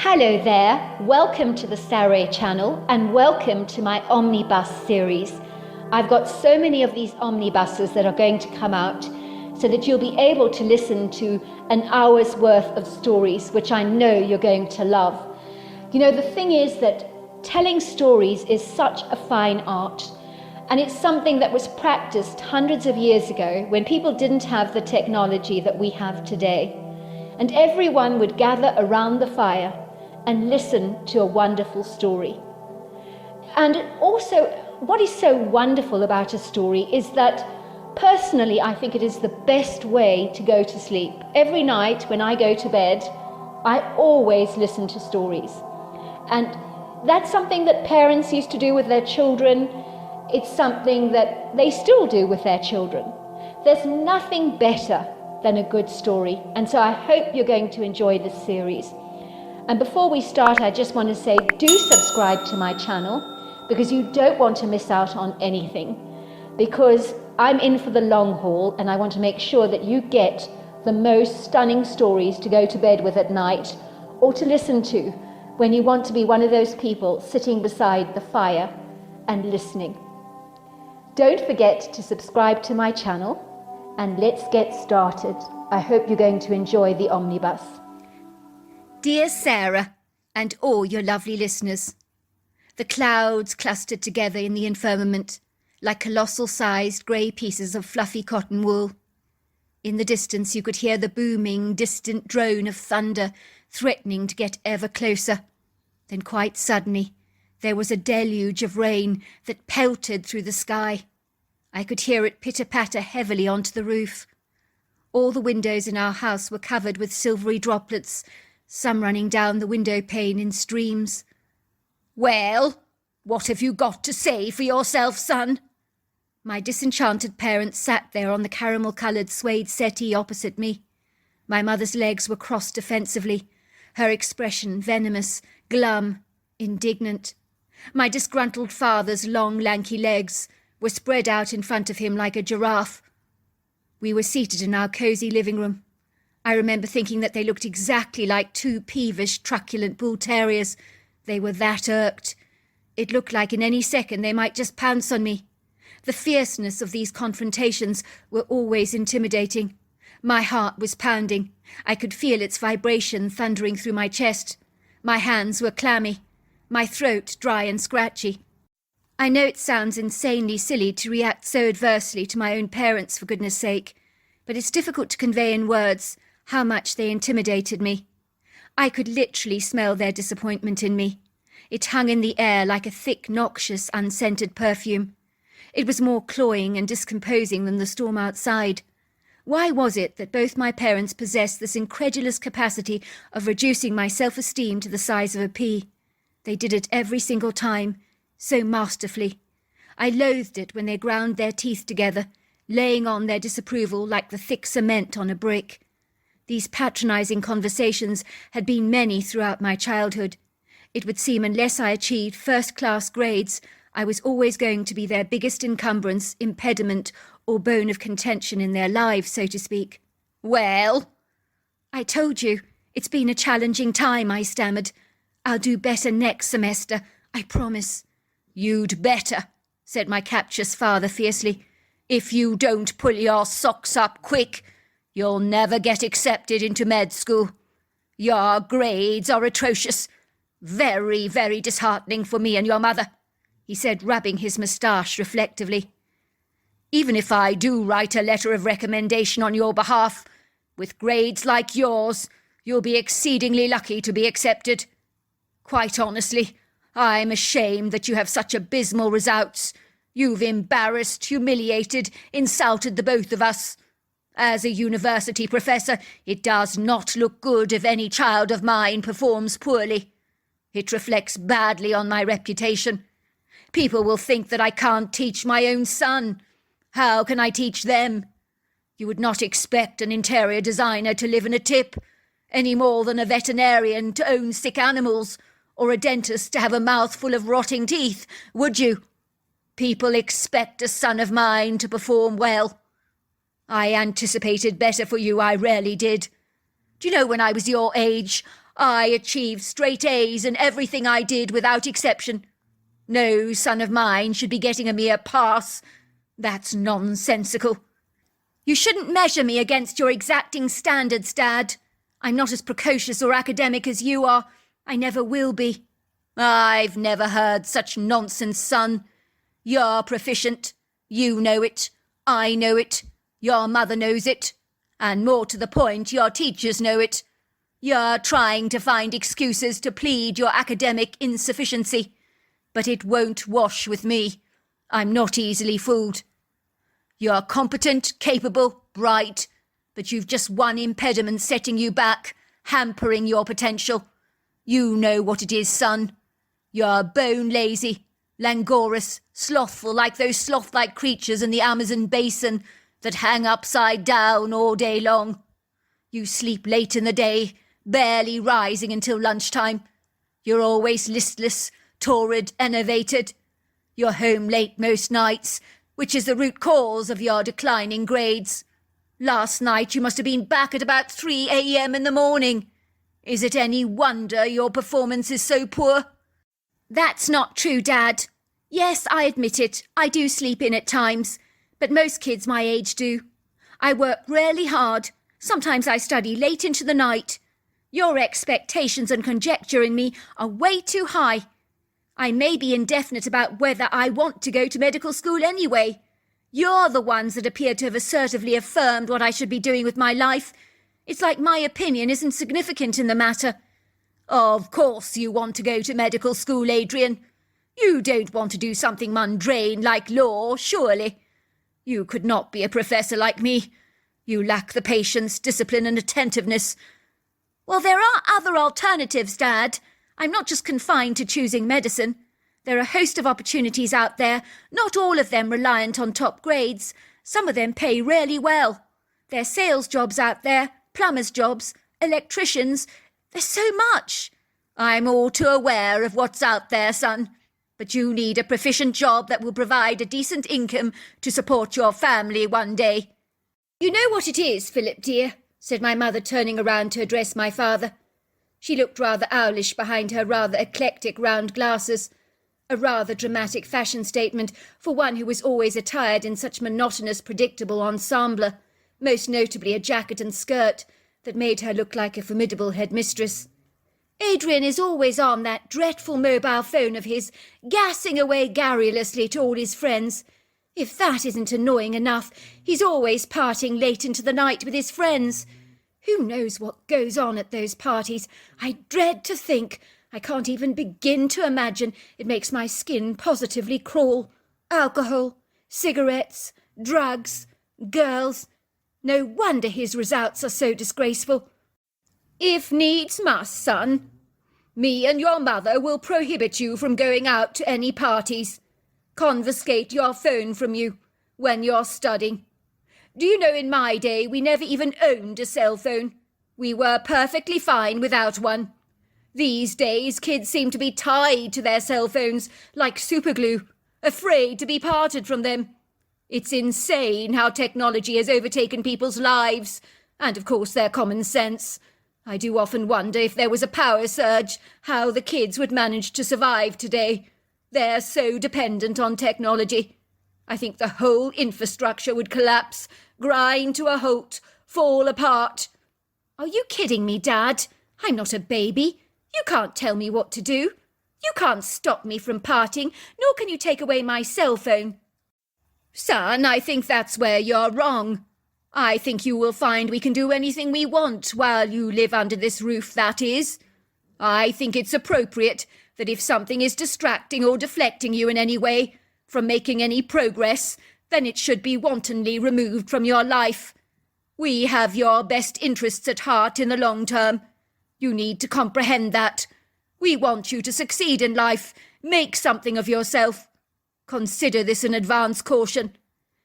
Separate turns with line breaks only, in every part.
Hello there, welcome to the Saroy channel and welcome to my Omnibus series. I've got so many of these omnibuses that are going to come out so that you'll be able to listen to an hour's worth of stories, which I know you're going to love. You know, the thing is that telling stories is such a fine art, and it's something that was practiced hundreds of years ago when people didn't have the technology that we have today. And everyone would gather around the fire and listen to a wonderful story. And also, what is so wonderful about a story is that personally, I think it is the best way to go to sleep. Every night when I go to bed, I always listen to stories. And that's something that parents used to do with their children. It's something that they still do with their children. There's nothing better than a good story. And so I hope you're going to enjoy this series. And before we start, I just want to say, do subscribe to my channel because you don't want to miss out on anything. Because I'm in for the long haul and I want to make sure that you get the most stunning stories to go to bed with at night or to listen to when you want to be one of those people sitting beside the fire and listening. Don't forget to subscribe to my channel and let's get started. I hope you're going to enjoy the omnibus.
Dear Sarah, and all your lovely listeners, the clouds clustered together in the firmament like colossal-sized grey pieces of fluffy cotton wool. In the distance you could hear the booming, distant drone of thunder threatening to get ever closer. Then quite suddenly there was a deluge of rain that pelted through the sky. I could hear it pitter-patter heavily onto the roof. All the windows in our house were covered with silvery droplets, some running down the window pane in streams. "Well, what have you got to say for yourself, son?" My disenchanted parents sat there on the caramel-coloured suede settee opposite me. My mother's legs were crossed defensively, her expression venomous, glum, indignant. My disgruntled father's long, lanky legs were spread out in front of him like a giraffe. We were seated in our cosy living room. I remember thinking that they looked exactly like two peevish, truculent bull terriers. They were that irked. It looked like in any second they might just pounce on me. The fierceness of these confrontations were always intimidating. My heart was pounding. I could feel its vibration thundering through my chest. My hands were clammy, my throat dry and scratchy. I know it sounds insanely silly to react so adversely to my own parents, for goodness sake, but it's difficult to convey in words how much they intimidated me. I could literally smell their disappointment in me. It hung in the air like a thick, noxious, unscented perfume. It was more cloying and discomposing than the storm outside. Why was it that both my parents possessed this incredulous capacity of reducing my self-esteem to the size of a pea? They did it every single time, so masterfully. I loathed it when they ground their teeth together, laying on their disapproval like the thick cement on a brick. These patronising conversations had been many throughout my childhood. It would seem unless I achieved first-class grades, I was always going to be their biggest encumbrance, impediment, or bone of contention in their lives, so to speak. "Well?" "I told you, it's been a challenging time," I stammered. "I'll do better next semester, I promise." "You'd better," said my captious father fiercely. "If you don't pull your socks up quick, you'll never get accepted into med school. Your grades are atrocious. Very, very disheartening for me and your mother," he said, rubbing his moustache reflectively. "Even if I do write a letter of recommendation on your behalf, with grades like yours, you'll be exceedingly lucky to be accepted. Quite honestly, I'm ashamed that you have such abysmal results. You've embarrassed, humiliated, insulted the both of us. As a university professor, it does not look good if any child of mine performs poorly. It reflects badly on my reputation. People will think that I can't teach my own son. How can I teach them? You would not expect an interior designer to live in a tip, any more than a veterinarian to own sick animals, or a dentist to have a mouthful of rotting teeth, would you? People expect a son of mine to perform well. I anticipated better for you, I rarely did. Do you know, when I was your age, I achieved straight A's in everything I did without exception. No son of mine should be getting a mere pass. That's nonsensical. You shouldn't measure me against your exacting standards, Dad. I'm not as precocious or academic as you are. I never will be. I've never heard such nonsense, son. You're proficient. You know it. I know it. Your mother knows it. And more to the point, your teachers know it. You're trying to find excuses to plead your academic insufficiency. But it won't wash with me. I'm not easily fooled. You're competent, capable, bright, but you've just one impediment setting you back, hampering your potential. You know what it is, son. You're bone-lazy, languorous, slothful like those sloth-like creatures in the Amazon basin that hang upside down all day long. You sleep late in the day, barely rising until lunchtime. You're always listless, torrid, enervated. You're home late most nights, which is the root cause of your declining grades. Last night you must have been back at about 3 a.m. in the morning. Is it any wonder your performance is so poor? That's not true, Dad. Yes, I admit it. I do sleep in at times, but most kids my age do. I work really hard. Sometimes I study late into the night. Your expectations and conjecture in me are way too high. I may be indefinite about whether I want to go to medical school anyway. You're the ones that appear to have assertively affirmed what I should be doing with my life. It's like my opinion isn't significant in the matter. Of course you want to go to medical school, Adrian. You don't want to do something mundane like law, surely. You could not be a professor like me. You lack the patience, discipline and attentiveness. Well, there are other alternatives, Dad. I'm not just confined to choosing medicine. There are a host of opportunities out there, not all of them reliant on top grades. Some of them pay really well. There's sales jobs out there, plumbers' jobs, electricians. There's so much. I'm all too aware of what's out there, son. But you need a proficient job that will provide a decent income to support your family one day. You know what it is, Philip dear, said my mother, turning around to address my father. She looked rather owlish behind her rather eclectic round glasses, a rather dramatic fashion statement for one who was always attired in such monotonous, predictable ensemble, most notably a jacket and skirt that made her look like a formidable headmistress. Adrian is always on that dreadful mobile phone of his, gassing away garrulously to all his friends. If that isn't annoying enough, he's always partying late into the night with his friends. Who knows what goes on at those parties? I dread to think. I can't even begin to imagine. It makes my skin positively crawl. Alcohol, cigarettes, drugs, girls. No wonder his results are so disgraceful. If needs must, son, me and your mother will prohibit you from going out to any parties. Confiscate your phone from you when you're studying. Do you know, in my day, we never even owned a cell phone. We were perfectly fine without one. These days, kids seem to be tied to their cell phones like superglue, afraid to be parted from them. It's insane how technology has overtaken people's lives, and of course their common sense. I do often wonder if there was a power surge, how the kids would manage to survive today. They're so dependent on technology. I think the whole infrastructure would collapse, grind to a halt, fall apart. Are you kidding me, Dad? I'm not a baby. You can't tell me what to do. You can't stop me from partying, nor can you take away my cell phone. Son, I think that's where you're wrong. I think you will find we can do anything we want while you live under this roof, that is. I think it's appropriate that if something is distracting or deflecting you in any way from making any progress, then it should be wantonly removed from your life. We have your best interests at heart in the long term. You need to comprehend that. We want you to succeed in life, make something of yourself. Consider this an advance caution.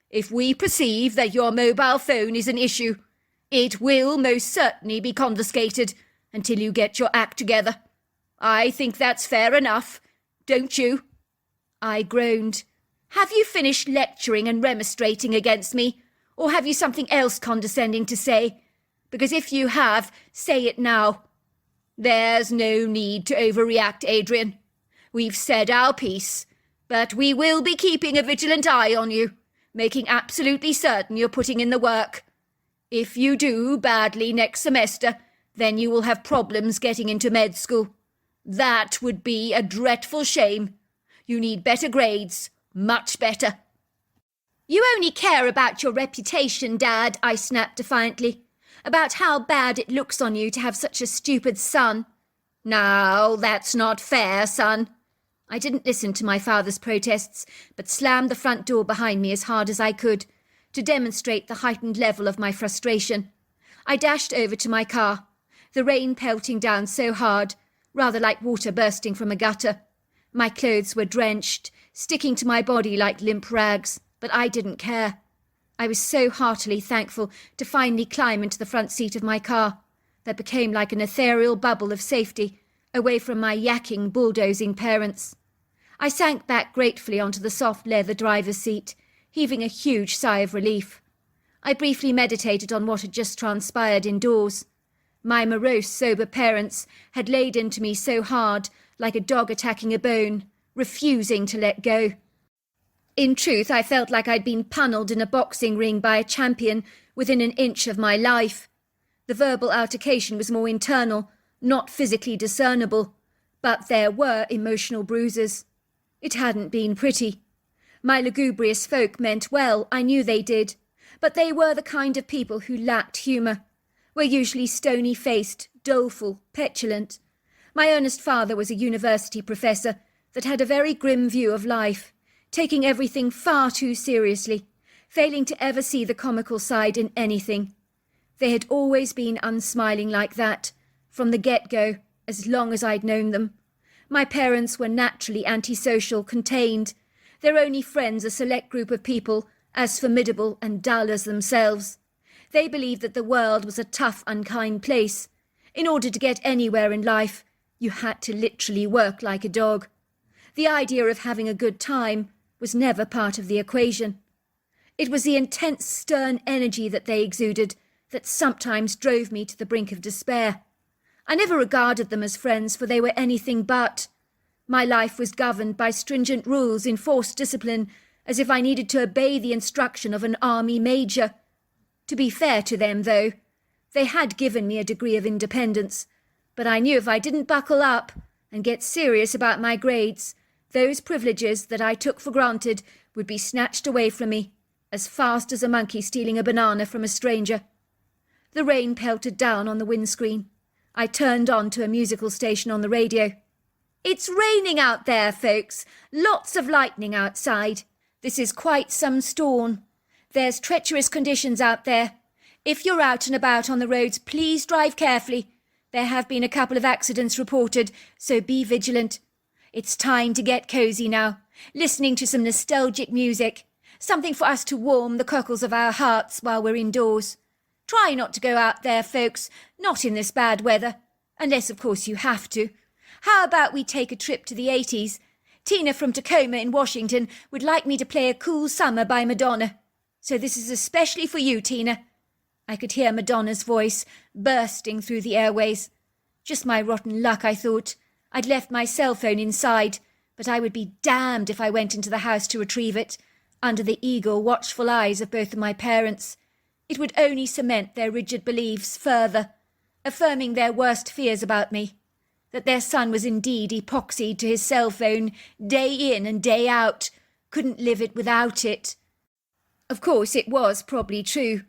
If we perceive that your mobile phone is an issue, it will most certainly be confiscated until you get your act together. I think that's fair enough, don't you? I groaned. Have you finished lecturing and remonstrating against me, or have you something else condescending to say? Because if you have, say it now. There's no need to overreact, Adrian. We've said our piece, but we will be keeping a vigilant eye on you, making absolutely certain you're putting in the work. If you do badly next semester, then you will have problems getting into med school. That would be a dreadful shame. You need better grades, much better. You only care about your reputation, Dad, I snapped defiantly. About how bad it looks on you to have such a stupid son. Now, that's not fair, son. I didn't listen to my father's protests, but slammed the front door behind me as hard as I could, to demonstrate the heightened level of my frustration. I dashed over to my car, the rain pelting down so hard, rather like water bursting from a gutter. My clothes were drenched, sticking to my body like limp rags, but I didn't care. I was so heartily thankful to finally climb into the front seat of my car, that became like an ethereal bubble of safety, away from my yakking, bulldozing parents. I sank back gratefully onto the soft leather driver's seat, heaving a huge sigh of relief. I briefly meditated on what had just transpired indoors. My morose, sober parents had laid into me so hard, like a dog attacking a bone, refusing to let go. In truth, I felt like I'd been pummelled in a boxing ring by a champion within an inch of my life. The verbal altercation was more internal, not physically discernible, but there were emotional bruises. It hadn't been pretty. My lugubrious folk meant well, I knew they did, but they were the kind of people who lacked humour, were usually stony-faced, doleful, petulant. My earnest father was a university professor that had a very grim view of life, taking everything far too seriously, failing to ever see the comical side in anything. They had always been unsmiling like that, from the get-go, as long as I'd known them. My parents were naturally antisocial, contained, their only friends a select group of people as formidable and dull as themselves. They believed that the world was a tough, unkind place. In order to get anywhere in life, you had to literally work like a dog. The idea of having a good time was never part of the equation. It was the intense, stern energy that they exuded that sometimes drove me to the brink of despair. I never regarded them as friends, for they were anything but. My life was governed by stringent rules, enforced discipline, as if I needed to obey the instruction of an army major. To be fair to them, though, they had given me a degree of independence, but I knew if I didn't buckle up and get serious about my grades, those privileges that I took for granted would be snatched away from me, as fast as a monkey stealing a banana from a stranger. The rain pelted down on the windscreen. I turned on to a musical station on the radio. It's raining out there, folks. Lots of lightning outside. This is quite some storm. There's treacherous conditions out there. If you're out and about on the roads, please drive carefully. There have been a couple of accidents reported, so be vigilant. It's time to get cosy now, listening to some nostalgic music, something for us to warm the cockles of our hearts while we're indoors. Try not to go out there, folks, not in this bad weather, unless of course you have to. How about we take a trip to the 80s? Tina from Tacoma in Washington would like me to play A Cool Summer by Madonna. So this is especially for you, Tina. I could hear Madonna's voice bursting through the airways. Just my rotten luck, I thought. I'd left my cell phone inside, but I would be damned if I went into the house to retrieve it, under the eagle, watchful eyes of both of my parents. It would only cement their rigid beliefs further, affirming their worst fears about me, that their son was indeed epoxied to his cell phone day in and day out, couldn't live it without it. Of course, it was probably true.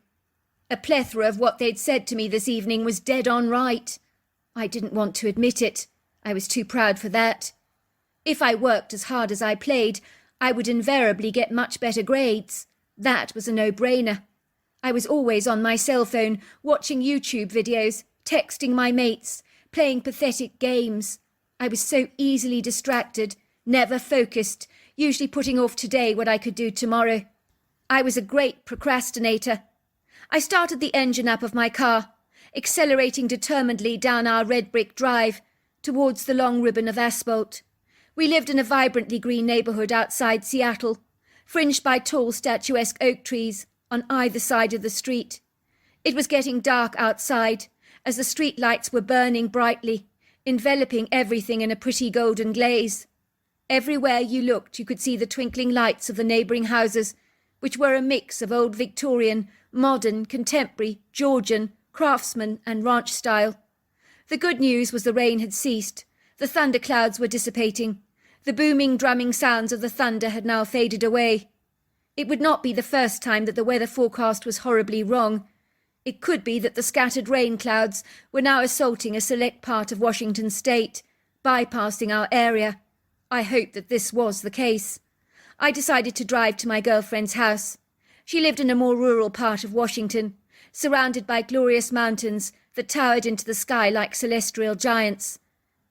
A plethora of what they'd said to me this evening was dead on right. I didn't want to admit it. I was too proud for that. If I worked as hard as I played, I would invariably get much better grades. That was a no-brainer. I was always on my cell phone, watching YouTube videos, texting my mates, playing pathetic games. I was so easily distracted, never focused, usually putting off today what I could do tomorrow. I was a great procrastinator. I started the engine up of my car, accelerating determinedly down our red brick drive, towards the long ribbon of asphalt. We lived in a vibrantly green neighbourhood outside Seattle, fringed by tall statuesque oak trees on either side of the street. It was getting dark outside, as the street lights were burning brightly, enveloping everything in a pretty golden glaze. Everywhere you looked you could see the twinkling lights of the neighbouring houses, which were a mix of old Victorian, modern, contemporary, Georgian, craftsman and ranch style. The good news was the rain had ceased, the thunderclouds were dissipating, the booming drumming sounds of the thunder had now faded away. It would not be the first time that the weather forecast was horribly wrong. It could be that the scattered rain clouds were now assaulting a select part of Washington state, bypassing our area. I hoped that this was the case. I decided to drive to my girlfriend's house. She lived in a more rural part of Washington, surrounded by glorious mountains that towered into the sky like celestial giants.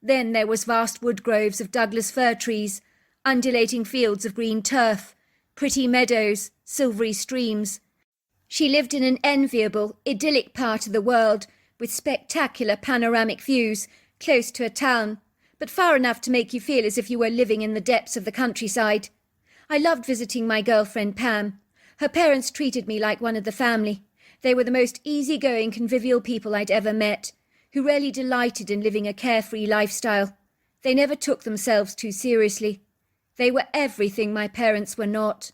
Then there was vast wood groves of Douglas fir trees, undulating fields of green turf, pretty meadows, silvery streams. She lived in an enviable, idyllic part of the world, with spectacular panoramic views, close to a town, but far enough to make you feel as if you were living in the depths of the countryside. I loved visiting my girlfriend Pam. Her parents treated me like one of the family. They were the most easygoing, convivial people I'd ever met, who really delighted in living a carefree lifestyle. They never took themselves too seriously. They were everything my parents were not.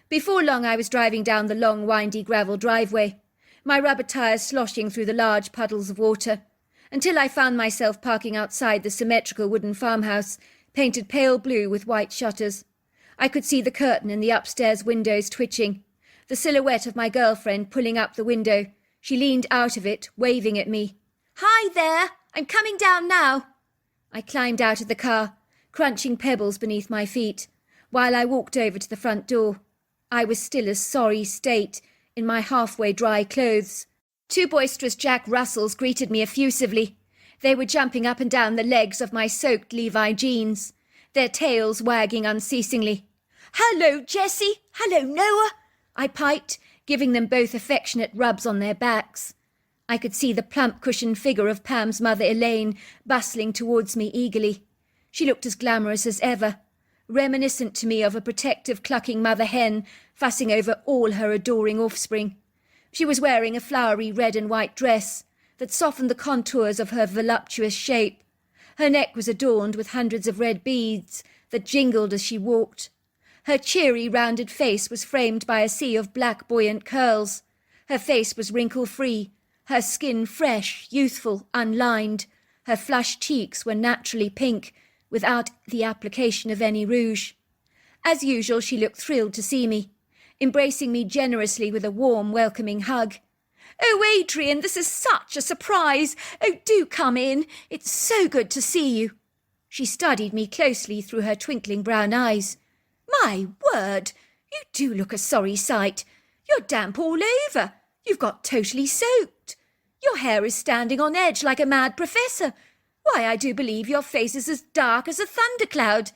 Before long I was driving down the long, windy gravel driveway, my rubber tyres sloshing through the large puddles of water, until I found myself parking outside the symmetrical wooden farmhouse, painted pale blue with white shutters. I could see the curtain in the upstairs windows twitching, the silhouette of my girlfriend pulling up the window. She leaned out of it, waving at me. "Hi there! I'm coming down now!" I climbed out of the car, crunching pebbles beneath my feet, while I walked over to the front door. I was still a sorry state, in my halfway dry clothes. 2 boisterous Jack Russells greeted me effusively. They were jumping up and down the legs of my soaked Levi jeans, their tails wagging unceasingly. "Hello, Jessie! Hello, Noah!" I piped, giving them both affectionate rubs on their backs. I could see the plump cushioned figure of Pam's mother Elaine bustling towards me eagerly. She looked as glamorous as ever, reminiscent to me of a protective clucking mother hen fussing over all her adoring offspring. She was wearing a flowery red and white dress that softened the contours of her voluptuous shape. Her neck was adorned with hundreds of red beads that jingled as she walked. Her cheery, rounded face was framed by a sea of black, buoyant curls. Her face was wrinkle-free, her skin fresh, youthful, unlined. Her flushed cheeks were naturally pink, without the application of any rouge. As usual, she looked thrilled to see me, embracing me generously with a warm, welcoming hug. "Oh, Adrian, this is such a surprise! Oh, do come in! It's so good to see you!" She studied me closely through her twinkling brown eyes. "My word! You do look a sorry sight. You're damp all over. You've got totally soaked. Your hair is standing on edge like a mad professor. Why, I do believe your face is as dark as a thundercloud.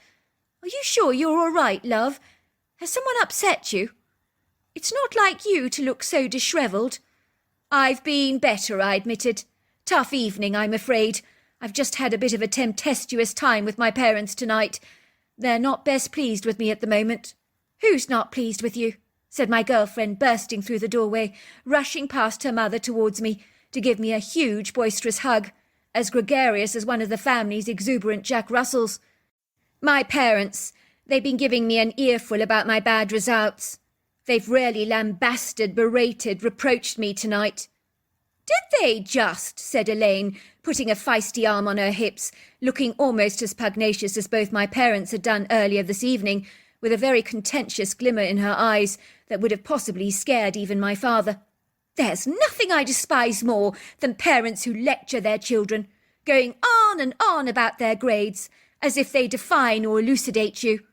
Are you sure you're all right, love? Has someone upset you? It's not like you to look so dishevelled." "I've been better," I admitted. "Tough evening, I'm afraid. I've just had a bit of a tempestuous time with my parents tonight. They're not best pleased with me at the moment." "Who's not pleased with you?" said my girlfriend, bursting through the doorway, rushing past her mother towards me to give me a huge, boisterous hug, as gregarious as one of the family's exuberant Jack Russells. "My parents. They've been giving me an earful about my bad results. They've really lambasted, berated, reproached me tonight." "Did they just?" said Elaine, putting a feisty arm on her hips, looking almost as pugnacious as both my parents had done earlier this evening, with a very contentious glimmer in her eyes that would have possibly scared even my father. "There's nothing I despise more than parents who lecture their children, going on and on about their grades, as if they define or elucidate you.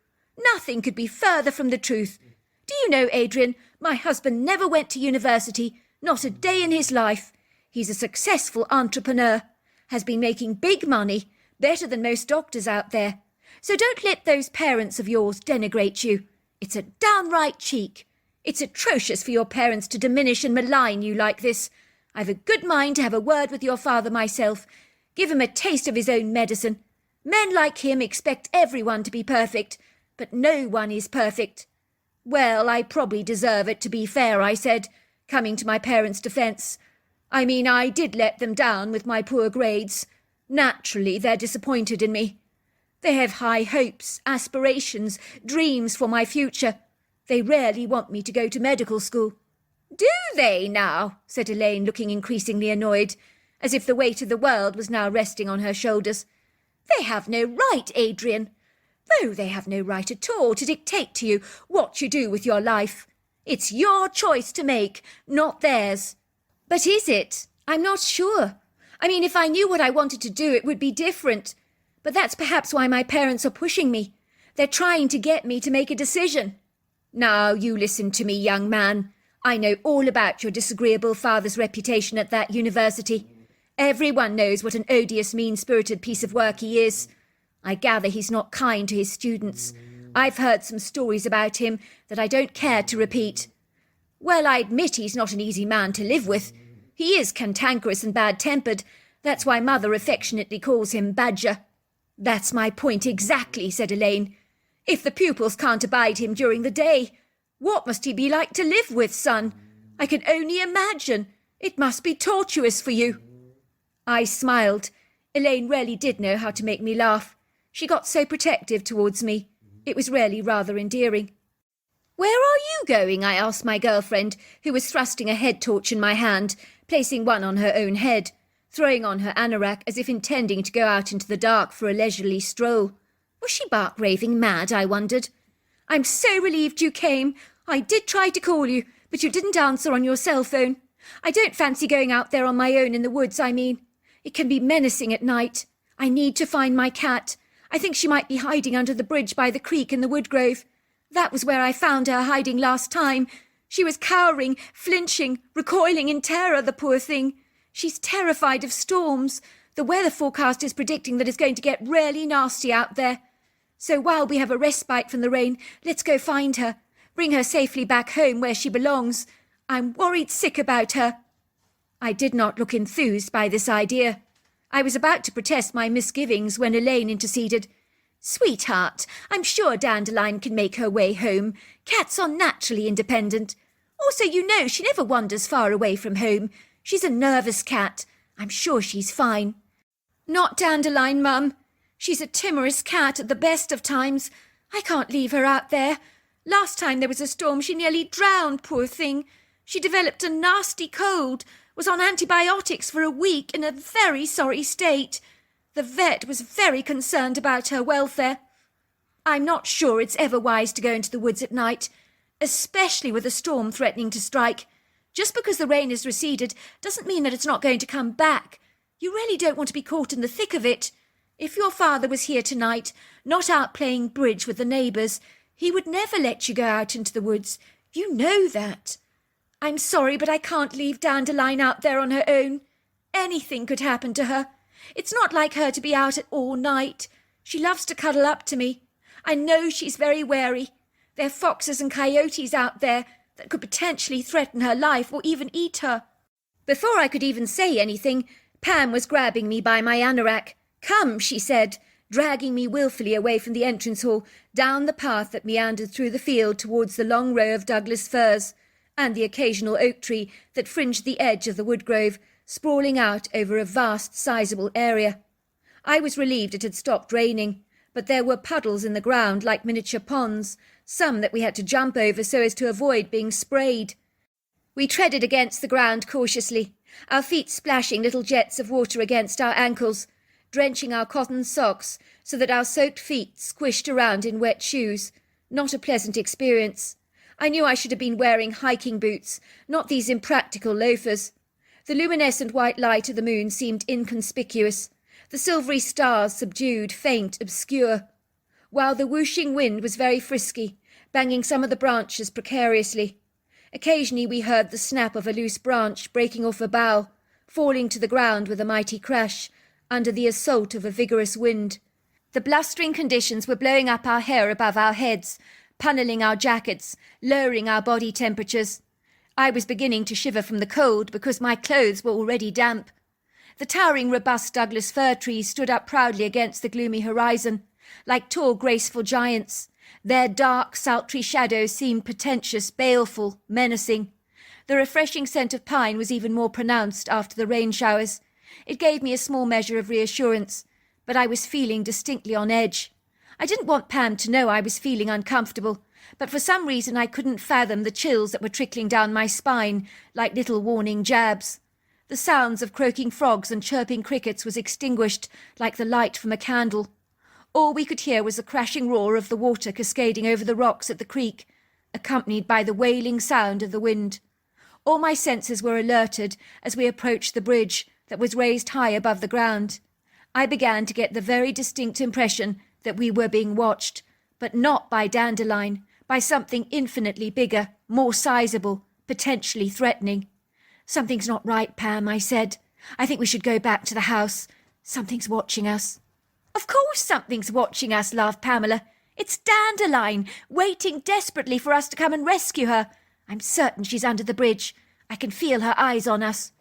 Nothing could be further from the truth. Do you know, Adrian, my husband never went to university, not a day in his life. He's a successful entrepreneur, has been making big money, better than most doctors out there. So don't let those parents of yours denigrate you. It's a downright cheek. It's atrocious for your parents to diminish and malign you like this. I've a good mind to have a word with your father myself. Give him a taste of his own medicine. Men like him expect everyone to be perfect, but no one is perfect." "Well, I probably deserve it, to be fair," I said, coming to my parents' defence. "I mean, I did let them down with my poor grades. Naturally, they're disappointed in me. They have high hopes, aspirations, dreams for my future. They rarely want me to go to medical school." "Do they now?" said Elaine, looking increasingly annoyed, as if the weight of the world was now resting on her shoulders. "They have no right, Adrian. No, they have no right at all to dictate to you what you do with your life. It's your choice to make, not theirs." "But is it? I'm not sure. I mean, if I knew what I wanted to do, it would be different. But that's perhaps why my parents are pushing me. They're trying to get me to make a decision." "Now, you listen to me, young man. I know all about your disagreeable father's reputation at that university. Everyone knows what an odious, mean-spirited piece of work he is. I gather he's not kind to his students. I've heard some stories about him that I don't care to repeat. Well, I admit he's not an easy man to live with. He is cantankerous and bad-tempered. That's why Mother affectionately calls him Badger." "That's my point exactly," said Elaine. "If the pupils can't abide him during the day, what must he be like to live with, son? I can only imagine. It must be tortuous for you." I smiled. Elaine rarely did know how to make me laugh. She got so protective towards me. It was really rather endearing. "Where are you going?" I asked my girlfriend, who was thrusting a head torch in my hand, placing one on her own head, throwing on her anorak as if intending to go out into the dark for a leisurely stroll. Was she bark raving mad, I wondered. "I'm so relieved you came. I did try to call you, but you didn't answer on your cell phone. I don't fancy going out there on my own in the woods, I mean. It can be menacing at night. I need to find my cat. I think she might be hiding under the bridge by the creek in the woodgrove. That was where I found her hiding last time. She was cowering, flinching, recoiling in terror, the poor thing. She's terrified of storms. The weather forecast is predicting that it's going to get really nasty out there. So while we have a respite from the rain, let's go find her. Bring her safely back home where she belongs. I'm worried sick about her." I did not look enthused by this idea. I was about to protest my misgivings when Elaine interceded. "Sweetheart, I'm sure Dandelion can make her way home. Cats are naturally independent. Also, you know, she never wanders far away from home. She's a nervous cat. I'm sure she's fine." "Not Dandelion, Mum. She's a timorous cat at the best of times. I can't leave her out there. Last time there was a storm, she nearly drowned, poor thing. She developed a nasty cold, was on antibiotics for a week, in a very sorry state. The vet was very concerned about her welfare. I'm not sure it's ever wise to go into the woods at night, especially with a storm threatening to strike. Just because the rain has receded doesn't mean that it's not going to come back. You really don't want to be caught in the thick of it. If your father was here tonight, not out playing bridge with the neighbours, he would never let you go out into the woods. You know that. I'm sorry, but I can't leave Dandelion out there on her own. Anything could happen to her. It's not like her to be out all night. She loves to cuddle up to me. I know she's very wary. There are foxes and coyotes out there that could potentially threaten her life or even eat her." Before I could even say anything, Pam was grabbing me by my anorak. "Come," she said, dragging me wilfully away from the entrance hall, down the path that meandered through the field towards the long row of Douglas firs, and the occasional oak tree that fringed the edge of the woodgrove, sprawling out over a vast, sizable area. I was relieved it had stopped raining, but there were puddles in the ground like miniature ponds, some that we had to jump over so as to avoid being sprayed. We treaded against the ground cautiously, our feet splashing little jets of water against our ankles, drenching our cotton socks so that our soaked feet squished around in wet shoes. Not a pleasant experience. I knew I should have been wearing hiking boots, not these impractical loafers. The luminescent white light of the moon seemed inconspicuous, the silvery stars subdued, faint, obscure, while the whooshing wind was very frisky, banging some of the branches precariously. Occasionally we heard the snap of a loose branch breaking off a bough, falling to the ground with a mighty crash, under the assault of a vigorous wind. The blustering conditions were blowing up our hair above our heads, punnelling our jackets, lowering our body temperatures. I was beginning to shiver from the cold because my clothes were already damp. The towering, robust Douglas fir trees stood up proudly against the gloomy horizon, like tall, graceful giants. Their dark, sultry shadows seemed portentous, baleful, menacing. The refreshing scent of pine was even more pronounced after the rain showers, It gave me a small measure of reassurance, but I was feeling distinctly on edge. I didn't want Pam to know I was feeling uncomfortable, but for some reason I couldn't fathom the chills that were trickling down my spine like little warning jabs. The sounds of croaking frogs and chirping crickets was extinguished like the light from a candle. All we could hear was the crashing roar of the water cascading over the rocks at the creek, accompanied by the wailing sound of the wind. All my senses were alerted as we approached the bridge that was raised high above the ground. I began to get the very distinct impression that we were being watched, but not by Dandelion, by something infinitely bigger, more sizable, potentially threatening. "Something's not right, Pam," I said. "I think we should go back to the house. Something's watching us." "Of course something's watching us," laughed Pamela. "It's Dandelion, waiting desperately for us to come and rescue her. I'm certain she's under the bridge. I can feel her eyes on us."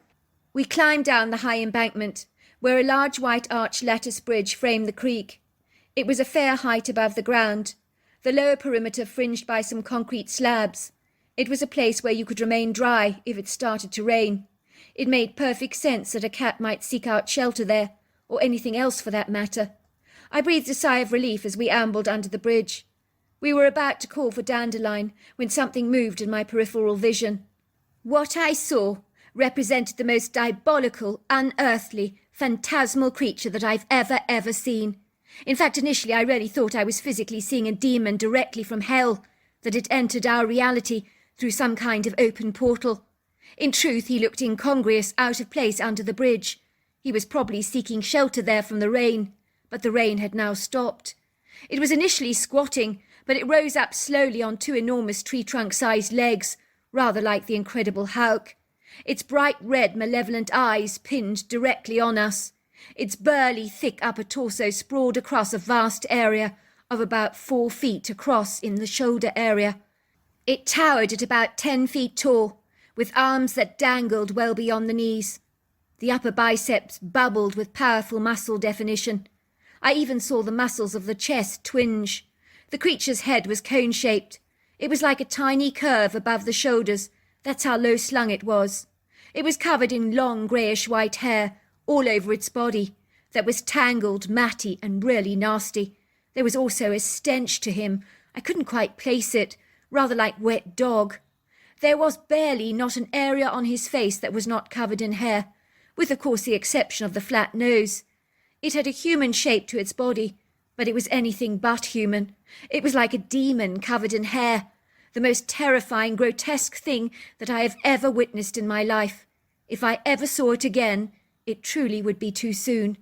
We climbed down the high embankment, where a large white arch lattice bridge framed the creek. It was a fair height above the ground, the lower perimeter fringed by some concrete slabs. It was a place where you could remain dry if it started to rain. It made perfect sense that a cat might seek out shelter there, or anything else for that matter. I breathed a sigh of relief as we ambled under the bridge. We were about to call for Dandelion when something moved in my peripheral vision. What I saw represented the most diabolical, unearthly, phantasmal creature that I've ever seen. In fact, initially I really thought I was physically seeing a demon directly from hell, that it entered our reality through some kind of open portal. In truth, he looked incongruous, out of place under the bridge. He was probably seeking shelter there from the rain, but the rain had now stopped. It was initially squatting, but it rose up slowly on two enormous tree-trunk-sized legs, rather like the Incredible Hulk. Its bright red, malevolent eyes pinned directly on us. Its burly, thick upper torso sprawled across a vast area of about 4 feet across in the shoulder area. It towered at about 10 feet tall, with arms that dangled well beyond the knees. The upper biceps bubbled with powerful muscle definition. I even saw the muscles of the chest twinge. The creature's head was cone-shaped. It was like a tiny curve above the shoulders. That's how low slung it was. It was covered in long greyish-white hair all over its body that was tangled, matty, and really nasty. There was also a stench to him. I couldn't quite place it, rather like wet dog. There was barely not an area on his face that was not covered in hair, with of course the exception of the flat nose. It had a human shape to its body, but it was anything but human. It was like a demon covered in hair, the most terrifying, grotesque thing that I have ever witnessed in my life. If I ever saw it again, it truly would be too soon.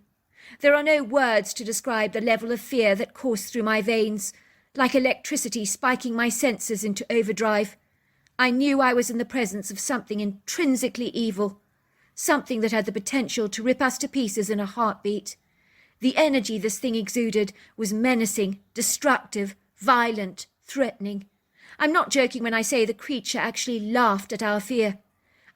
There are no words to describe the level of fear that coursed through my veins, like electricity spiking my senses into overdrive. I knew I was in the presence of something intrinsically evil, something that had the potential to rip us to pieces in a heartbeat. The energy this thing exuded was menacing, destructive, violent, threatening. I'm not joking when I say the creature actually laughed at our fear.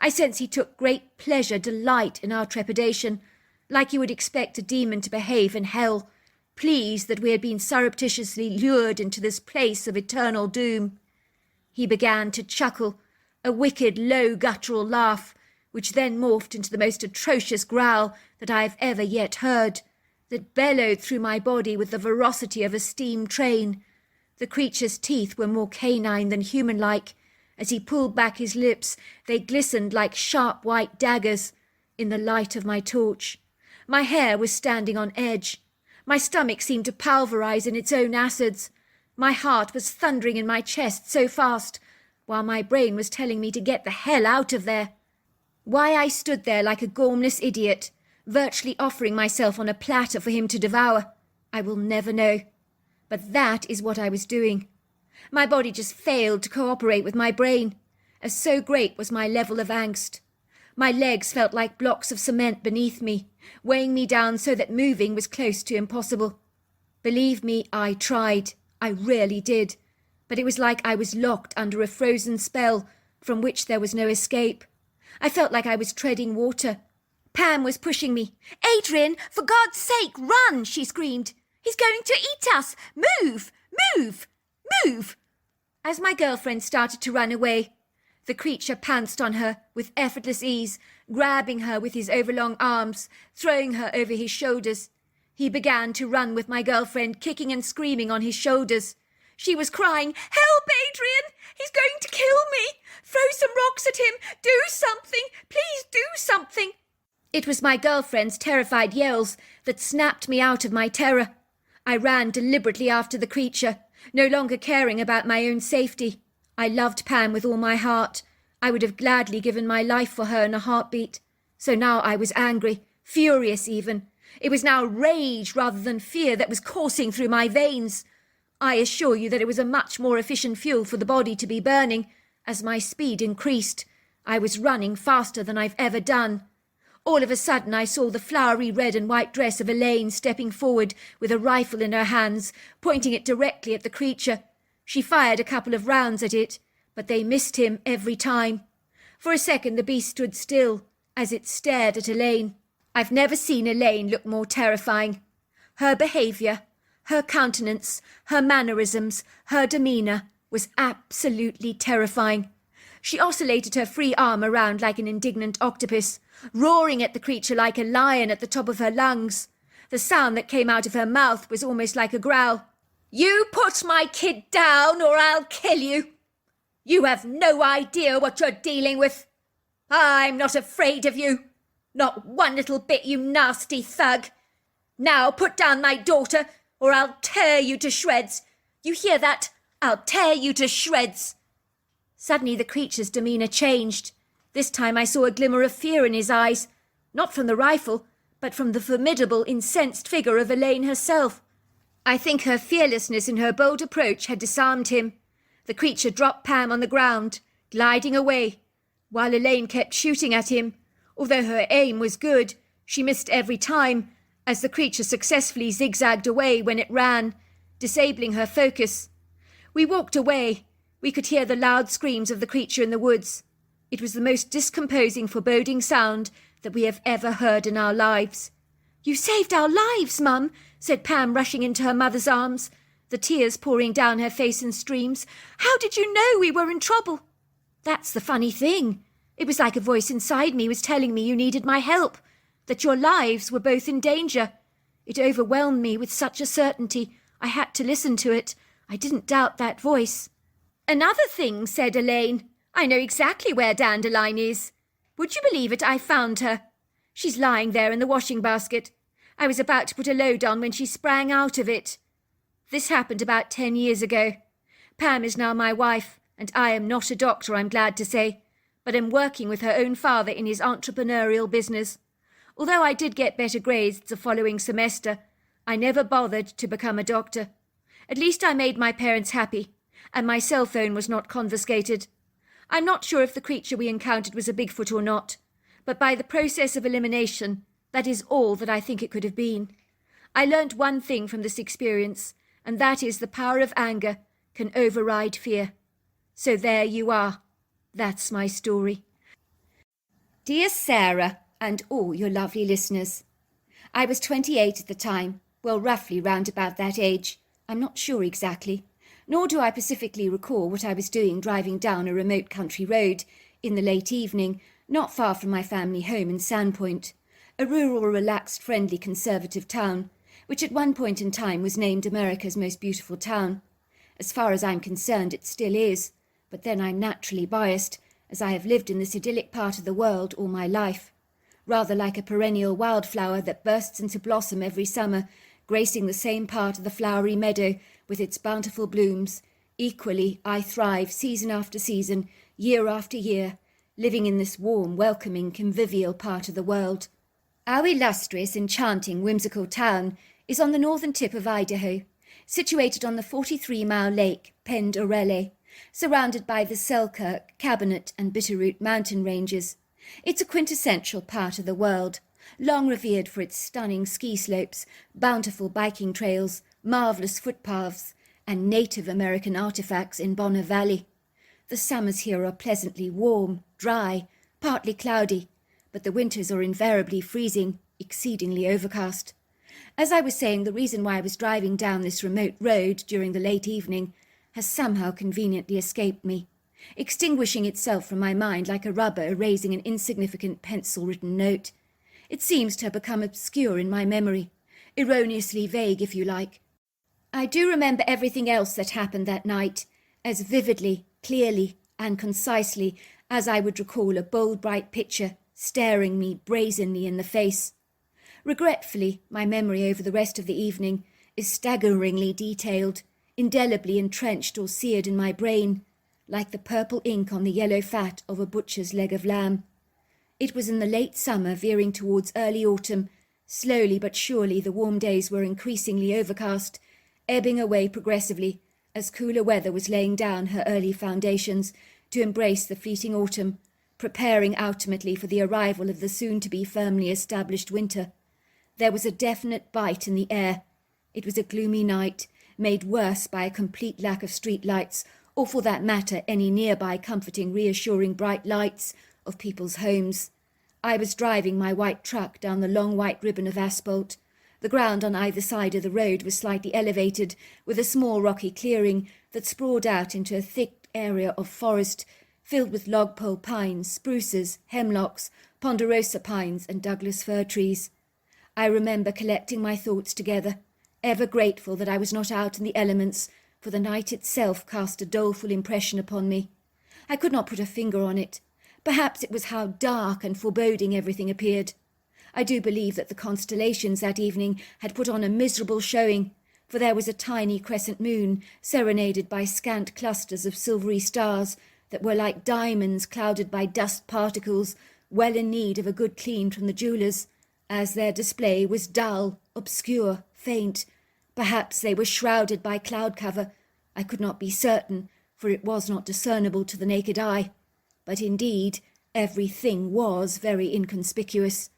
I sense he took great pleasure, delight in our trepidation, like you would expect a demon to behave in hell, pleased that we had been surreptitiously lured into this place of eternal doom. He began to chuckle, a wicked, low, guttural laugh, which then morphed into the most atrocious growl that I have ever yet heard, that bellowed through my body with the ferocity of a steam train. The creature's teeth were more canine than human-like. As he pulled back his lips, they glistened like sharp white daggers in the light of my torch. My hair was standing on edge. My stomach seemed to pulverize in its own acids. My heart was thundering in my chest so fast, while my brain was telling me to get the hell out of there. Why I stood there like a gormless idiot, virtually offering myself on a platter for him to devour, I will never know. But that is what I was doing. My body just failed to cooperate with my brain, as so great was my level of angst. My legs felt like blocks of cement beneath me, weighing me down so that moving was close to impossible. Believe me, I tried. I really did. But it was like I was locked under a frozen spell from which there was no escape. I felt like I was treading water. Pam was pushing me. "Adrian, for God's sake, run!" she screamed. "He's going to eat us! Move! Move! Move!" As my girlfriend started to run away, The creature pounced on her with effortless ease, grabbing her with his overlong arms, throwing her over his shoulders. He began to run with my girlfriend, kicking and screaming on his shoulders. She was crying, "Help, Adrian! He's going to kill me! Throw some rocks at him! Do something! Please do something!" It was my girlfriend's terrified yells that snapped me out of my terror. I ran deliberately after the creature, no longer caring about my own safety. I loved Pam with all my heart. I would have gladly given my life for her in a heartbeat. So now I was angry, furious even. It was now rage rather than fear that was coursing through my veins. I assure you that it was a much more efficient fuel for the body to be burning. As my speed increased, I was running faster than I've ever done. All of a sudden I saw the flowery red and white dress of Elaine stepping forward with a rifle in her hands, pointing it directly at the creature. She fired a couple of rounds at it, but they missed him every time. For a second the beast stood still, as it stared at Elaine. I've never seen Elaine look more terrifying. Her behaviour, her countenance, her mannerisms, her demeanour was absolutely terrifying. She oscillated her free arm around like an indignant octopus, roaring at the creature like a lion at the top of her lungs. The sound that came out of her mouth was almost like a growl. "You put my kid down or I'll kill you. You have no idea what you're dealing with. I'm not afraid of you. Not one little bit, you nasty thug. Now put down my daughter or I'll tear you to shreds. You hear that? I'll tear you to shreds." Suddenly the creature's demeanour changed. This time I saw a glimmer of fear in his eyes, not from the rifle, but from the formidable, incensed figure of Elaine herself. I think her fearlessness in her bold approach had disarmed him. The creature dropped Pam on the ground, gliding away, while Elaine kept shooting at him. Although her aim was good, she missed every time, as the creature successfully zigzagged away when it ran, disabling her focus. We walked away. We could hear the loud screams of the creature in the woods. It was the most discomposing, foreboding sound that we have ever heard in our lives. "You saved our lives, Mum," said Pam, rushing into her mother's arms, the tears pouring down her face in streams. "How did you know we were in trouble?" "That's the funny thing. It was like a voice inside me was telling me you needed my help, that your lives were both in danger. It overwhelmed me with such a certainty. I had to listen to it. I didn't doubt that voice." "Another thing," said Elaine. "I know exactly where Dandelion is. Would you believe it, I found her. She's lying there in the washing basket. I was about to put a load on when she sprang out of it. This happened about 10 years ago. Pam is now my wife, and I am not a doctor, I'm glad to say, but am working with her own father in his entrepreneurial business. Although I did get better grades the following semester, I never bothered to become a doctor. At least I made my parents happy, and my cell phone was not confiscated. I'm not sure if the creature we encountered was a Bigfoot or not, but by the process of elimination, that is all that I think it could have been. I learnt one thing from this experience, and that is the power of anger can override fear. So there you are. That's my story. Dear Sarah, and all your lovely listeners. I was 28 at the time, well, roughly round about that age. I'm not sure exactly, nor do I specifically recall what I was doing driving down a remote country road in the late evening, not far from my family home in Sandpoint, a rural, relaxed, friendly, conservative town, which at one point in time was named America's most beautiful town. As far as I'm concerned, it still is, but then I'm naturally biased, as I have lived in this idyllic part of the world all my life. Rather like a perennial wildflower that bursts into blossom every summer, gracing the same part of the flowery meadow with its bountiful blooms. Equally, I thrive season after season, year after year, living in this warm, welcoming, convivial part of the world. Our illustrious, enchanting, whimsical town is on the northern tip of Idaho, situated on the 43-mile lake, Pend Oreille, surrounded by the Selkirk, Cabinet and Bitterroot mountain ranges. It's a quintessential part of the world, long revered for its stunning ski slopes, bountiful biking trails, marvellous footpaths, and Native American artifacts in Bonner Valley. The summers here are pleasantly warm, dry, partly cloudy, but the winters are invariably freezing, exceedingly overcast. As I was saying, the reason why I was driving down this remote road during the late evening has somehow conveniently escaped me. extinguishing itself from my mind like a rubber erasing an insignificant pencil-written note. It seems to have become obscure in my memory, erroneously vague, if you like. I do remember everything else that happened that night, as vividly, clearly, and concisely as I would recall a bold, bright picture staring me brazenly in the face. Regretfully, my memory over the rest of the evening is staggeringly detailed, indelibly entrenched or seared in my brain, like the purple ink on the yellow fat of a butcher's leg of lamb. It was in the late summer, veering towards early autumn. Slowly but surely the warm days were increasingly overcast, ebbing away progressively as cooler weather was laying down her early foundations to embrace the fleeting autumn, preparing ultimately for the arrival of the soon-to-be firmly established winter. There was a definite bite in the air. It was a gloomy night, made worse by a complete lack of street lights, or for that matter any nearby comforting, reassuring bright lights of people's homes. I was driving my white truck down the long white ribbon of asphalt. The ground on either side of the road was slightly elevated, with a small rocky clearing that sprawled out into a thick area of forest filled with lodgepole pines, spruces, hemlocks, ponderosa pines, and Douglas fir trees. I remember collecting my thoughts together, ever grateful that I was not out in the elements, for the night itself cast a doleful impression upon me. I could not put a finger on it. Perhaps it was how dark and foreboding everything appeared. I do believe that the constellations that evening had put on a miserable showing, for there was a tiny crescent moon, serenaded by scant clusters of silvery stars that were like diamonds clouded by dust particles, well in need of a good clean from the jewellers, as their display was dull, obscure, faint. Perhaps they were shrouded by cloud cover. I could not be certain, for it was not discernible to the naked eye. But indeed, everything was very inconspicuous.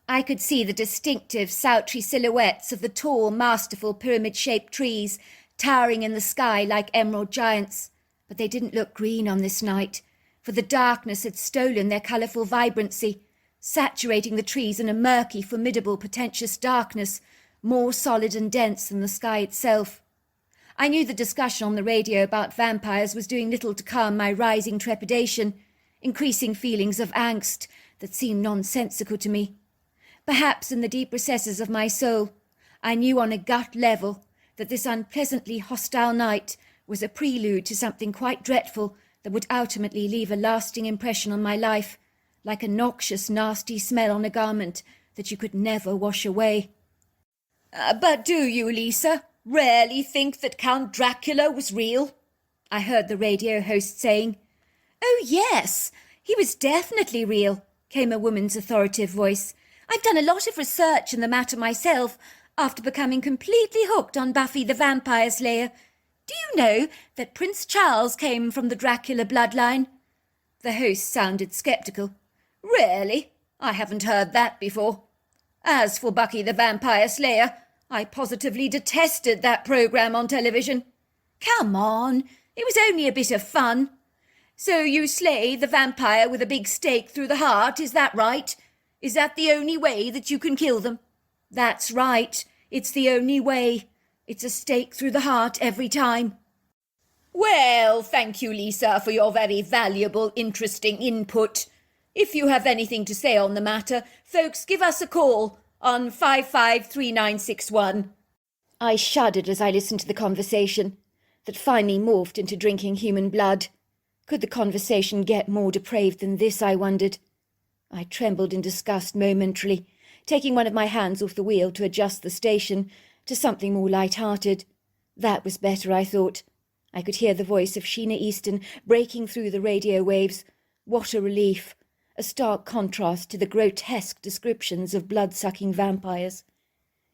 I could see the distinctive, sultry silhouettes of the tall, masterful, pyramid-shaped trees, towering in the sky like emerald giants. But they didn't look green on this night, for the darkness had stolen their colourful vibrancy, saturating the trees in a murky, formidable, pretentious darkness, more solid and dense than the sky itself. I knew the discussion on the radio about vampires was doing little to calm my rising trepidation, increasing feelings of angst that seemed nonsensical to me. Perhaps in the deep recesses of my soul, I knew on a gut level that this unpleasantly hostile night was a prelude to something quite dreadful that would ultimately leave a lasting impression on my life, like a noxious, nasty smell on a garment that you could never wash away. But do you, Lisa, really think that Count Dracula was real? I heard the radio host saying. Oh, yes, he was definitely real, came a woman's authoritative voice. I've done a lot of research in the matter myself, after becoming completely hooked on Buffy the Vampire Slayer. Do you know that Prince Charles came from the Dracula bloodline? The host sounded sceptical. Really? I haven't heard that before. As for Buffy the Vampire Slayer, I positively detested that programme on television. Come on, it was only a bit of fun. So you slay the vampire with a big stake through the heart, is that right? Is that the only way that you can kill them? That's right, it's the only way. It's a stake through the heart every time. Well, thank you, Lisa, for your very valuable, interesting input. If you have anything to say on the matter, folks, give us a call on 553961. I shuddered as I listened to the conversation that finally morphed into drinking human blood. Could the conversation get more depraved than this, I wondered. I trembled in disgust momentarily, taking one of my hands off the wheel to adjust the station to something more light-hearted. That was better, I thought. I could hear the voice of Sheena Easton breaking through the radio waves. What a relief! A stark contrast to the grotesque descriptions of blood-sucking vampires.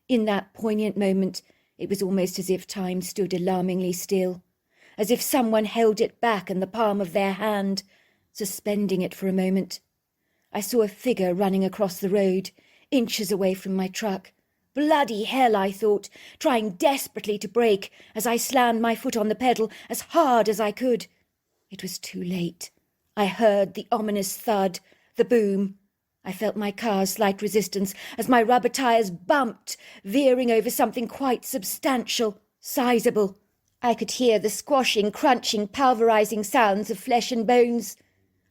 In that poignant moment, it was almost as if time stood alarmingly still, as if someone held it back in the palm of their hand, suspending it for a moment. I saw a figure running across the road, inches away from my truck. Bloody hell, I thought, trying desperately to brake as I slammed my foot on the pedal as hard as I could. It was too late. I heard the ominous thud, the boom. I felt my car's slight resistance as my rubber tyres bumped, veering over something quite substantial, sizable. I could hear the squashing, crunching, pulverizing sounds of flesh and bones.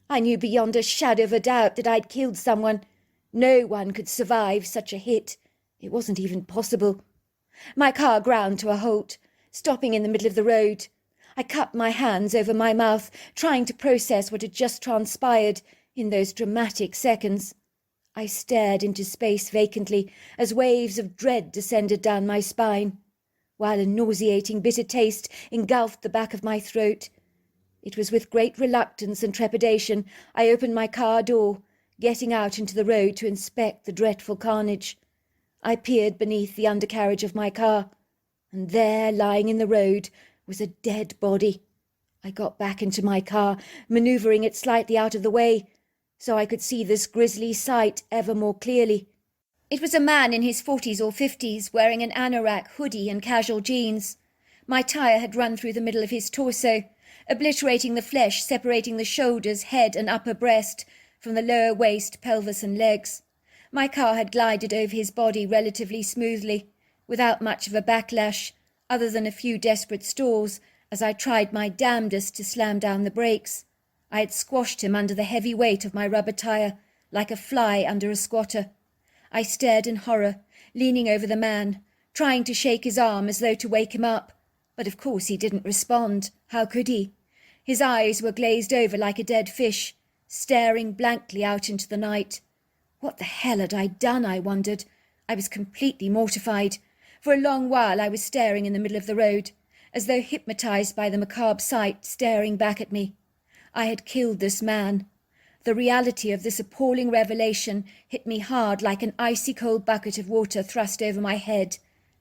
I knew beyond a shadow of a doubt that I'd killed someone. No one could survive such a hit. It wasn't even possible. My car ground to a halt, stopping in the middle of the road. I cupped my hands over my mouth, trying to process what had just transpired in those dramatic seconds. I stared into space vacantly as waves of dread descended down my spine, while a nauseating bitter taste engulfed the back of my throat. It was with great reluctance and trepidation I opened my car door, getting out into the road to inspect the dreadful carnage. I peered beneath the undercarriage of my car, and there, lying in the road, was a dead body. I got back into my car, manoeuvring it slightly out of the way, so I could see this grisly sight ever more clearly. It was a man in his 40s or 50s, wearing an anorak hoodie and casual jeans. My tyre had run through the middle of his torso, obliterating the flesh separating the shoulders, head and upper breast from the lower waist, pelvis and legs. My car had glided over his body relatively smoothly, without much of a backlash, other than a few desperate stalls as I tried my damnedest to slam down the brakes. I had squashed him under the heavy weight of my rubber tyre, like a fly under a squatter. I stared in horror, leaning over the man, trying to shake his arm as though to wake him up, but of course he didn't respond. How could he? His eyes were glazed over like a dead fish, staring blankly out into the night. What the hell had I done, I wondered. I was completely mortified. For a long while I was staring in the middle of the road, as though hypnotized by the macabre sight staring back at me. I had killed this man. The reality of this appalling revelation hit me hard like an icy cold bucket of water thrust over my head.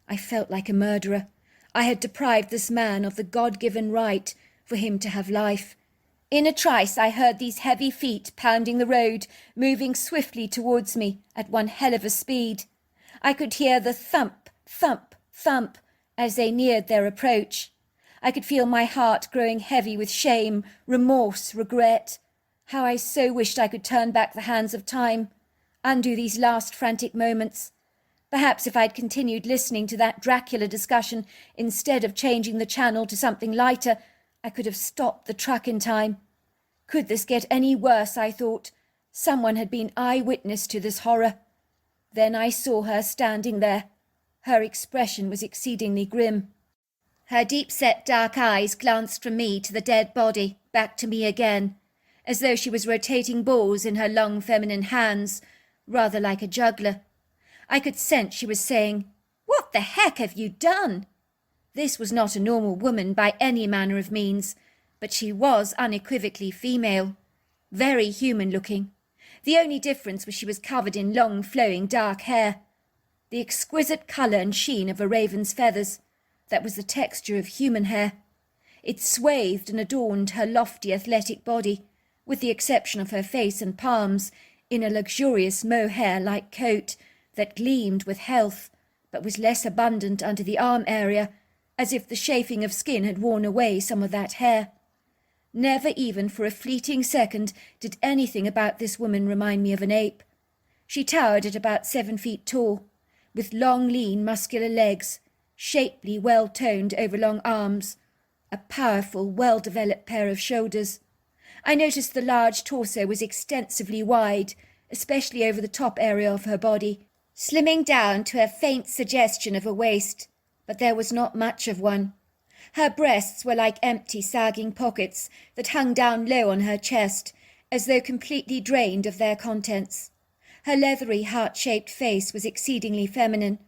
I felt like a murderer. I had deprived this man of the God-given right for him to have life. In a trice I heard these heavy feet pounding the road, moving swiftly towards me at one hell of a speed. I could hear the thump, thump, thump as they neared their approach. I could feel my heart growing heavy with shame, remorse, regret. How I so wished I could turn back the hands of time, undo these last frantic moments. Perhaps if I'd continued listening to that Dracula discussion instead of changing the channel to something lighter, I could have stopped the truck in time. Could this get any worse, I thought? Someone had been eyewitness to this horror. Then I saw her standing there. Her expression was exceedingly grim. Her deep-set dark eyes glanced from me to the dead body, back to me again, as though she was rotating balls in her long feminine hands, rather like a juggler. I could sense she was saying, "What the heck have you done?" This was not a normal woman by any manner of means, but she was unequivocally female, very human-looking. The only difference was she was covered in long, flowing, dark hair. The exquisite colour and sheen of a raven's feathers, that was the texture of human hair. It swathed and adorned her lofty, athletic body, with the exception of her face and palms, in a luxurious mohair-like coat that gleamed with health, but was less abundant under the arm area, as if the chafing of skin had worn away some of that hair. Never even for a fleeting second did anything about this woman remind me of an ape. She towered at about 7 feet tall, with long, lean, muscular legs, shapely, well-toned, overlong arms, a powerful, well-developed pair of shoulders. I noticed the large torso was extensively wide, especially over the top area of her body, slimming down to a faint suggestion of a waist, but there was not much of one. Her breasts were like empty, sagging pockets that hung down low on her chest, as though completely drained of their contents. Her leathery, heart-shaped face was exceedingly feminine.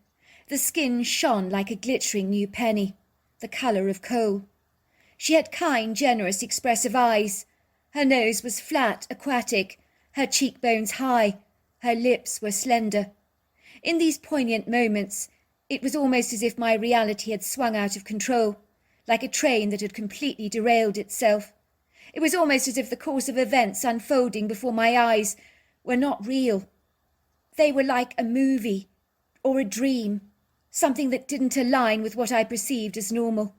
The skin shone like a glittering new penny, the colour of coal. She had kind, generous, expressive eyes. Her nose was flat, aquatic, her cheekbones high, her lips were slender. In these poignant moments, it was almost as if my reality had swung out of control, like a train that had completely derailed itself. It was almost as if the course of events unfolding before my eyes were not real. They were like a movie or a dream, something that didn't align with what I perceived as normal.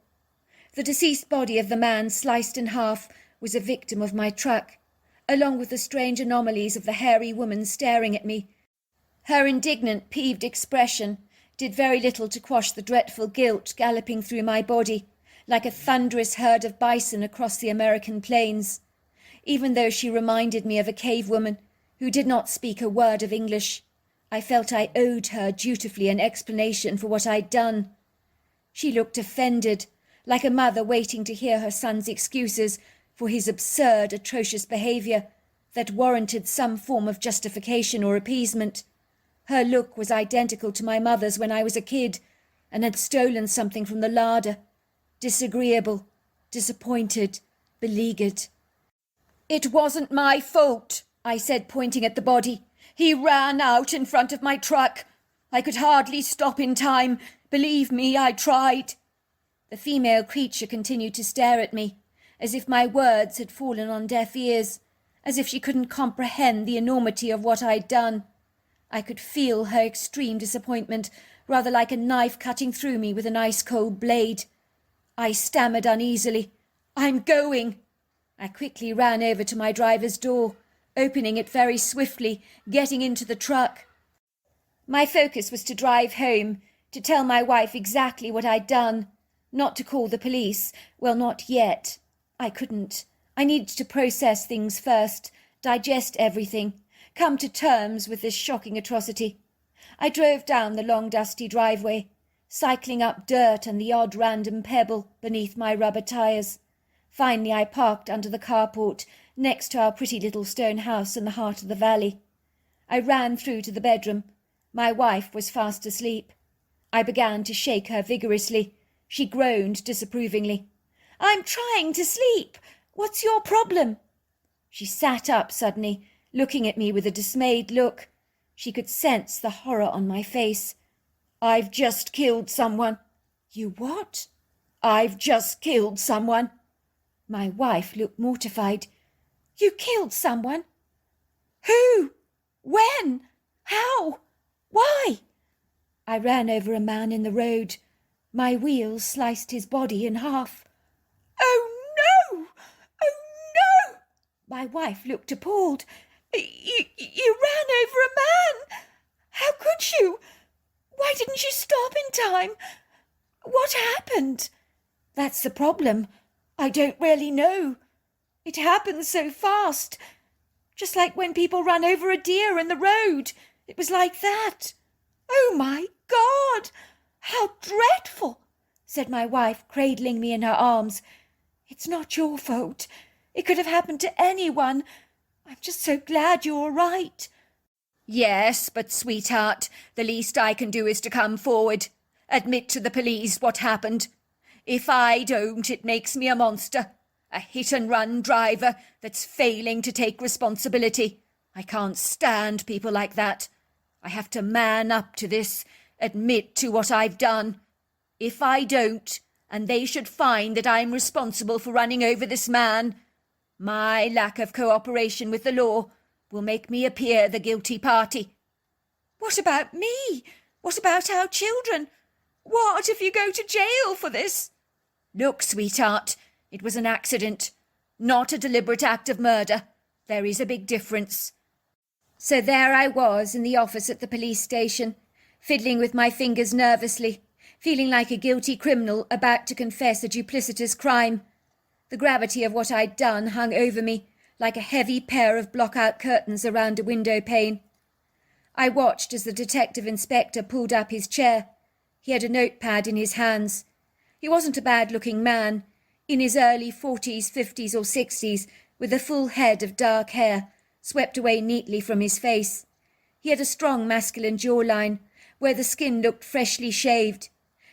The deceased body of the man, sliced in half, was a victim of my truck, along with the strange anomalies of the hairy woman staring at me. Her indignant, peeved expression did very little to quash the dreadful guilt galloping through my body, like a thunderous herd of bison across the American plains. Even though she reminded me of a cave woman who did not speak a word of English, I felt I owed her dutifully an explanation for what I'd done. She looked offended, like a mother waiting to hear her son's excuses for his absurd, atrocious behaviour that warranted some form of justification or appeasement. Her look was identical to my mother's when I was a kid and had stolen something from the larder. Disagreeable, disappointed, beleaguered. "It wasn't my fault," I said, pointing at the body. "He ran out in front of my truck. I could hardly stop in time. Believe me, I tried." The female creature continued to stare at me, as if my words had fallen on deaf ears, as if she couldn't comprehend the enormity of what I'd done. I could feel her extreme disappointment, rather like a knife cutting through me with an ice-cold blade. I stammered uneasily, "I'm going." I quickly ran over to my driver's door, opening it very swiftly, getting into the truck. My focus was to drive home, to tell my wife exactly what I'd done, not to call the police. Well, not yet. I couldn't. I needed to process things first, digest everything, come to terms with this shocking atrocity. I drove down the long dusty driveway, cycling up dirt and the odd random pebble beneath my rubber tyres. Finally I parked under the carport next to our pretty little stone house in the heart of the valley. I ran through to the bedroom. My wife was fast asleep. I began to shake her vigorously. She groaned disapprovingly. "I'm trying to sleep. What's your problem?" She sat up suddenly, looking at me with a dismayed look. She could sense the horror on my face. "I've just killed someone." "You what?" "I've just killed someone." My wife looked mortified. "You killed someone? Who? When? How? Why?" "I ran over a man in the road. My wheels sliced his body in half." "Oh no! Oh no!" My wife looked appalled. You ran over a man! How could you? Why didn't you stop in time? What happened?" "That's the problem. I don't really know. It happened so fast. Just like when people run over a deer in the road. It was like that." "Oh my God! How dreadful!" said my wife, cradling me in her arms. "It's not your fault. It could have happened to anyone. I'm just so glad you're all right." "Yes, but sweetheart, the least I can do is to come forward. Admit to the police what happened. If I don't, it makes me a monster. A hit-and-run driver that's failing to take responsibility. I can't stand people like that. I have to man up to this, admit to what I've done. If I don't, and they should find that I'm responsible for running over this man, my lack of cooperation with the law will make me appear the guilty party." "What about me? What about our children? What if you go to jail for this?" "Look, sweetheart, it was an accident, not a deliberate act of murder. There is a big difference." So there I was in the office at the police station, fiddling with my fingers nervously, feeling like a guilty criminal about to confess a duplicitous crime. The gravity of what I'd done hung over me like a heavy pair of block-out curtains around a window pane. I watched as the detective inspector pulled up his chair. He had a notepad in his hands. He wasn't a bad-looking man, in his early 40s, 50s or 60s, with a full head of dark hair, swept away neatly from his face. He had a strong masculine jawline, where the skin looked freshly shaved.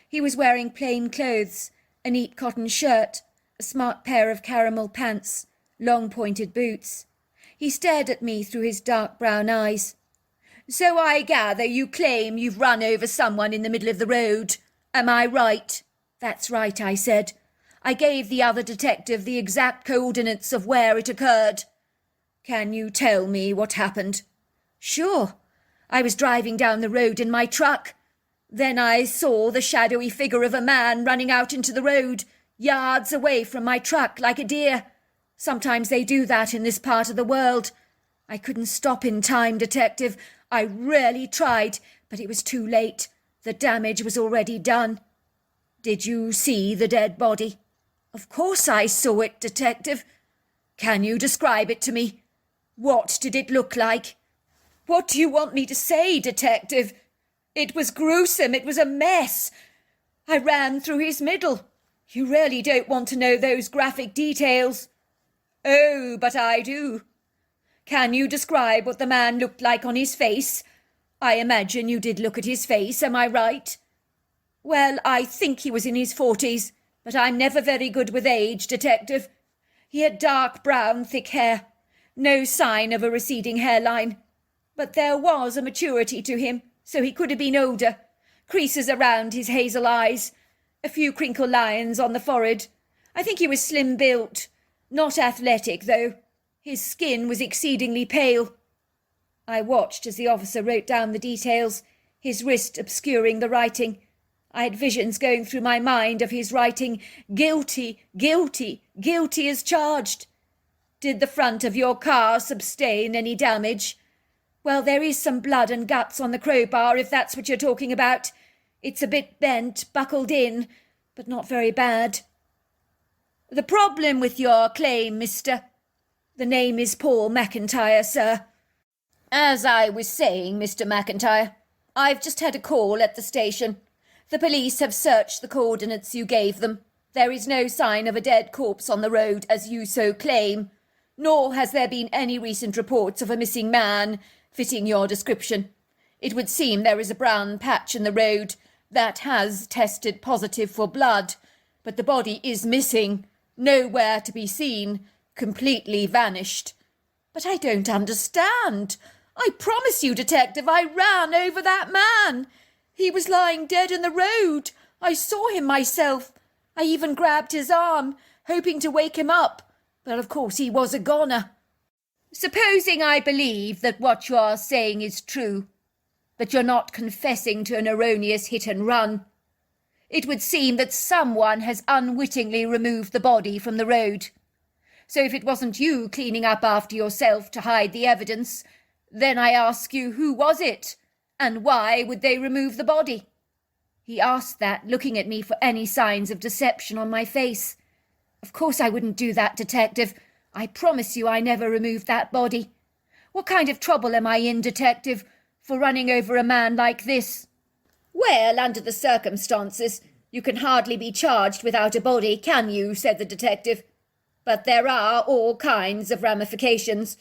He was wearing plain clothes, a neat cotton shirt, a smart pair of caramel pants, long pointed boots. He stared at me through his dark brown eyes. "So I gather you claim you've run over someone in the middle of the road. Am I right?" "That's right," I said. I gave the other detective the exact coordinates of where it occurred. "Can you tell me what happened?" "Sure. I was driving down the road in my truck. Then I saw the shadowy figure of a man running out into the road, yards away from my truck like a deer. Sometimes they do that in this part of the world. I couldn't stop in time, detective. I really tried, but it was too late. The damage was already done." "Did you see the dead body?" Of course I saw it, Detective. Can you describe it to me? What did it look like? What do you want me to say, Detective? It was gruesome. It was a mess. I ran through his middle. You really don't want to know those graphic details. Oh, but I do. Can you describe what the man looked like on his face? I imagine you did look at his face, am I right? Well, I think he was in his 40s, but I'm never very good with age, Detective. He had dark brown, thick hair. No sign of a receding hairline. But there was a maturity to him, so he could have been older. Creases around his hazel eyes. A few crinkle lines on the forehead. I think he was slim-built. Not athletic, though. His skin was exceedingly pale. I watched as the officer wrote down the details, his wrist obscuring the writing. I had visions going through my mind of his writing, "Guilty, guilty, guilty as charged." Did the front of your car sustain any damage? Well, there is some blood and guts on the crowbar, if that's what you're talking about. It's a bit bent, buckled in, but not very bad. The problem with your claim, mister? The name is Paul McIntyre, sir. As I was saying, Mr. McIntyre, I've just had a call at the station. The police have searched the coordinates you gave them. There is no sign of a dead corpse on the road, as you so claim, nor has there been any recent reports of a missing man fitting your description. It would seem there is a brown patch in the road that has tested positive for blood, but the body is missing, nowhere to be seen, completely vanished. But I don't understand. I promise you, Detective, I ran over that man. He was lying dead in the road. I saw him myself. I even grabbed his arm, hoping to wake him up, but of course he was a goner. Supposing I believe that what you are saying is true, that you're not confessing to an erroneous hit and run, it would seem that someone has unwittingly removed the body from the road. So if it wasn't you cleaning up after yourself to hide the evidence, then I ask you, who was it? And why would they remove the body? He asked that, looking at me for any signs of deception on my face. Of course I wouldn't do that, Detective. I promise you I never removed that body. What kind of trouble am I in, Detective, for running over a man like this? Well, under the circumstances, you can hardly be charged without a body, can you? Said the detective. But there are all kinds of ramifications.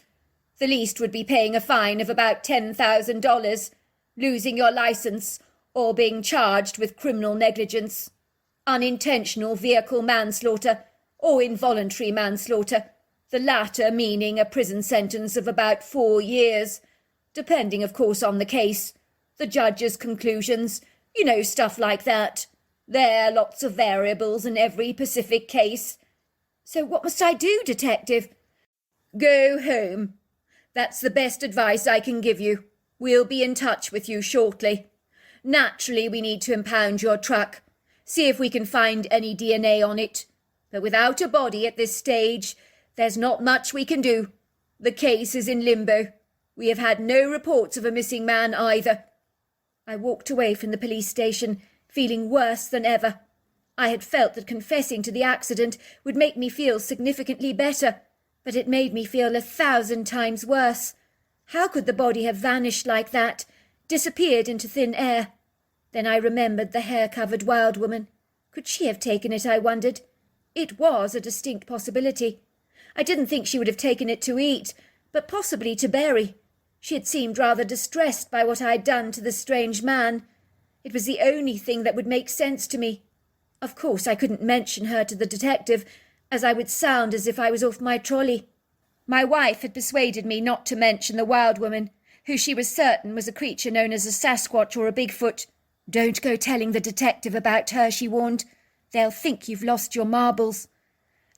The least would be paying a fine of about $10,000, losing your license, or being charged with criminal negligence, unintentional vehicle manslaughter, or involuntary manslaughter, the latter meaning a prison sentence of about 4 years, depending, of course, on the case, the judge's conclusions, stuff like that. There are lots of variables in every Pacific case. So what must I do, Detective? Go home. That's the best advice I can give you. We'll be in touch with you shortly. Naturally, we need to impound your truck, see if we can find any DNA on it. But without a body at this stage, there's not much we can do. The case is in limbo. We have had no reports of a missing man either. I walked away from the police station, feeling worse than ever. I had felt that confessing to the accident would make me feel significantly better, but it made me feel 1,000 times worse. How could the body have vanished like that, disappeared into thin air? Then I remembered the hair-covered wild woman. Could she have taken it, I wondered? It was a distinct possibility. I didn't think she would have taken it to eat, but possibly to bury. She had seemed rather distressed by what I had done to the strange man. It was the only thing that would make sense to me. Of course, I couldn't mention her to the detective, as I would sound as if I was off my trolley. My wife had persuaded me not to mention the wild woman, who she was certain was a creature known as a Sasquatch or a Bigfoot. Don't go telling the detective about her, she warned. They'll think you've lost your marbles.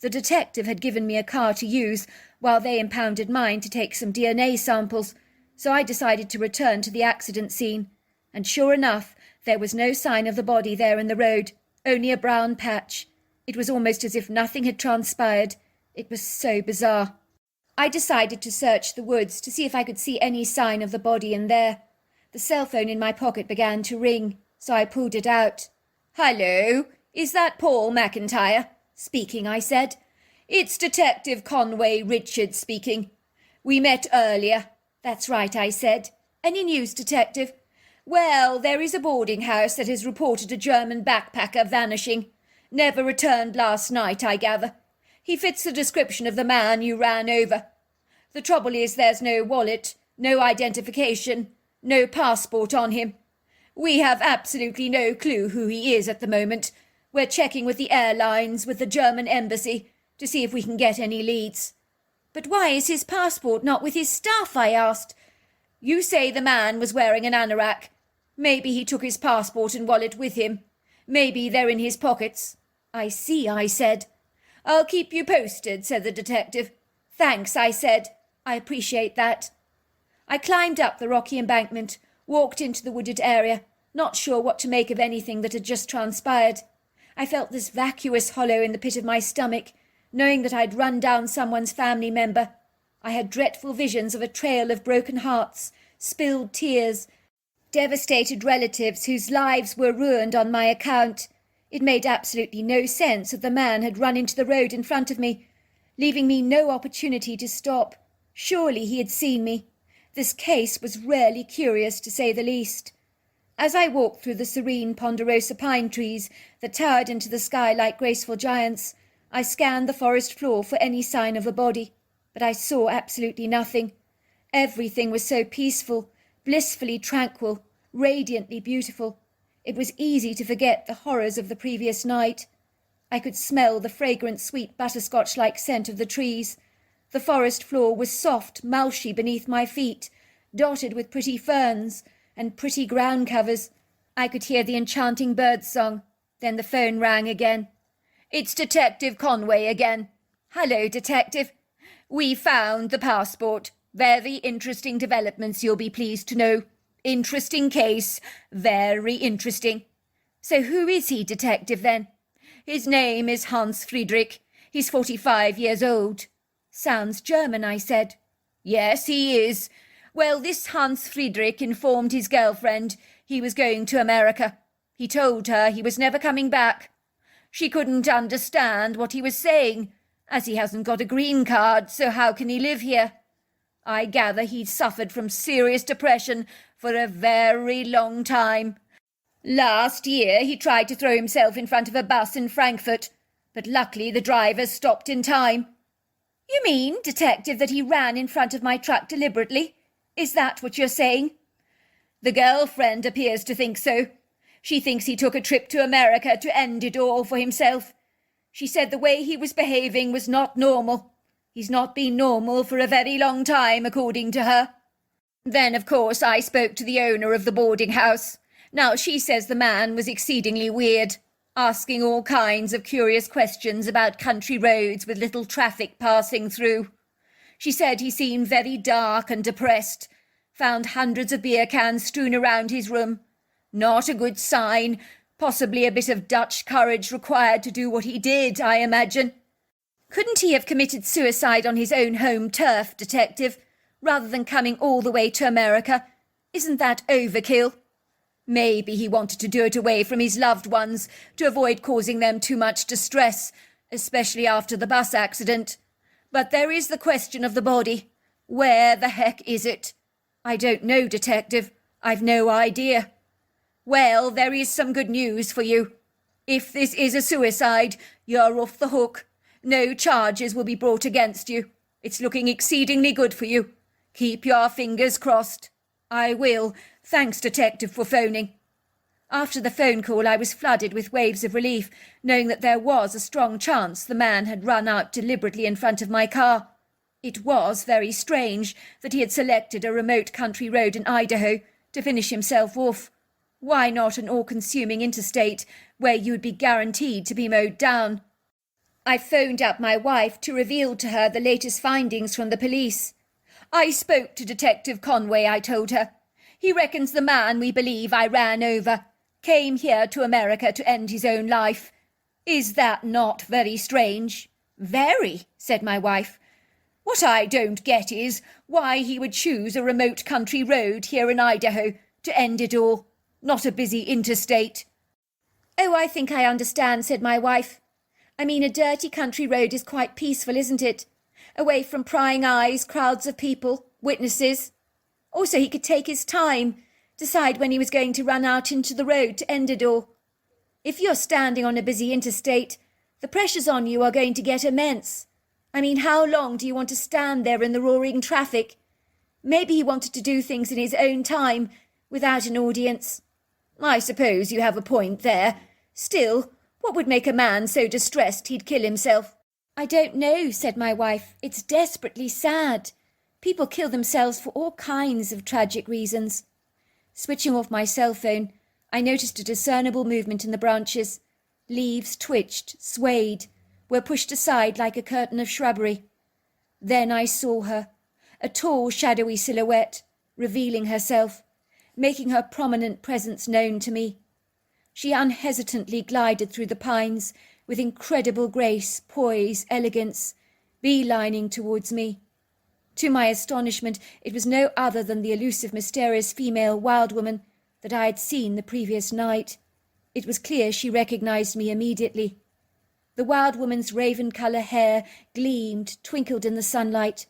The detective had given me a car to use, while they impounded mine to take some DNA samples, so I decided to return to the accident scene. And sure enough, there was no sign of the body there in the road, only a brown patch. It was almost as if nothing had transpired. It was so bizarre. I decided to search the woods to see if I could see any sign of the body in there. The cell phone in my pocket began to ring, so I pulled it out. "Hello, is that Paul McIntyre?" Speaking, I said. It's Detective Conway Richards speaking. We met earlier. That's right, I said. Any news, Detective? Well, there is a boarding house that has reported a German backpacker vanishing. Never returned last night, I gather. He fits the description of the man you ran over. The trouble is there's no wallet, no identification, no passport on him. We have absolutely no clue who he is at the moment. We're checking with the airlines, with the German embassy, to see if we can get any leads. But why is his passport not with his stuff? I asked. You say the man was wearing an anorak. Maybe he took his passport and wallet with him. Maybe they're in his pockets. I see, I said. I'll keep you posted, said the detective. Thanks, I said. I appreciate that. I climbed up the rocky embankment, walked into the wooded area, not sure what to make of anything that had just transpired. I felt this vacuous hollow in the pit of my stomach, knowing that I'd run down someone's family member. I had dreadful visions of a trail of broken hearts, spilled tears, devastated relatives whose lives were ruined on my account. It made absolutely no sense that the man had run into the road in front of me, leaving me no opportunity to stop. Surely he had seen me. This case was rarely curious, to say the least. As I walked through the serene ponderosa pine trees that towered into the sky like graceful giants, I scanned the forest floor for any sign of a body, but I saw absolutely nothing. Everything was so peaceful, blissfully tranquil, radiantly beautiful. It was easy to forget the horrors of the previous night. I could smell the fragrant, sweet butterscotch-like scent of the trees. The forest floor was soft, moushy beneath my feet, dotted with pretty ferns and pretty ground covers. I could hear the enchanting bird song. Then the phone rang again. It's Detective Conway again. Hello, Detective. We found the passport. Very interesting developments, you'll be pleased to know. Interesting case. Very interesting. So who is he, Detective, then? His name is Hans Friedrich. He's 45 years old. Sounds German, I said. Yes, he is. Well, this Hans Friedrich informed his girlfriend he was going to America. He told her he was never coming back. She couldn't understand what he was saying, as he hasn't got a green card, so how can he live here? I gather he'd suffered from serious depression for a very long time. Last year he tried to throw himself in front of a bus in Frankfurt, but luckily the driver stopped in time. You mean, Detective, that he ran in front of my truck deliberately? Is that what you're saying? The girlfriend appears to think so. She thinks he took a trip to America to end it all for himself. She said the way he was behaving was not normal. He's not been normal for a very long time, according to her. Then, of course, I spoke to the owner of the boarding house. Now, she says the man was exceedingly weird, asking all kinds of curious questions about country roads with little traffic passing through. She said he seemed very dark and depressed, found hundreds of beer cans strewn around his room. Not a good sign, possibly a bit of Dutch courage required to do what he did, I imagine. Couldn't he have committed suicide on his own home turf, Detective, rather than coming all the way to America? Isn't that overkill? Maybe he wanted to do it away from his loved ones, to avoid causing them too much distress, especially after the bus accident. But there is the question of the body. Where the heck is it? I don't know, Detective. I've no idea. Well, there is some good news for you. If this is a suicide, you're off the hook. No charges will be brought against you. It's looking exceedingly good for you. Keep your fingers crossed. I will. Thanks, Detective, for phoning. After the phone call, I was flooded with waves of relief, knowing that there was a strong chance the man had run out deliberately in front of my car. It was very strange that he had selected a remote country road in Idaho to finish himself off. Why not an all-consuming interstate where you would be guaranteed to be mowed down? I phoned up my wife to reveal to her the latest findings from the police. I spoke to Detective Conway, I told her. He reckons the man we believe I ran over came here to America to end his own life. Is that not very strange? Very, said my wife. What I don't get is why he would choose a remote country road here in Idaho to end it all, not a busy interstate. Oh, I think I understand, said my wife. I mean, a dirty country road is quite peaceful, isn't it? Away from prying eyes, crowds of people, witnesses. Also, he could take his time, decide when he was going to run out into the road to end it all. If you're standing on a busy interstate, the pressures on you are going to get immense. I mean, how long do you want to stand there in the roaring traffic? Maybe he wanted to do things in his own time, without an audience. I suppose you have a point there. Still, what would make a man so distressed he'd kill himself? I don't know, said my wife. It's desperately sad. People kill themselves for all kinds of tragic reasons. Switching off my cell phone, I noticed a discernible movement in the branches. Leaves twitched, swayed, were pushed aside like a curtain of shrubbery. Then I saw her, a tall, shadowy silhouette, revealing herself, making her prominent presence known to me. She unhesitantly glided through the pines with incredible grace, poise, elegance, beelining towards me. To my astonishment, it was no other than the elusive, mysterious female wild woman that I had seen the previous night. It was clear she recognized me immediately. The wild woman's raven-colour hair gleamed, twinkled in the sunlight.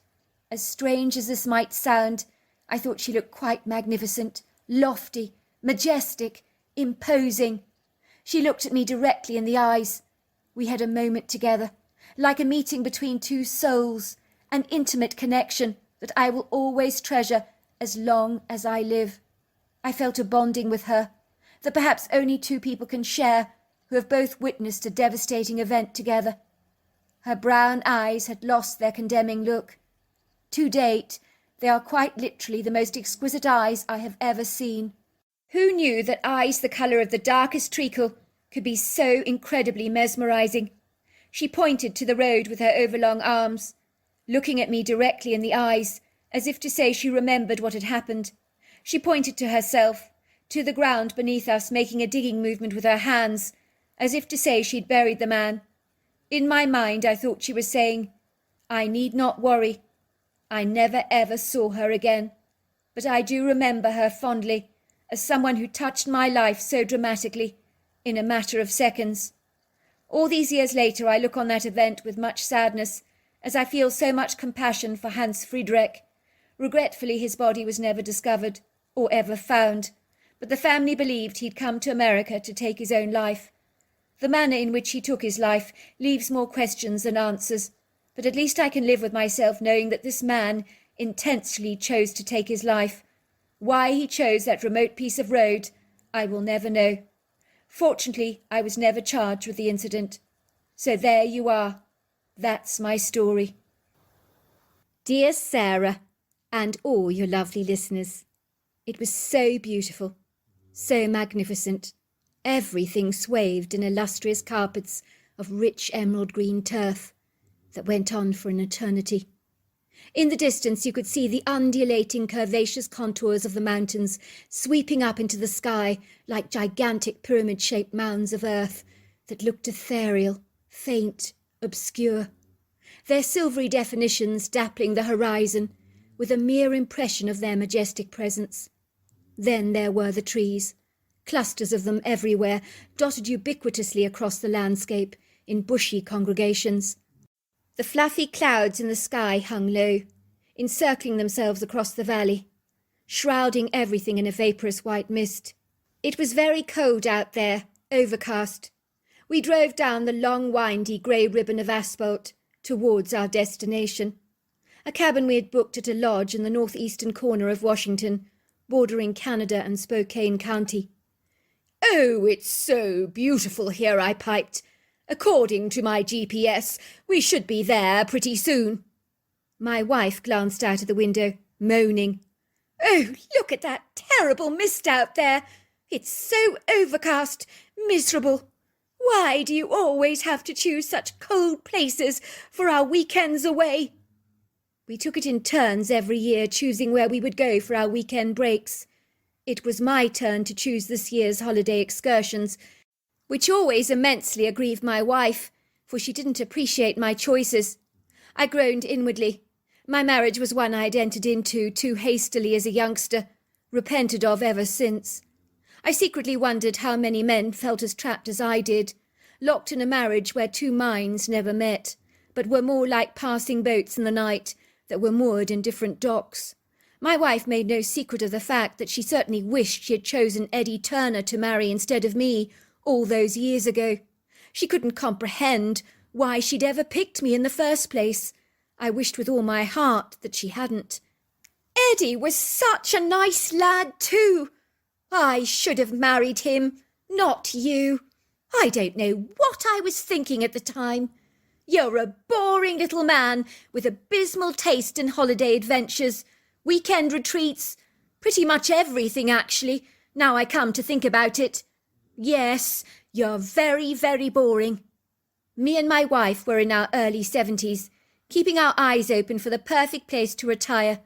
As strange as this might sound, I thought she looked quite magnificent, lofty, majestic, imposing. She looked at me directly in the eyes. We had a moment together, like a meeting between two souls, an intimate connection that I will always treasure as long as I live. I felt a bonding with her that perhaps only two people can share who have both witnessed a devastating event together. Her brown eyes had lost their condemning look. To date, they are quite literally the most exquisite eyes I have ever seen. Who knew that eyes the colour of the darkest treacle could be so incredibly mesmerising? She pointed to the road with her overlong arms, looking at me directly in the eyes, as if to say she remembered what had happened. She pointed to herself, to the ground beneath us, making a digging movement with her hands, as if to say she'd buried the man. In my mind, I thought she was saying, I need not worry. I never ever saw her again, but I do remember her fondly, as someone who touched my life so dramatically, in a matter of seconds. All these years later, I look on that event with much sadness, as I feel so much compassion for Hans Friedrich. Regretfully, his body was never discovered, or ever found, but the family believed he'd come to America to take his own life. The manner in which he took his life leaves more questions than answers, but at least I can live with myself knowing that this man intentionally chose to take his life. Why he chose that remote piece of road, I will never know. Fortunately, I was never charged with the incident. So there you are. That's my story.
Dear Sarah, and all your lovely listeners, it was so beautiful, so magnificent. Everything swathed in illustrious carpets of rich emerald green turf that went on for an eternity. In the distance you could see the undulating curvaceous contours of the mountains sweeping up into the sky like gigantic pyramid-shaped mounds of earth that looked ethereal, faint, obscure, their silvery definitions dappling the horizon with a mere impression of their majestic presence. Then there were the trees, clusters of them everywhere, dotted ubiquitously across the landscape in bushy congregations. The fluffy clouds in the sky hung low, encircling themselves across the valley, shrouding everything in a vaporous white mist. It was very cold out there, overcast. We drove down the long, windy grey ribbon of asphalt towards our destination, a cabin we had booked at a lodge in the northeastern corner of Washington, bordering Canada and Spokane County. "Oh, it's so beautiful here," I piped. "According to my GPS, we should be there pretty soon." My wife glanced out of the window, moaning. "Oh, look at that terrible mist out there. It's so overcast, miserable. Why do you always have to choose such cold places for our weekends away?" We took it in turns every year, choosing where we would go for our weekend breaks. It was my turn to choose this year's holiday excursions, which always immensely aggrieved my wife, for she didn't appreciate my choices. I groaned inwardly. My marriage was one I had entered into too hastily as a youngster, repented of ever since. I secretly wondered how many men felt as trapped as I did,
locked in a marriage where two minds never met, but were more like passing boats in the night that were moored in different docks. My wife made no secret of the fact that she certainly wished she had chosen Eddie Turner to marry instead of me all those years ago. She couldn't comprehend why she'd ever picked me in the first place. I wished with all my heart that she hadn't. Eddie was such a nice lad too. I should have married him, not you. I don't know what I was thinking at the time. You're a boring little man with abysmal taste in holiday adventures, weekend retreats, pretty much everything actually, now I come to think about it. Yes, you're very, very boring. Me and my wife were in our early 70s, keeping our eyes open for the perfect place to retire,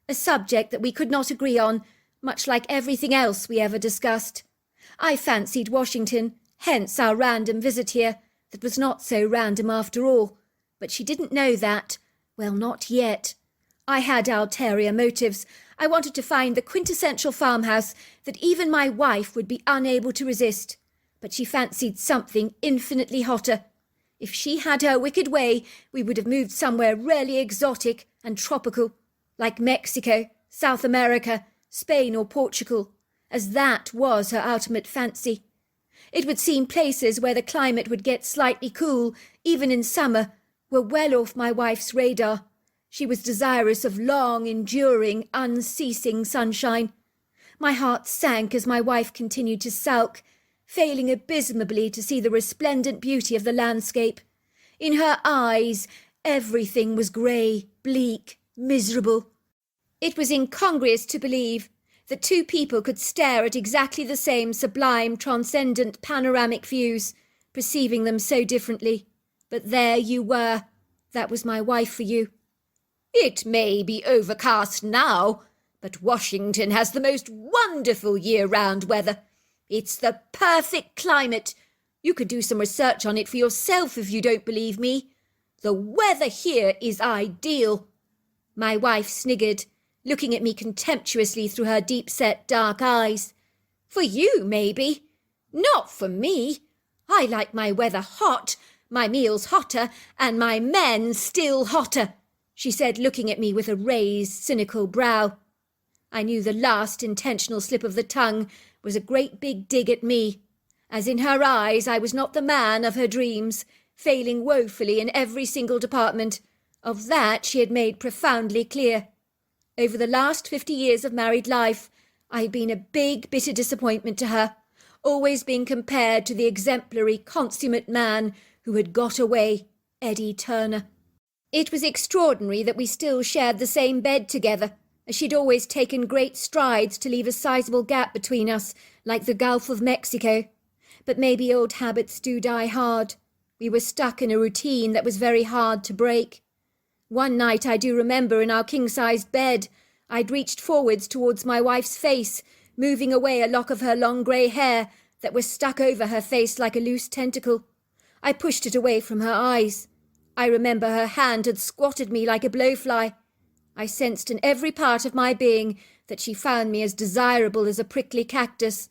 a subject that we could not agree on, much like everything else we ever discussed. I fancied Washington, hence our random visit here, that was not so random after all, but she didn't know that. Well, not yet. I had ulterior motives. I wanted to find the quintessential farmhouse that even my wife would be unable to resist, but she fancied something infinitely hotter. If she had her wicked way, we would have moved somewhere really exotic and tropical, like Mexico, South America, Spain or Portugal, as that was her ultimate fancy. It would seem places where the climate would get slightly cool, even in summer, were well off my wife's radar. She was desirous of long, enduring, unceasing sunshine. My heart sank as my wife continued to sulk, failing abysmally to see the resplendent beauty of the landscape. In her eyes, everything was grey, bleak, miserable. It was incongruous to believe that two people could stare at exactly the same sublime, transcendent, panoramic views, perceiving them so differently. But there you were. That was my wife for you. It may be overcast now, but Washington has the most wonderful year-round weather. It's the perfect climate. You could do some research on it for yourself if you don't believe me. The weather here is ideal. My wife sniggered, looking at me contemptuously through her deep-set dark eyes. For you, maybe. Not for me. I like my weather hot, my meals hotter, and my men still hotter, she said, looking at me with a raised, cynical brow. I knew the last intentional slip of the tongue was a great big dig at me, as in her eyes I was not the man of her dreams, failing woefully in every single department. Of that she had made profoundly clear. Over the last 50 years of married life, I had been a big, bitter disappointment to her, always being compared to the exemplary, consummate man who had got away, Eddie Turner. It was extraordinary that we still shared the same bed together, as she'd always taken great strides to leave a sizable gap between us, like the Gulf of Mexico. But maybe old habits do die hard. We were stuck in a routine that was very hard to break. One night I do remember in our king-sized bed, I'd reached forwards towards my wife's face, moving away a lock of her long grey hair that was stuck over her face like a loose tentacle. I pushed it away from her eyes. I remember her hand had squatted me like a blowfly. I sensed in every part of my being that she found me as desirable as a prickly cactus.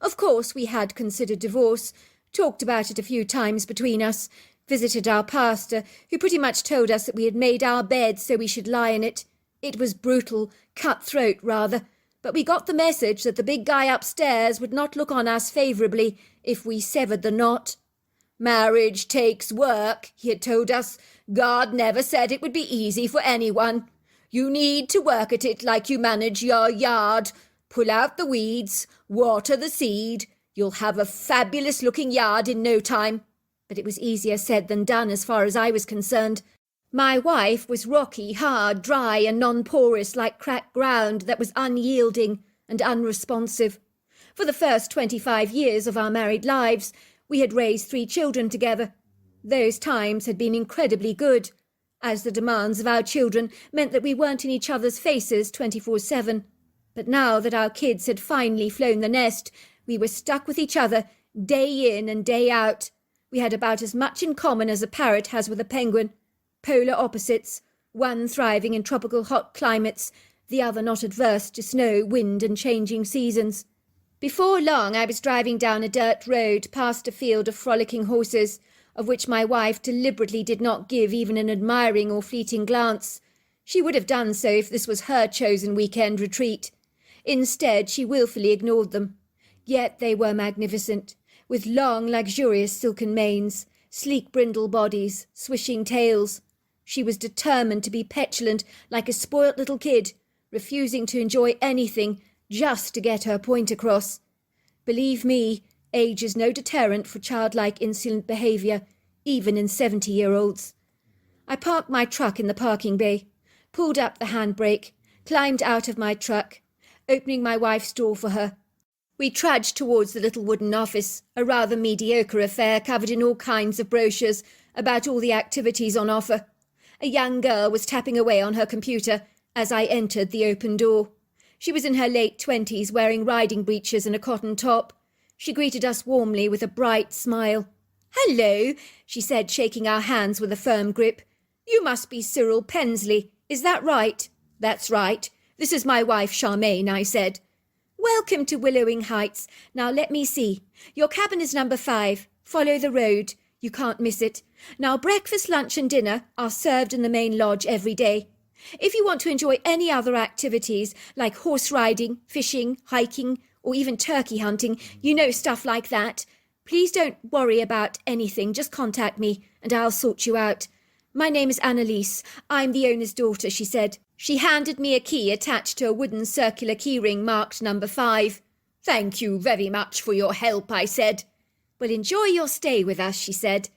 Of course, we had considered divorce, talked about it a few times between us, visited our pastor, who pretty much told us that we had made our bed so we should lie in it. It was brutal, cutthroat rather, but we got the message that the big guy upstairs would not look on us favourably if we severed the knot. Marriage takes work, he had told us. God never said it would be easy for anyone. You need to work at it like you manage your yard. Pull out the weeds, water the seed. You'll have a fabulous-looking yard in no time. But it was easier said than done as far as I was concerned. My wife was rocky, hard, dry and non-porous like cracked ground that was unyielding and unresponsive. For the first 25 years of our married lives, we had raised 3 children together. Those times had been incredibly good, as the demands of our children meant that we weren't in each other's faces 24/7. But now that our kids had finally flown the nest, we were stuck with each other day in and day out. We had about as much in common as a parrot has with a penguin. Polar opposites, one thriving in tropical hot climates, the other not adverse to snow, wind and changing seasons. Before long I was driving down a dirt road past a field of frolicking horses, of which my wife deliberately did not give even an admiring or fleeting glance. She would have done so if this was her chosen weekend retreat. Instead, she wilfully ignored them. Yet they were magnificent, with long, luxurious silken manes, sleek brindle bodies, swishing tails. She was determined to be petulant like a spoilt little kid, refusing to enjoy anything just to get her point across. Believe me, age is no deterrent for childlike insolent behaviour, even in 70-year-olds. I parked my truck in the parking bay, pulled up the handbrake, climbed out of my truck, opening my wife's door for her. We trudged towards the little wooden office, a rather mediocre affair covered in all kinds of brochures about all the activities on offer. A young girl was tapping away on her computer as I entered the open door. She was in her late 20s, wearing riding breeches and a cotton top. She greeted us warmly with a bright smile. "Hello," she said, shaking our hands with a firm grip. "You must be Cyril Pensley. Is that right?" "That's right. This is my wife, Charmaine," I said. "Welcome to Willowing Heights. Now let me see. Your cabin is number 5. Follow the road. You can't miss it. Now breakfast, lunch and dinner are served in the main lodge every day. If you want to enjoy any other activities, like horse riding, fishing, hiking, or even turkey hunting, stuff like that, please don't worry about anything. Just contact me and I'll sort you out. My name is Annalise. I'm the owner's daughter," she said. She handed me a key attached to a wooden circular keyring marked number 5. "Thank you very much for your help," I said. "Well, enjoy your stay with us," she said.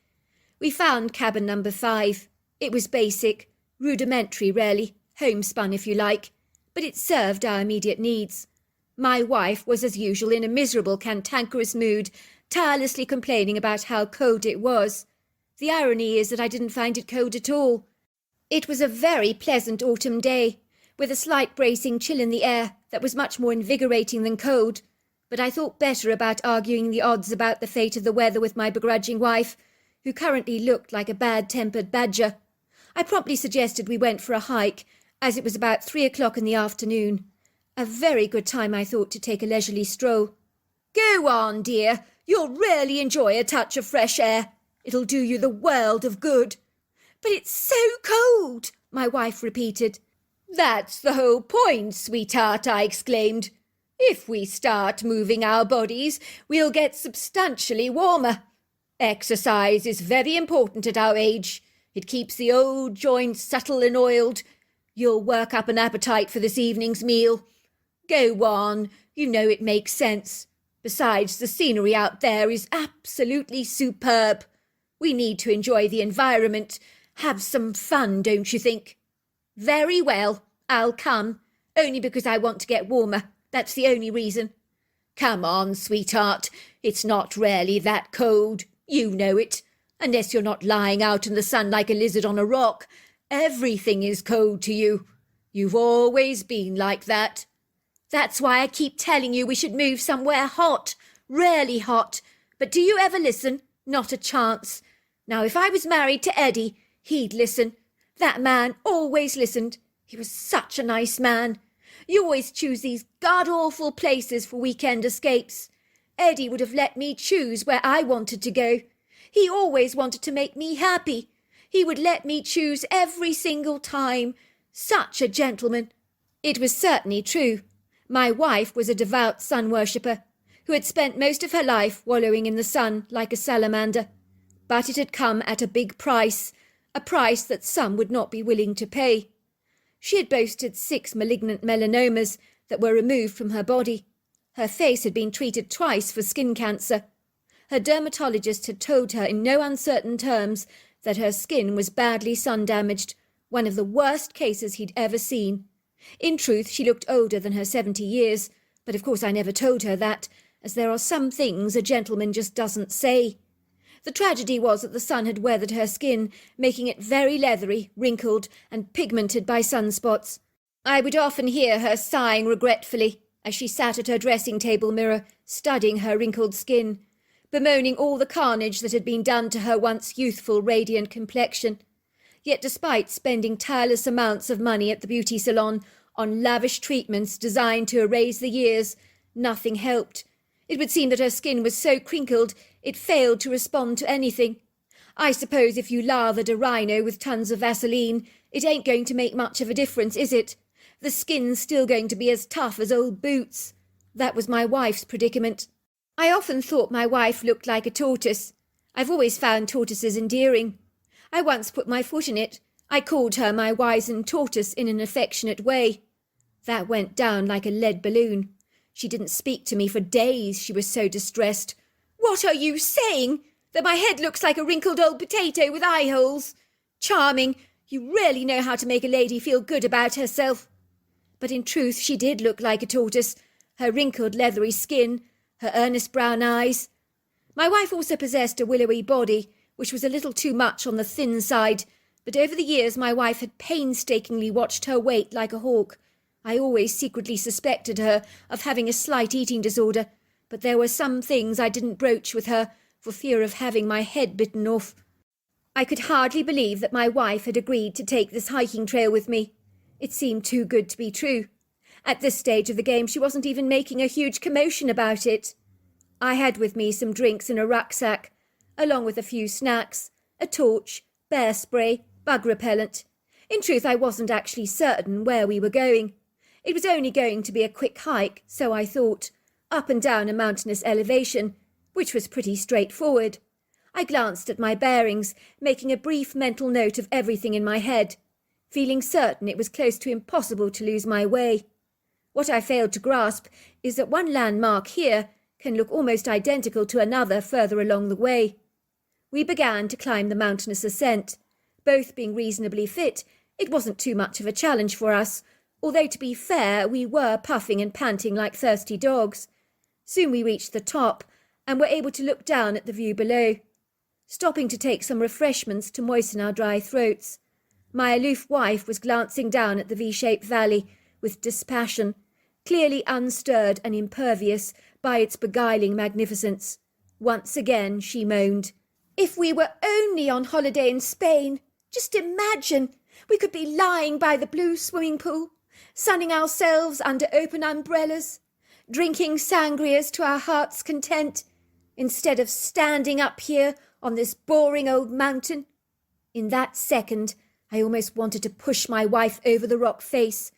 We found cabin number 5. It was basic, rudimentary really, homespun if you like, but it served our immediate needs. My wife was as usual in a miserable, cantankerous mood, tirelessly complaining about how cold it was. The irony is that I didn't find it cold at all. It was a very pleasant autumn day, with a slight bracing chill in the air that was much more invigorating than cold, but I thought better about arguing the odds about the fate of the weather with my begrudging wife, who currently looked like a bad-tempered badger. I promptly suggested we went for a hike, as it was about 3 o'clock in the afternoon. A very good time, I thought, to take a leisurely stroll. "Go on, dear. You'll really enjoy a touch of fresh air. It'll do you the world of good." "But it's so cold," my wife repeated. "That's the whole point, sweetheart," I exclaimed. "If we start moving our bodies, we'll get substantially warmer. Exercise is very important at our age. It keeps the old joints supple and oiled. You'll work up an appetite for this evening's meal. Go on, it makes sense. Besides, the scenery out there is absolutely superb. We need to enjoy the environment. Have some fun, don't you think?" "Very well, I'll come. Only because I want to get warmer. That's the only reason." "Come on, sweetheart. It's not really that cold. You know it. Unless you're not lying out in the sun like a lizard on a rock. Everything is cold to you. You've always been like that." "That's why I keep telling you we should move somewhere hot. Really hot. But do you ever listen? Not a chance. Now, if I was married to Eddie, he'd listen. That man always listened. He was such a nice man. You always choose these god-awful places for weekend escapes. Eddie would have let me choose where I wanted to go. He always wanted to make me happy. He would let me choose every single time. Such a gentleman." It was certainly true. My wife was a devout sun worshipper, who had spent most of her life wallowing in the sun like a salamander. But it had come at a big price, a price that some would not be willing to pay. She had boasted 6 malignant melanomas that were removed from her body. Her face had been treated twice for skin cancer. Her dermatologist had told her in no uncertain terms that her skin was badly sun-damaged, one of the worst cases he'd ever seen. In truth, she looked older than her 70 years, but of course I never told her that, as there are some things a gentleman just doesn't say. The tragedy was that the sun had weathered her skin, making it very leathery, wrinkled, and pigmented by sunspots. I would often hear her sighing regretfully as she sat at her dressing-table mirror, studying her wrinkled skin, bemoaning all the carnage that had been done to her once youthful, radiant complexion. Yet despite spending tireless amounts of money at the beauty salon on lavish treatments designed to erase the years, nothing helped, It would seem that her skin was so crinkled it failed to respond to anything. I suppose if you lathered a rhino with tons of Vaseline, it ain't going to make much of a difference, is it? The skin's still going to be as tough as old boots. That was my wife's predicament. I often thought my wife looked like a tortoise. I've always found tortoises endearing. I once put my foot in it. I called her my wizened tortoise in an affectionate way. That went down like a lead balloon. She didn't speak to me for days, she was so distressed. "What are you saying? That my head looks like a wrinkled old potato with eye holes? Charming, you really know how to make a lady feel good about herself." But in truth she did look like a tortoise, her wrinkled leathery skin, her earnest brown eyes. My wife also possessed a willowy body, which was a little too much on the thin side, but over the years my wife had painstakingly watched her weight like a hawk. I always secretly suspected her of having a slight eating disorder, but there were some things I didn't broach with her for fear of having my head bitten off. I could hardly believe that my wife had agreed to take this hiking trail with me. It seemed too good to be true. At this stage of the game she wasn't even making a huge commotion about it. I had with me some drinks in a rucksack, along with a few snacks, a torch, bear spray, bug repellent. In truth, I wasn't actually certain where we were going. It was only going to be a quick hike, so I thought, up and down a mountainous elevation, which was pretty straightforward. I glanced at my bearings, making a brief mental note of everything in my head, feeling certain it was close to impossible to lose my way. What I failed to grasp is that one landmark here can look almost identical to another further along the way. We began to climb the mountainous ascent. Both being reasonably fit, it wasn't too much of a challenge for us, although to be fair, we were puffing and panting like thirsty dogs. Soon we reached the top, and were able to look down at the view below, stopping to take some refreshments to moisten our dry throats. My aloof wife was glancing down at the V-shaped valley with dispassion, clearly unstirred and impervious by its beguiling magnificence. Once again she moaned. "If we were only on holiday in Spain! Just imagine! We could be lying by the blue swimming pool, sunning ourselves under open umbrellas, drinking sangrias to our heart's content, instead of standing up here on this boring old mountain." In that second, I almost wanted to push my wife over the rock face,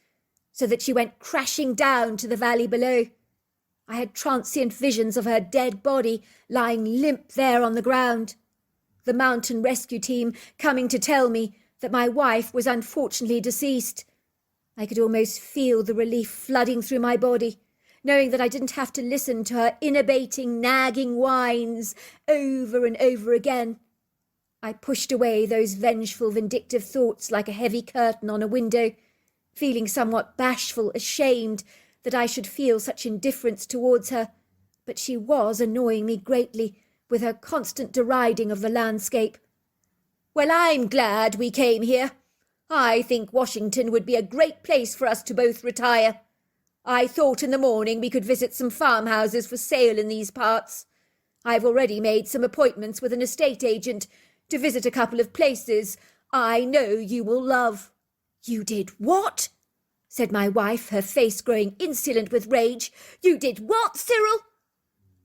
so that she went crashing down to the valley below. I had transient visions of her dead body lying limp there on the ground. The mountain rescue team coming to tell me that my wife was unfortunately deceased. I could almost feel the relief flooding through my body, knowing that I didn't have to listen to her innovating, nagging whines over and over again. I pushed away those vengeful, vindictive thoughts like a heavy curtain on a window, feeling somewhat bashful, ashamed that I should feel such indifference towards her, but she was annoying me greatly with her constant deriding of the landscape. "Well, I'm glad we came here. I think Washington would be a great place for us to both retire. I thought in the morning we could visit some farmhouses for sale in these parts. I've already made some appointments with an estate agent to visit a couple of places I know you will love." "You did what?" said my wife, her face growing insolent with rage. "You did what, Cyril?"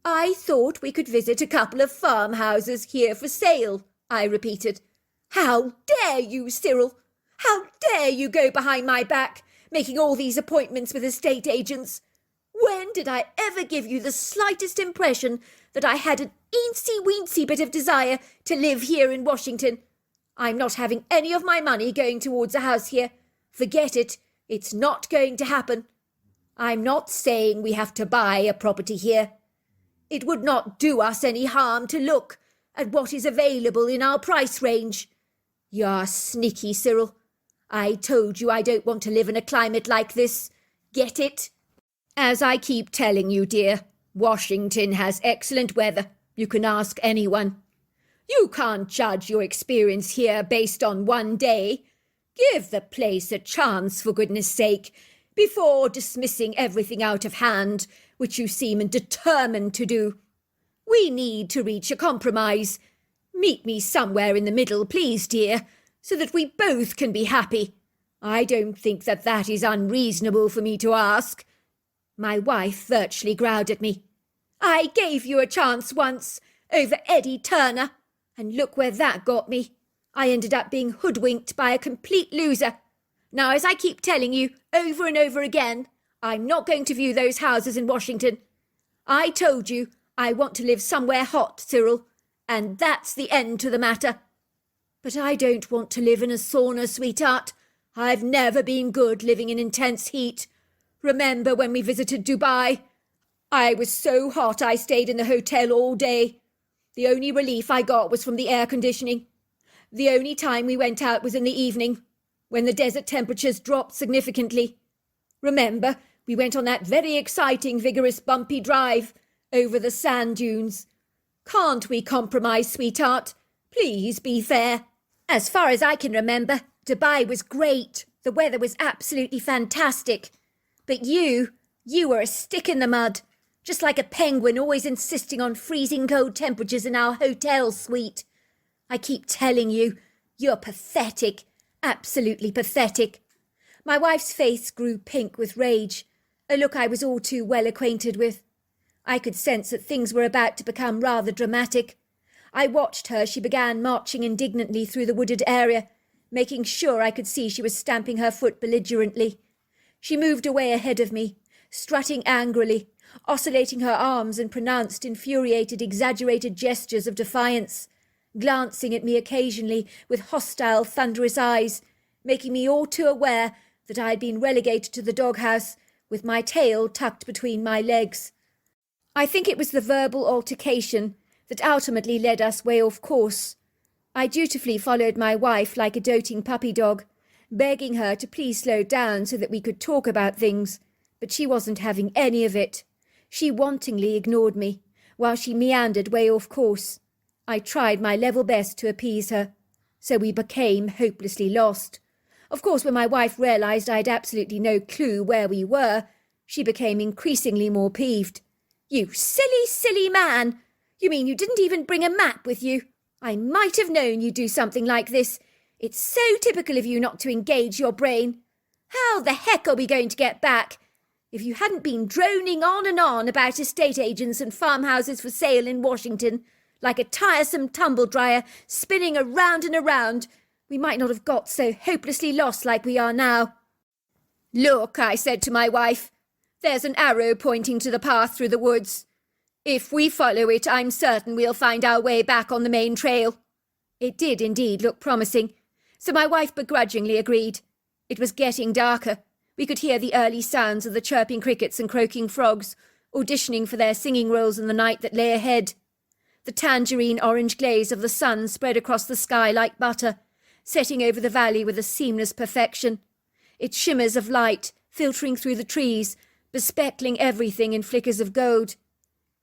"I thought we could visit a couple of farmhouses here for sale," I repeated. "How dare you, Cyril? How dare you go behind my back, making all these appointments with estate agents? When did I ever give you the slightest impression that I had an eensy-weensy bit of desire to live here in Washington? I'm not having any of my money going towards a house here. Forget it. It's not going to happen. I'm not saying we have to buy a property here. It would not do us any harm to look at what is available in our price range. You're sneaky, Cyril. I told you I don't want to live in a climate like this. Get it? As I keep telling you, dear, Washington has excellent weather. You can ask anyone. You can't judge your experience here based on one day. Give the place a chance, for goodness sake, before dismissing everything out of hand, which you seem determined to do. We need to reach a compromise. Meet me somewhere in the middle, please, dear, so that we both can be happy. I don't think that is unreasonable for me to ask." My wife virtually growled at me. I gave you a chance once, over Eddie Turner, and look where that got me. I ended up being hoodwinked by a complete loser. Now, as I keep telling you over and over again, I'm not going to view those houses in Washington. I told you I want to live somewhere hot, Cyril, and that's the end to the matter. But I don't want to live in a sauna, sweetheart. I've never been good living in intense heat. Remember when we visited Dubai? I was so hot I stayed in the hotel all day. The only relief I got was from the air conditioning. The only time we went out was in the evening, when the desert temperatures dropped significantly. Remember, we went on that very exciting, vigorous, bumpy drive over the sand dunes. Can't we compromise, sweetheart? Please be fair. As far as I can remember, Dubai was great. The weather was absolutely fantastic. But you were a stick in the mud, just like a penguin always insisting on freezing cold temperatures in our hotel suite. I keep telling you, you're pathetic, absolutely pathetic. My wife's face grew pink with rage, a look I was all too well acquainted with. I could sense that things were about to become rather dramatic. I watched her. She began marching indignantly through the wooded area, making sure I could see she was stamping her foot belligerently. She moved away ahead of me, strutting angrily, oscillating her arms in pronounced, infuriated, exaggerated gestures of defiance, glancing at me occasionally with hostile, thunderous eyes, making me all too aware that I had been relegated to the doghouse with my tail tucked between my legs. I think it was the verbal altercation that ultimately led us way off course. I dutifully followed my wife like a doting puppy dog, begging her to please slow down so that we could talk about things, but she wasn't having any of it. She wantingly ignored me, while she meandered way off course. I tried my level best to appease her, so we became hopelessly lost. Of course, when my wife realised I had absolutely no clue where we were, she became increasingly more peeved. "You silly, silly man! You mean you didn't even bring a map with you? I might have known you'd do something like this. It's so typical of you not to engage your brain. How the heck are we going to get back? If you hadn't been droning on and on about estate agents and farmhouses for sale in Washington, like a tiresome tumble-dryer spinning around and around, we might not have got so hopelessly lost like we are now." "Look," I said to my wife, "there's an arrow pointing to the path through the woods. If we follow it, I'm certain we'll find our way back on the main trail." It did indeed look promising, so my wife begrudgingly agreed. It was getting darker. We could hear the early sounds of the chirping crickets and croaking frogs, auditioning for their singing roles in the night that lay ahead. The tangerine orange glaze of the sun spread across the sky like butter, setting over the valley with a seamless perfection. Its shimmers of light, filtering through the trees, bespeckling everything in flickers of gold.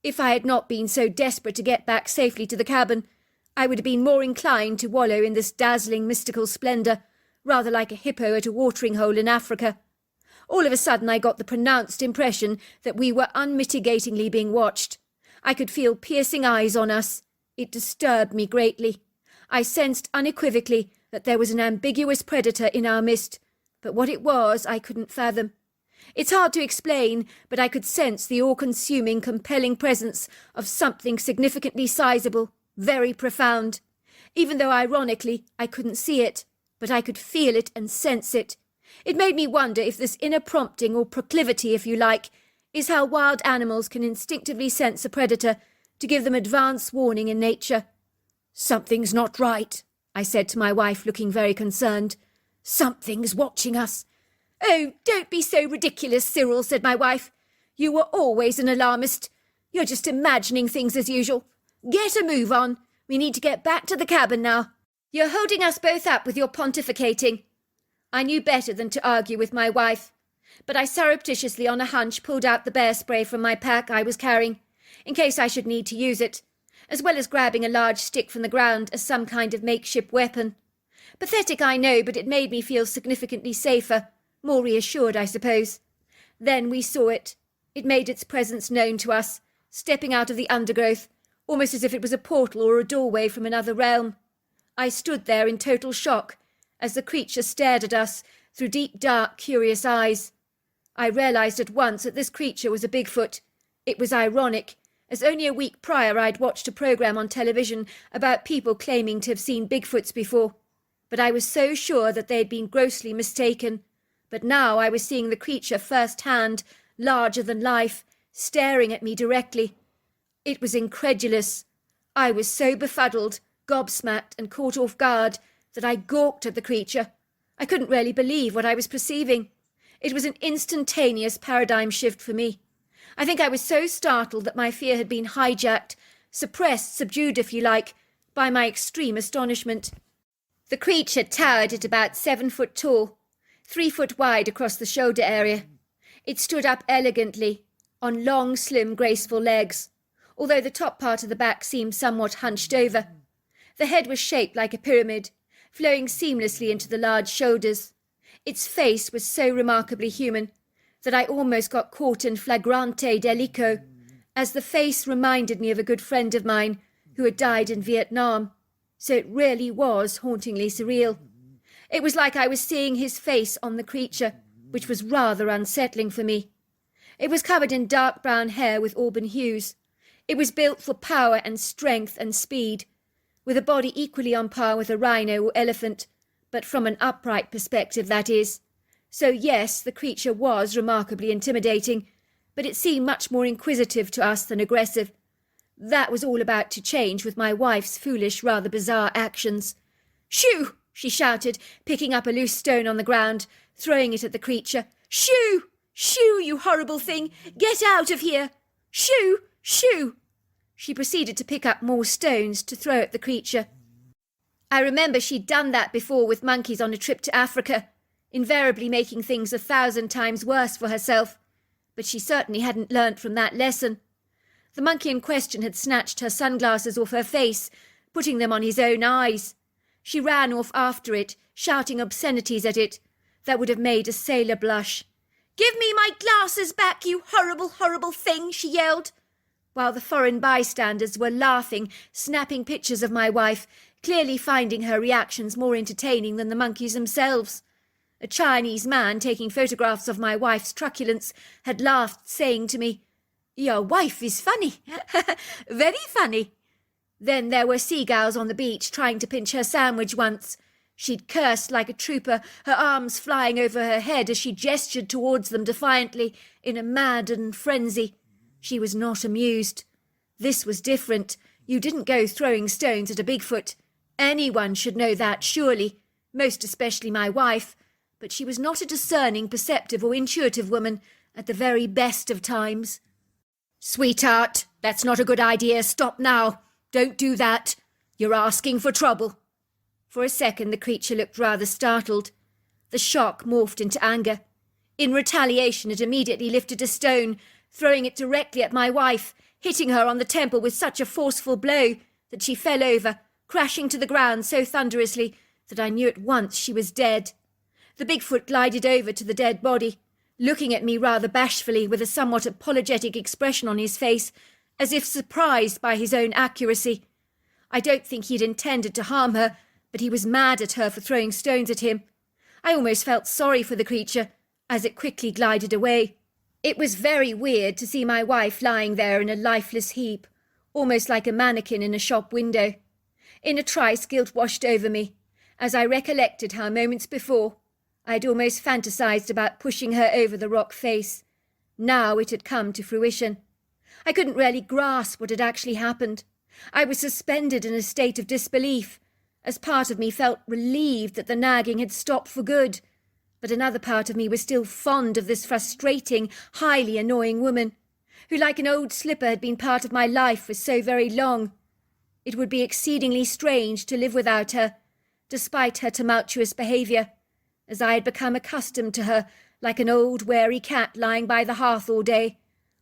If I had not been so desperate to get back safely to the cabin, I would have been more inclined to wallow in this dazzling mystical splendour, rather like a hippo at a watering hole in Africa. All of a sudden I got the pronounced impression that we were unmitigatingly being watched. I could feel piercing eyes on us. It disturbed me greatly. I sensed unequivocally that there was an ambiguous predator in our midst, but what it was I couldn't fathom. It's hard to explain, but I could sense the all-consuming, compelling presence of something significantly sizable, very profound. Even though, ironically, I couldn't see it, but I could feel it and sense it. It made me wonder if this inner prompting, or proclivity, if you like, is how wild animals can instinctively sense a predator to give them advance warning in nature. "Something's not right," I said to my wife, looking very concerned. "Something's watching us." "Oh, don't be so ridiculous, Cyril," said my wife. "You were always an alarmist. You're just imagining things as usual. Get a move on. We need to get back to the cabin now. You're holding us both up with your pontificating." I knew better than to argue with my wife, but I surreptitiously on a hunch pulled out the bear spray from my pack I was carrying, in case I should need to use it, as well as grabbing a large stick from the ground as some kind of makeshift weapon. Pathetic, I know, but it made me feel significantly safer, more reassured, I suppose. Then we saw it. It made its presence known to us, stepping out of the undergrowth, almost as if it was a portal or a doorway from another realm. I stood there in total shock, as the creature stared at us through deep, dark, curious eyes. I realised at once that this creature was a Bigfoot. It was ironic, as only a week prior I'd watched a programme on television about people claiming to have seen Bigfoots before, but I was so sure that they had been grossly mistaken. But now I was seeing the creature first-hand, larger than life, staring at me directly. It was incredulous. I was so befuddled, gobsmacked and caught off guard that I gawked at the creature. I couldn't really believe what I was perceiving. It was an instantaneous paradigm shift for me. I think I was so startled that my fear had been hijacked, suppressed, subdued if you like, by my extreme astonishment. The creature towered at about 7 foot tall, 3 foot wide across the shoulder area. It stood up elegantly, on long, slim, graceful legs, although the top part of the back seemed somewhat hunched over. The head was shaped like a pyramid, flowing seamlessly into the large shoulders. Its face was so remarkably human that I almost got caught in flagrante delico, as the face reminded me of a good friend of mine who had died in Vietnam. So it really was hauntingly surreal. It was like I was seeing his face on the creature, which was rather unsettling for me. It was covered in dark brown hair with auburn hues. It was built for power and strength and speed, with a body equally on par with a rhino or elephant, but from an upright perspective, that is. So yes, the creature was remarkably intimidating, but it seemed much more inquisitive to us than aggressive. That was all about to change with my wife's foolish, rather bizarre actions. "Shoo!" she shouted, picking up a loose stone on the ground, throwing it at the creature. "Shoo! Shoo, you horrible thing! Get out of here! Shoo! Shoo!" She proceeded to pick up more stones to throw at the creature. I remember she'd done that before with monkeys on a trip to Africa, invariably making things 1,000 times worse for herself. But she certainly hadn't learnt from that lesson. The monkey in question had snatched her sunglasses off her face, putting them on his own eyes. She ran off after it, shouting obscenities at it that would have made a sailor blush. "Give me my glasses back, you horrible, horrible thing," she yelled, while the foreign bystanders were laughing, snapping pictures of my wife, clearly finding her reactions more entertaining than the monkeys themselves. A Chinese man taking photographs of my wife's truculence had laughed, saying to me, "Your wife is funny, very funny." Then there were seagulls on the beach trying to pinch her sandwich once. She'd cursed like a trooper, her arms flying over her head as she gestured towards them defiantly, in a maddened frenzy. She was not amused. This was different. You didn't go throwing stones at a Bigfoot. Anyone should know that, surely, most especially my wife, but she was not a discerning, perceptive or intuitive woman at the very best of times. "Sweetheart, that's not a good idea. Stop now. Don't do that. You're asking for trouble." For a second the creature looked rather startled. The shock morphed into anger. In retaliation it immediately lifted a stone, throwing it directly at my wife, hitting her on the temple with such a forceful blow that she fell over, crashing to the ground so thunderously that I knew at once she was dead. The Bigfoot glided over to the dead body, looking at me rather bashfully with a somewhat apologetic expression on his face, as if surprised by his own accuracy. I don't think he'd intended to harm her, but he was mad at her for throwing stones at him. I almost felt sorry for the creature, as it quickly glided away. It was very weird to see my wife lying there in a lifeless heap, almost like a mannequin in a shop window. In a trice guilt washed over me, as I recollected how moments before I had almost fantasized about pushing her over the rock face. Now it had come to fruition. I couldn't really grasp what had actually happened. I was suspended in a state of disbelief, as part of me felt relieved that the nagging had stopped for good, but another part of me was still fond of this frustrating, highly annoying woman, who like an old slipper had been part of my life for so very long. It would be exceedingly strange to live without her, despite her tumultuous behaviour, as I had become accustomed to her like an old wary cat lying by the hearth all day.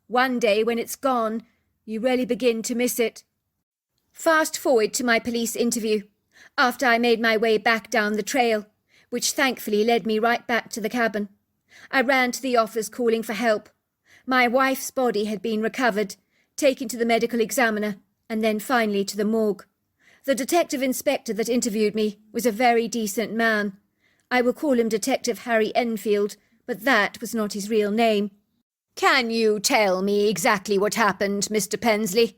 One day, when it's gone, you really begin to miss it. Fast forward to my police interview, after I made my way back down the trail, which thankfully led me right back to the cabin. I ran to the office calling for help. My wife's body had been recovered, taken to the medical examiner, and then finally to the morgue. The detective inspector that interviewed me was a very decent man. I will call him Detective Harry Enfield, but that was not his real name. Can you tell me exactly what happened, Mr. Pensley?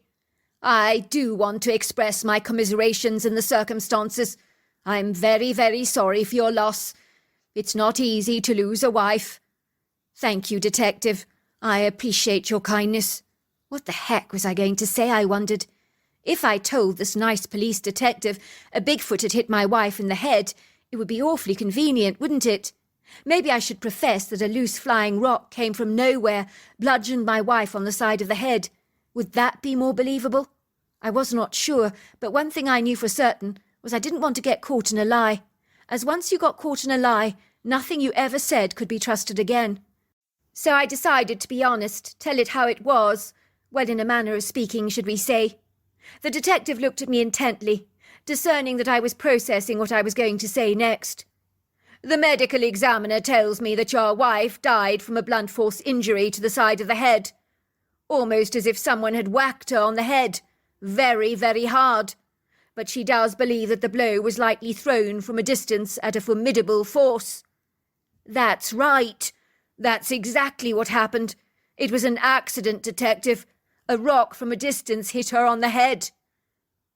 I do want to express my commiserations in the circumstances. I'm very, very sorry for your loss. It's not easy to lose a wife. Thank you, Detective. I appreciate your kindness. What the heck was I going to say, I wondered? If I told this nice police detective a Bigfoot had hit my wife in the head, it would be awfully convenient, wouldn't it? Maybe I should profess that a loose flying rock came from nowhere, bludgeoned my wife on the side of the head. Would that be more believable? I was not sure, but one thing I knew for certain was I didn't want to get caught in a lie. As once you got caught in a lie, nothing you ever said could be trusted again. So I decided to be honest, tell it how it was. Well, in a manner of speaking, should we say. The detective looked at me intently, discerning that I was processing what I was going to say next. The medical examiner tells me that your wife died from a blunt force injury to the side of the head. Almost as if someone had whacked her on the head. Very, very hard. But she does believe that the blow was likely thrown from a distance at a formidable force. That's right. That's exactly what happened. It was an accident, Detective. A rock from a distance hit her on the head.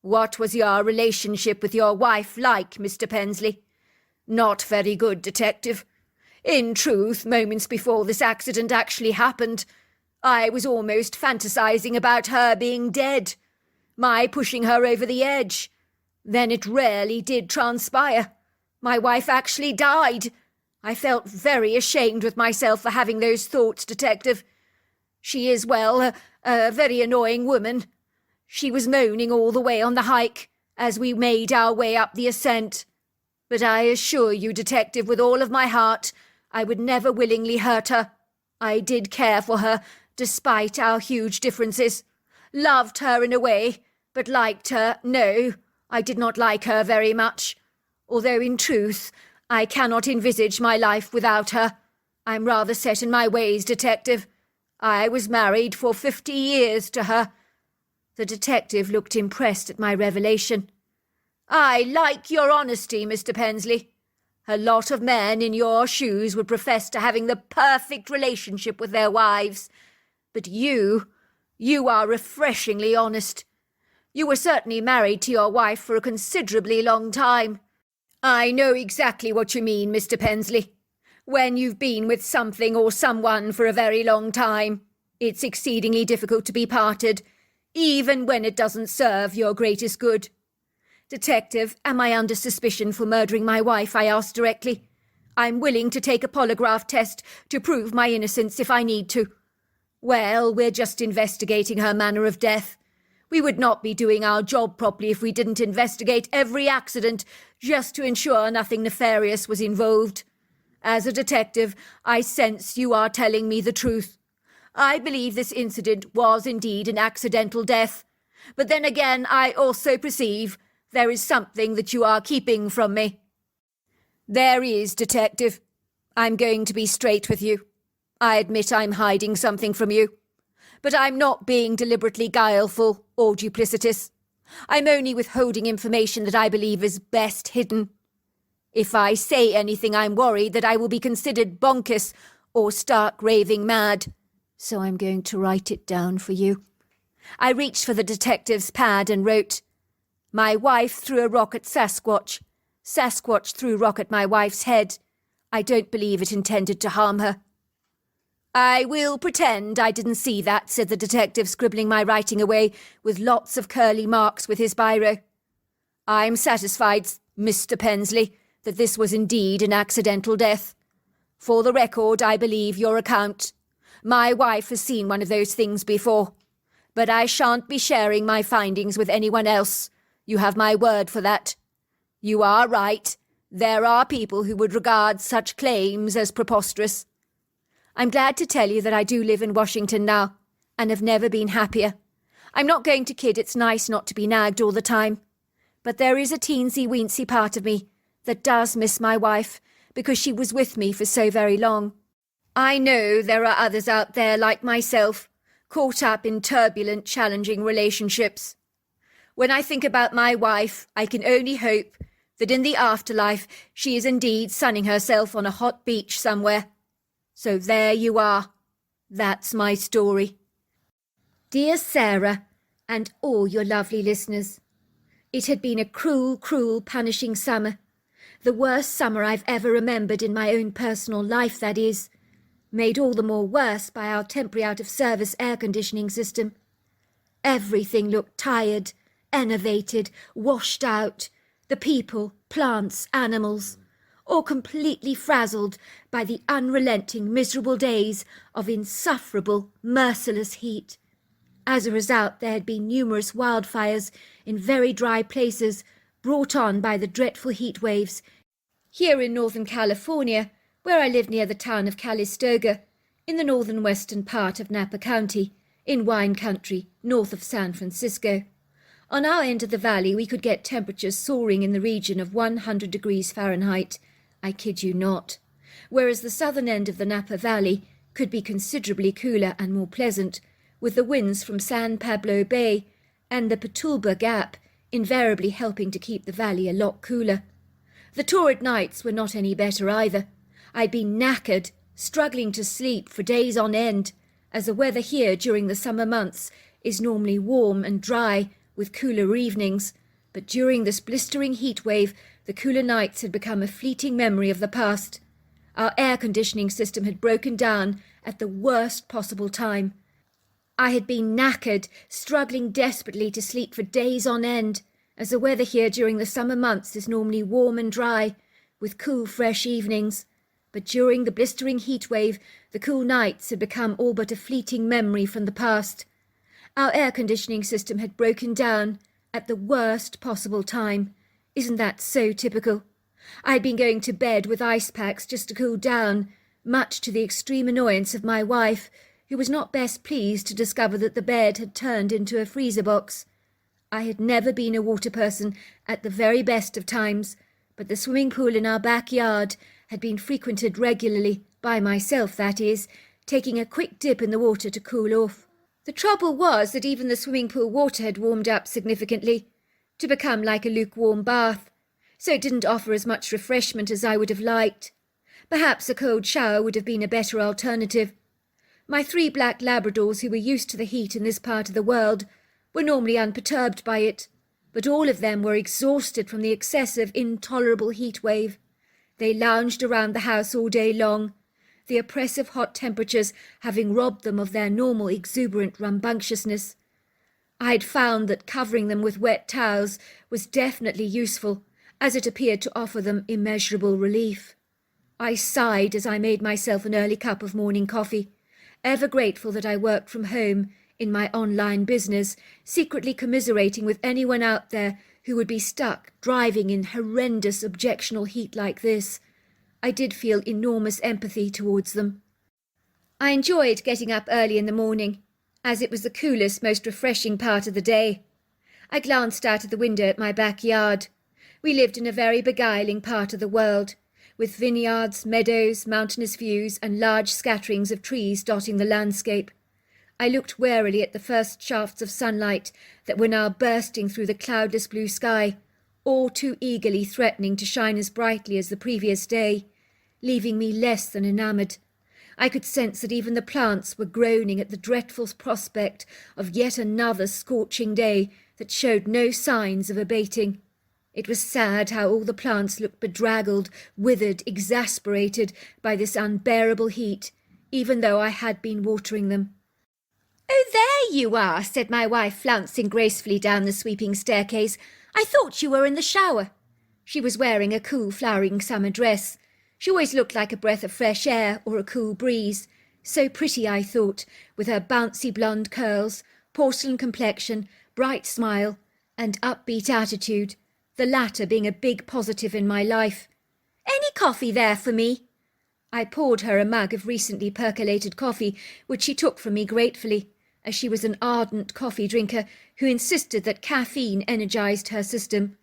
What was your relationship with your wife like, Mr. Pensley? Not very good, Detective. In truth, moments before this accident actually happened, I was almost fantasizing about her being dead. My pushing her over the edge. Then it rarely did transpire. My wife actually died. I felt very ashamed with myself for having those thoughts, Detective. She is, well, a very annoying woman. She was moaning all the way on the hike as we made our way up the ascent. But I assure you, Detective, with all of my heart, I would never willingly hurt her. I did care for her, despite our huge differences. Loved her in a way, but liked her, no, I did not like her very much. Although in truth, I cannot envisage my life without her. I'm rather set in my ways, Detective. I was married for 50 years to her. The detective looked impressed at my revelation. I like your honesty, Mr. Pensley. A lot of men in your shoes would profess to having the perfect relationship with their wives. But you are refreshingly honest. You were certainly married to your wife for a considerably long time. I know exactly what you mean, Mr. Pensley. When you've been with something or someone for a very long time, it's exceedingly difficult to be parted, even when it doesn't serve your greatest good. Detective, am I under suspicion for murdering my wife? I asked directly. I'm willing to take a polygraph test to prove my innocence if I need to. Well, we're just investigating her manner of death. We would not be doing our job properly if we didn't investigate every accident just to ensure nothing nefarious was involved. As a detective, I sense you are telling me the truth. I believe this incident was indeed an accidental death. But then again, I also perceive there is something that you are keeping from me. There is, Detective. I'm going to be straight with you. I admit I'm hiding something from you. But I'm not being deliberately guileful or duplicitous. I'm only withholding information that I believe is best hidden. If I say anything, I'm worried that I will be considered bonkers or stark raving mad. So I'm going to write it down for you. I reached for the detective's pad and wrote, My wife threw a rock at Sasquatch. Sasquatch threw a rock at my wife's head. I don't believe it intended to harm her. I will pretend I didn't see that, said the detective, scribbling my writing away with lots of curly marks with his biro. I'm satisfied, Mr. Pensley, that this was indeed an accidental death. For the record, I believe your account. My wife has seen one of those things before. But I shan't be sharing my findings with anyone else. You have my word for that. You are right. There are people who would regard such claims as preposterous. I'm glad to tell you that I do live in Washington now, and have never been happier. I'm not going to kid it's nice not to be nagged all the time. But there is a teensy-weensy part of me that does miss my wife, because she was with me for so very long. I know there are others out there like myself, caught up in turbulent, challenging relationships. When I think about my wife, I can only hope that in the afterlife she is indeed sunning herself on a hot beach somewhere. So there you are. That's my story. Dear Sarah, and all your lovely listeners, it had been a cruel, cruel, punishing summer. The worst summer I've ever remembered in my own personal life, that is. Made all the more worse by our temporary out-of-service air conditioning system. Everything looked tired, enervated, washed out. The people, plants, animals, all completely frazzled by the unrelenting, miserable days of insufferable, merciless heat. As a result, there had been numerous wildfires in very dry places brought on by the dreadful heat waves. Here in Northern California, where I live near the town of Calistoga, in the northern western part of Napa County, in wine country, north of San Francisco. On our end of the valley, we could get temperatures soaring in the region of 100 degrees Fahrenheit. I kid you not. Whereas the southern end of the Napa Valley could be considerably cooler and more pleasant, with the winds from San Pablo Bay and the Petulba Gap invariably helping to keep the valley a lot cooler. The torrid nights were not any better either. I'd been knackered, struggling to sleep for days on end, as the weather here during the summer months is normally warm and dry with cooler evenings, but during this blistering heat wave, the cooler nights had become a fleeting memory of the past. Our air conditioning system had broken down at the worst possible time. I had been knackered, struggling desperately to sleep for days on end, as the weather here during the summer months is normally warm and dry, with cool, fresh evenings. But during the blistering heat wave, the cool nights had become all but a fleeting memory from the past. Our air conditioning system had broken down at the worst possible time. Isn't that so typical? I had been going to bed with ice packs just to cool down, much to the extreme annoyance of my wife, who was not best pleased to discover that the bed had turned into a freezer box. I had never been a water person at the very best of times, but the swimming pool in our backyard had been frequented regularly, by myself that is, taking a quick dip in the water to cool off. The trouble was that even the swimming pool water had warmed up significantly, to become like a lukewarm bath, so it didn't offer as much refreshment as I would have liked. Perhaps a cold shower would have been a better alternative. My 3 black Labradors, who were used to the heat in this part of the world, were normally unperturbed by it, but all of them were exhausted from the excessive, intolerable heat wave. They lounged around the house all day long, the oppressive hot temperatures having robbed them of their normal exuberant rambunctiousness. I had found that covering them with wet towels was definitely useful, as it appeared to offer them immeasurable relief. I sighed as I made myself an early cup of morning coffee, ever grateful that I worked from home in my online business, secretly commiserating with anyone out there who would be stuck driving in horrendous objectional heat like this. I did feel enormous empathy towards them. I enjoyed getting up early in the morning, as it was the coolest, most refreshing part of the day. I glanced out of the window at my backyard. We lived in a very beguiling part of the world, with vineyards, meadows, mountainous views, and large scatterings of trees dotting the landscape. I looked warily at the first shafts of sunlight that were now bursting through the cloudless blue sky, all too eagerly threatening to shine as brightly as the previous day, leaving me less than enamoured. I could sense that even the plants were groaning at the dreadful prospect of yet another scorching day that showed no signs of abating. It was sad how all the plants looked bedraggled, withered, exasperated by this unbearable heat, even though I had been watering them. "Oh, there you are," said my wife, flouncing gracefully down the sweeping staircase. "I thought you were in the shower." She was wearing a cool, flowering summer dress. She always looked like a breath of fresh air or a cool breeze. So pretty, I thought, with her bouncy blonde curls, porcelain complexion, bright smile, and upbeat attitude, the latter being a big positive in my life. "Any coffee there for me?" I poured her a mug of recently percolated coffee, which she took from me gratefully, as she was an ardent coffee drinker who insisted that caffeine energized her system.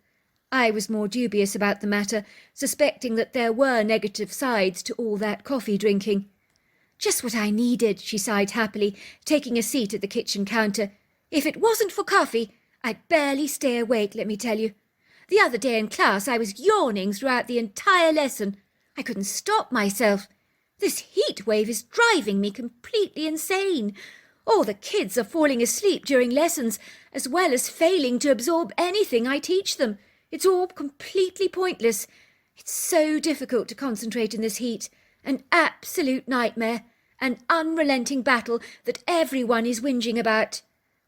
I was more dubious about the matter, suspecting that there were negative sides to all that coffee drinking. "Just what I needed," she sighed happily, taking a seat at the kitchen counter. "If it wasn't for coffee, I'd barely stay awake, let me tell you. The other day in class I was yawning throughout the entire lesson. I couldn't stop myself. This heat wave is driving me completely insane. All the kids are falling asleep during lessons, as well as failing to absorb anything I teach them. It's all completely pointless. It's so difficult to concentrate in this heat. An absolute nightmare. An unrelenting battle that everyone is whinging about.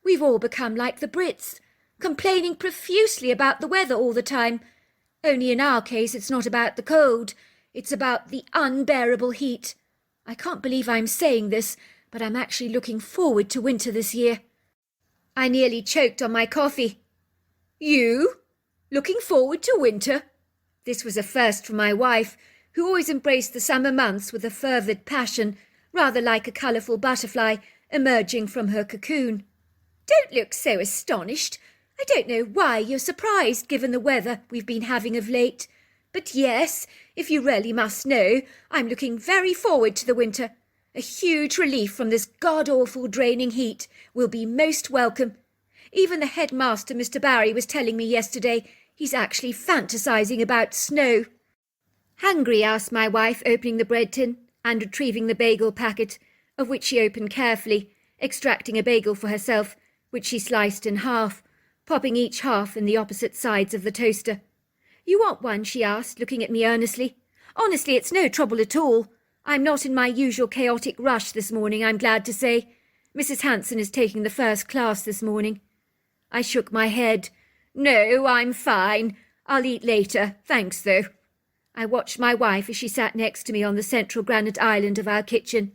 We've all become like the Brits, complaining profusely about the weather all the time. Only in our case it's not about the cold. It's about the unbearable heat. I can't believe I'm saying this, but I'm actually looking forward to winter this year. I nearly choked on my coffee. You? Looking forward to winter? This was a first for my wife, who always embraced the summer months with a fervid passion, rather like a colourful butterfly emerging from her cocoon. Don't look so astonished. I don't know why you're surprised given the weather we've been having of late. But yes, if you really must know, I'm looking very forward to the winter. A huge relief from this god-awful draining heat will be most welcome. Even the headmaster, Mr. Barry, was telling me yesterday he's actually fantasizing about snow. Hungry? Asked my wife, opening the bread tin and retrieving the bagel packet, of which she opened carefully, extracting a bagel for herself, which she sliced in half, popping each half in the opposite sides of the toaster. You want one? She asked, looking at me earnestly. Honestly, it's no trouble at all. I'm not in my usual chaotic rush this morning, I'm glad to say. Mrs. Hanson is taking the first class this morning. I shook my head. No, I'm fine. I'll eat later. Thanks, though. I watched my wife as she sat next to me on the central granite island of our kitchen.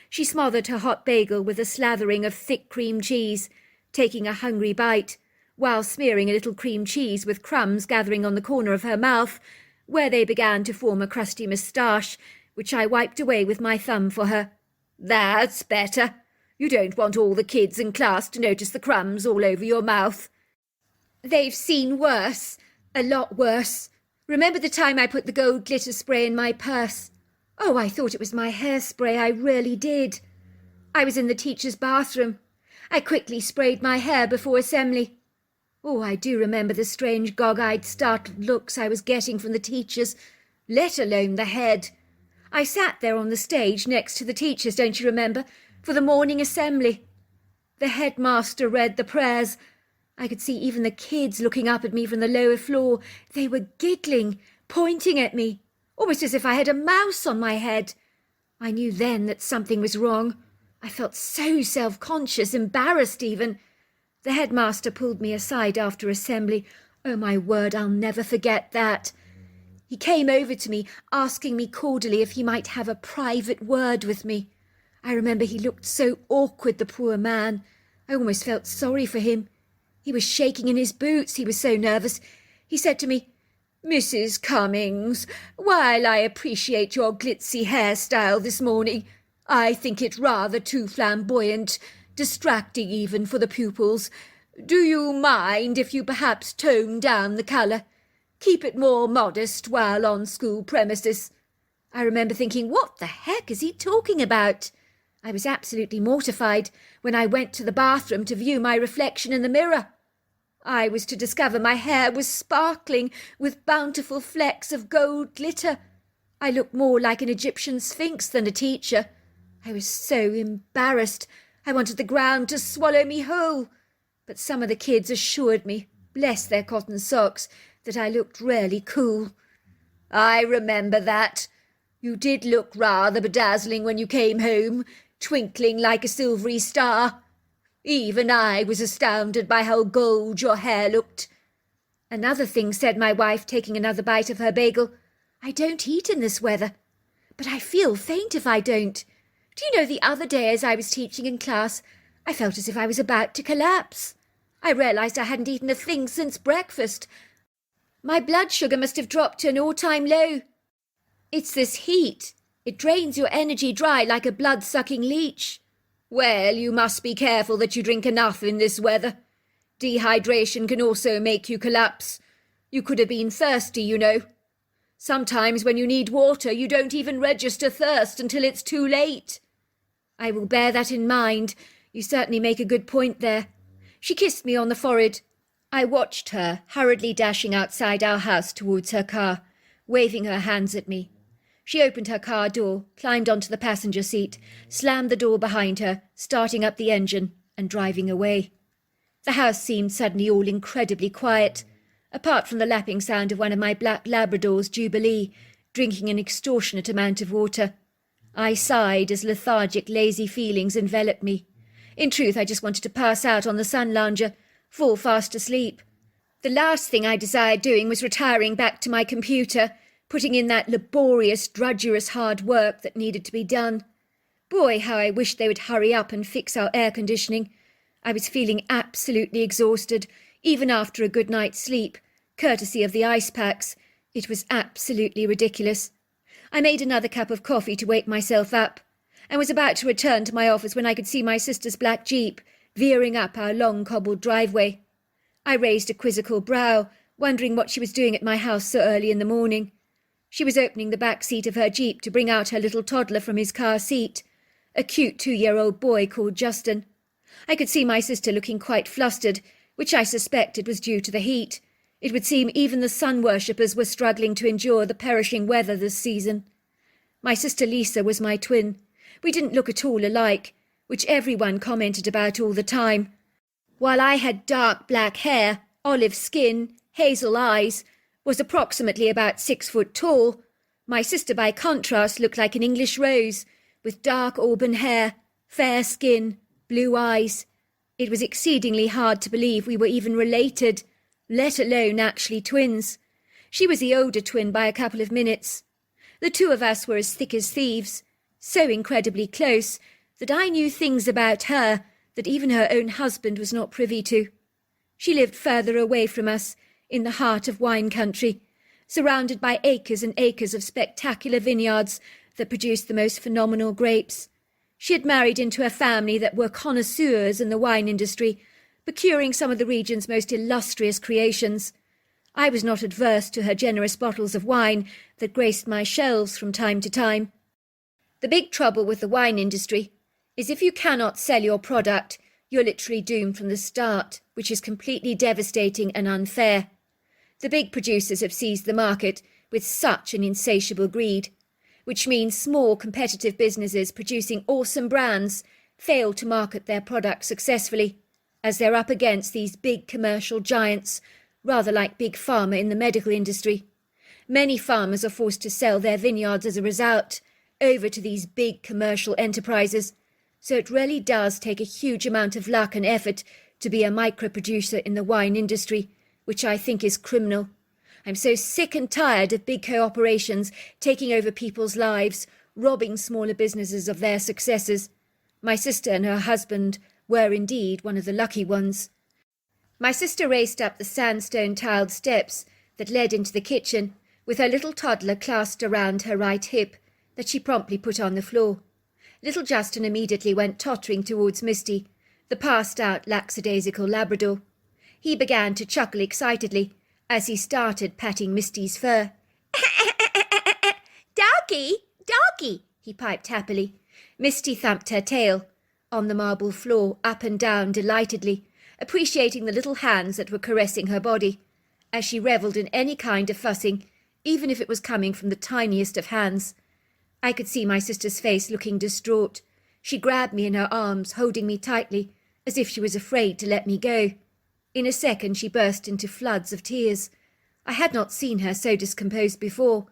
She smothered her hot bagel with a slathering of thick cream cheese, taking a hungry bite, while smearing a little cream cheese with crumbs gathering on the corner of her mouth, where they began to form a crusty moustache, which I wiped away with my thumb for her. That's better. You don't want all the kids in class to notice the crumbs all over your mouth. They've seen worse. A lot worse. Remember the time I put the gold glitter spray in my purse? Oh, I thought it was my hairspray, I really did. I was in the teacher's bathroom. I quickly sprayed my hair before assembly. Oh, I do remember the strange gog-eyed startled looks I was getting from the teachers, let alone the head. I sat there on the stage next to the teachers, don't you remember, for the morning assembly. The headmaster read the prayers. I could see even the kids looking up at me from the lower floor. They were giggling, pointing at me, almost as if I had a mouse on my head. I knew then that something was wrong. I felt so self-conscious, embarrassed even. The headmaster pulled me aside after assembly. Oh, my word, I'll never forget that. He came over to me, asking me cordially if he might have a private word with me. I remember he looked so awkward, the poor man. I almost felt sorry for him. He was shaking in his boots, he was so nervous. He said to me, Mrs. Cummings, while I appreciate your glitzy hairstyle this morning, I think it rather too flamboyant, distracting even for the pupils. Do you mind if you perhaps tone down the colour? Keep it more modest while on school premises. I remember thinking, what the heck is he talking about? I was absolutely mortified when I went to the bathroom to view my reflection in the mirror. I was to discover my hair was sparkling with bountiful flecks of gold glitter. I looked more like an Egyptian sphinx than a teacher. I was so embarrassed. I wanted the ground to swallow me whole. But some of the kids assured me, bless their cotton socks, that I looked really cool. I remember that. You did look rather bedazzling when you came home, twinkling like a silvery star. Even I was astounded by how gold your hair looked. Another thing, said my wife, taking another bite of her bagel. I don't eat in this weather, but I feel faint if I don't. Do you know, the other day as I was teaching in class, I felt as if I was about to collapse. I realised I hadn't eaten a thing since breakfast. My blood sugar must have dropped to an all-time low. It's this heat. It drains your energy dry like a blood-sucking leech. Well, you must be careful that you drink enough in this weather. Dehydration can also make you collapse. You could have been thirsty, you know. Sometimes when you need water, you don't even register thirst until it's too late. I will bear that in mind. You certainly make a good point there. She kissed me on the forehead. I watched her, hurriedly dashing outside our house towards her car, waving her hands at me. She opened her car door, climbed onto the passenger seat, slammed the door behind her, starting up the engine and driving away. The house seemed suddenly all incredibly quiet, apart from the lapping sound of one of my black Labradors, Jubilee, drinking an extortionate amount of water. I sighed as lethargic, lazy feelings enveloped me. In truth, I just wanted to pass out on the sun lounger, fall fast asleep. The last thing I desired doing was retiring back to my computer, putting in that laborious, drudgerous hard work that needed to be done. Boy, how I wished they would hurry up and fix our air conditioning. I was feeling absolutely exhausted, even after a good night's sleep, courtesy of the ice packs. It was absolutely ridiculous. I made another cup of coffee to wake myself up, and was about to return to my office when I could see my sister's black Jeep veering up our long cobbled driveway. I raised a quizzical brow, wondering what she was doing at my house so early in the morning. She was opening the back seat of her Jeep to bring out her little toddler from his car seat, a cute 2-year-old boy called Justin. I could see my sister looking quite flustered, which I suspected was due to the heat. It would seem even the sun-worshippers were struggling to endure the perishing weather this season. My sister Lisa was my twin. We didn't look at all alike, which everyone commented about all the time. While I had dark black hair, olive skin, hazel eyes, was approximately about 6 foot tall, my sister by contrast looked like an English rose, with dark auburn hair, fair skin, blue eyes. It was exceedingly hard to believe we were even related, let alone actually twins. She was the older twin by a couple of minutes. The two of us were as thick as thieves, so incredibly close that I knew things about her that even her own husband was not privy to. She lived further away from us, in the heart of wine country, surrounded by acres and acres of spectacular vineyards that produced the most phenomenal grapes. She had married into a family that were connoisseurs in the wine industry, procuring some of the region's most illustrious creations. I was not adverse to her generous bottles of wine that graced my shelves from time to time. The big trouble with the wine industry is if you cannot sell your product, you're literally doomed from the start, which is completely devastating and unfair. The big producers have seized the market with such an insatiable greed, which means small competitive businesses producing awesome brands fail to market their products successfully, as they're up against these big commercial giants, rather like big pharma in the medical industry. Many farmers are forced to sell their vineyards as a result over to these big commercial enterprises, so it really does take a huge amount of luck and effort to be a micro-producer in the wine industry, which I think is criminal. I'm so sick and tired of big corporations taking over people's lives, robbing smaller businesses of their successes. My sister and her husband were indeed one of the lucky ones. My sister raced up the sandstone-tiled steps that led into the kitchen, with her little toddler clasped around her right hip, that she promptly put on the floor. Little Justin immediately went tottering towards Misty, the passed-out lackadaisical Labrador. He began to chuckle excitedly as he started patting Misty's fur. "Doggy, doggy," he piped happily. Misty thumped her tail on the marble floor up and down delightedly, appreciating the little hands that were caressing her body, as she revelled in any kind of fussing, even if it was coming from the tiniest of hands. I could see my sister's face looking distraught. She grabbed me in her arms, holding me tightly, as if she was afraid to let me go. In a second she burst into floods of tears. I had not seen her so discomposed before.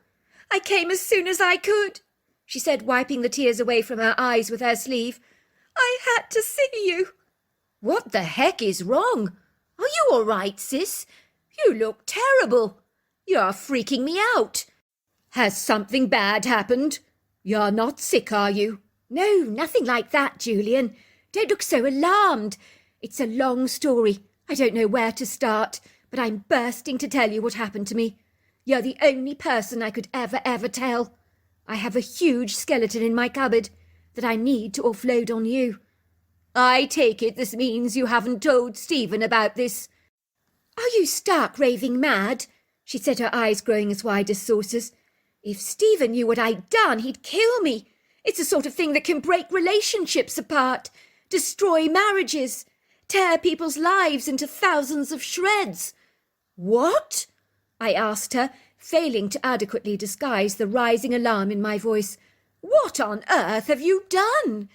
"I came as soon as I could," she said, wiping the tears away from her eyes with her sleeve. "I had to see you." "What the heck is wrong? Are you all right, sis? You look terrible. You're freaking me out. Has something bad happened? You're not sick, are you?" "No, nothing like that, Julian. Don't look so alarmed. It's a long story. I don't know where to start, but I'm bursting to tell you what happened to me. You're the only person I could ever tell. I have a huge skeleton in my cupboard that I need to offload on you. I take it this means you haven't told Stephen about this." "Are you stark raving mad?" she said, her eyes growing as wide as saucers. "If Stephen knew what I'd done, he'd kill me. It's the sort of thing that can break relationships apart, destroy marriages, tear people's lives into thousands of shreds." "What?" I asked her, failing to adequately disguise the rising alarm in my voice. "What on earth have you done?"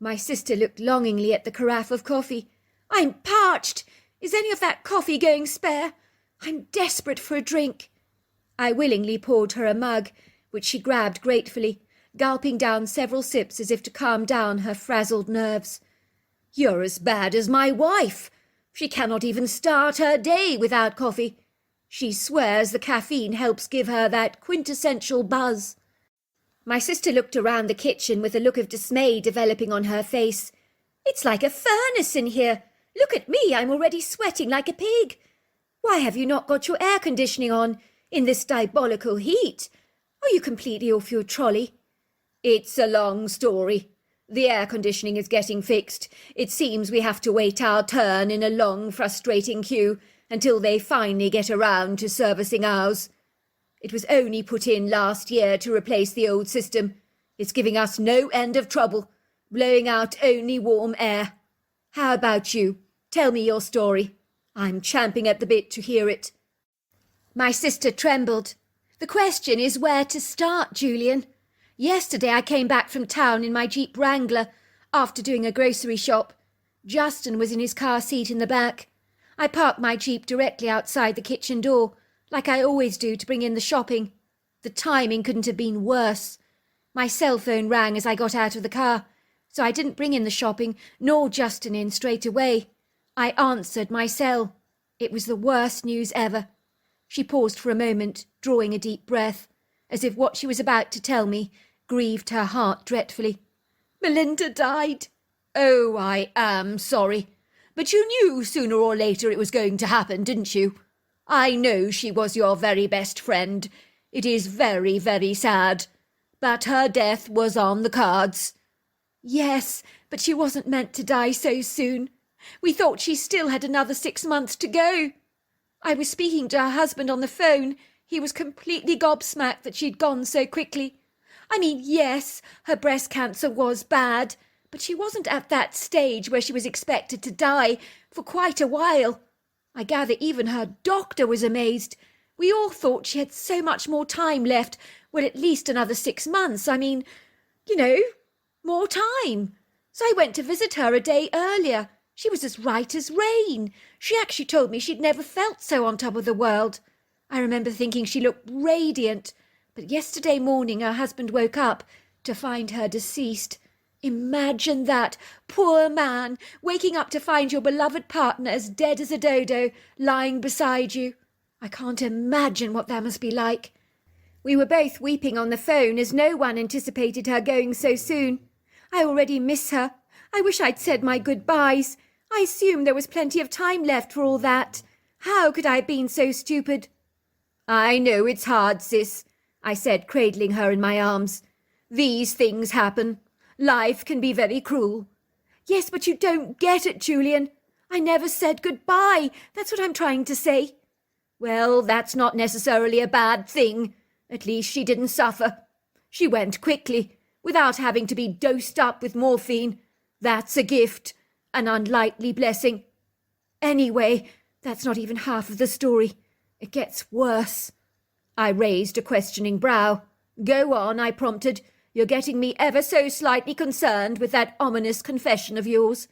My sister looked longingly at the carafe of coffee. "I'm parched. Is any of that coffee going spare? I'm desperate for a drink." I willingly poured her a mug, which she grabbed gratefully, gulping down several sips as if to calm down her frazzled nerves. "You're as bad as my wife. She cannot even start her day without coffee. She swears the caffeine helps give her that quintessential buzz." My sister looked around the kitchen with a look of dismay developing on her face. "It's like a furnace in here. Look at me, I'm already sweating like a pig. Why have you not got your air conditioning on in this diabolical heat? Are you completely off your trolley?" "It's a long story. The air conditioning is getting fixed. It seems we have to wait our turn in a long, frustrating queue until they finally get around to servicing ours. It was only put in last year to replace the old system. It's giving us no end of trouble, blowing out only warm air. How about you? Tell me your story. I'm champing at the bit to hear it." My sister trembled. "The question is where to start, Julian. Yesterday I came back from town in my Jeep Wrangler after doing a grocery shop. Justin was in his car seat in the back. I parked my Jeep directly outside the kitchen door, like I always do to bring in the shopping. The timing couldn't have been worse. My cell phone rang as I got out of the car, so I didn't bring in the shopping nor Justin in straight away. I answered my cell. It was the worst news ever." She paused for a moment, drawing a deep breath, as if what she was about to tell me grieved her heart dreadfully. "Melinda died." "Oh, I am sorry. But you knew sooner or later it was going to happen, didn't you? I know she was your very best friend. It is very, very sad. But her death was on the cards." "Yes, but she wasn't meant to die so soon. We thought she still had another 6 months to go. I was speaking to her husband on the phone. He was completely gobsmacked that she'd gone so quickly. I mean, yes, her breast cancer was bad, but she wasn't at that stage where she was expected to die for quite a while. I gather even her doctor was amazed. We all thought she had so much more time left, well, at least another 6 months. I mean, more time. So I went to visit her a day earlier. She was as right as rain. She actually told me she'd never felt so on top of the world. I remember thinking she looked radiant, but yesterday morning her husband woke up to find her deceased. Imagine that, poor man, waking up to find your beloved partner as dead as a dodo, lying beside you. I can't imagine what that must be like." We were both weeping on the phone as no one anticipated her going so soon. "I already miss her. I wish I'd said my goodbyes. I assumed there was plenty of time left for all that. How could I have been so stupid?" "I know it's hard, sis," I said, cradling her in my arms. "These things happen. Life can be very cruel." "Yes, but you don't get it, Julian. I never said goodbye. That's what I'm trying to say." "Well, that's not necessarily a bad thing. At least she didn't suffer. She went quickly, without having to be dosed up with morphine. That's a gift, an unlikely blessing. Anyway, that's not even half of the story. It gets worse." I raised a questioning brow. "Go on," I prompted. "You're getting me ever so slightly concerned with that ominous confession of yours."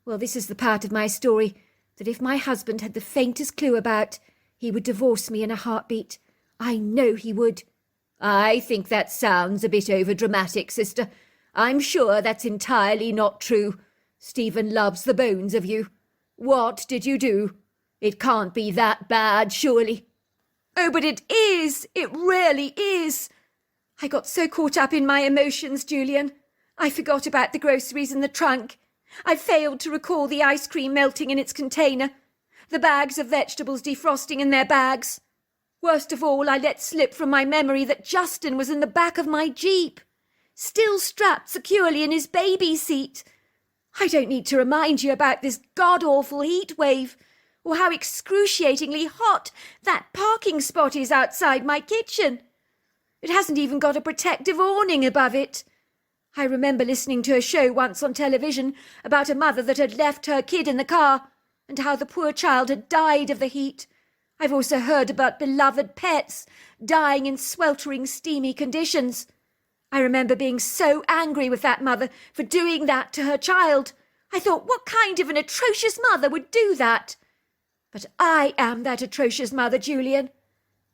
"Well, this is the part of my story that if my husband had the faintest clue about, he would divorce me in a heartbeat. I know he would." "I think that sounds a bit overdramatic, sister. I'm sure that's entirely not true. Stephen loves the bones of you. What did you do? It can't be that bad, surely." "Oh, but it is. It really is. I got so caught up in my emotions, Julian. I forgot about the groceries in the trunk. I failed to recall the ice cream melting in its container, the bags of vegetables defrosting in their bags. Worst of all, I let slip from my memory that Justin was in the back of my Jeep, still strapped securely in his baby seat. I don't need to remind you about this god-awful heat wave, or how excruciatingly hot that parking spot is outside my kitchen. It hasn't even got a protective awning above it. I remember listening to a show once on television about a mother that had left her kid in the car, and how the poor child had died of the heat. I've also heard about beloved pets dying in sweltering, steamy conditions. I remember being so angry with that mother for doing that to her child. I thought, what kind of an atrocious mother would do that? But I am that atrocious mother, Julian.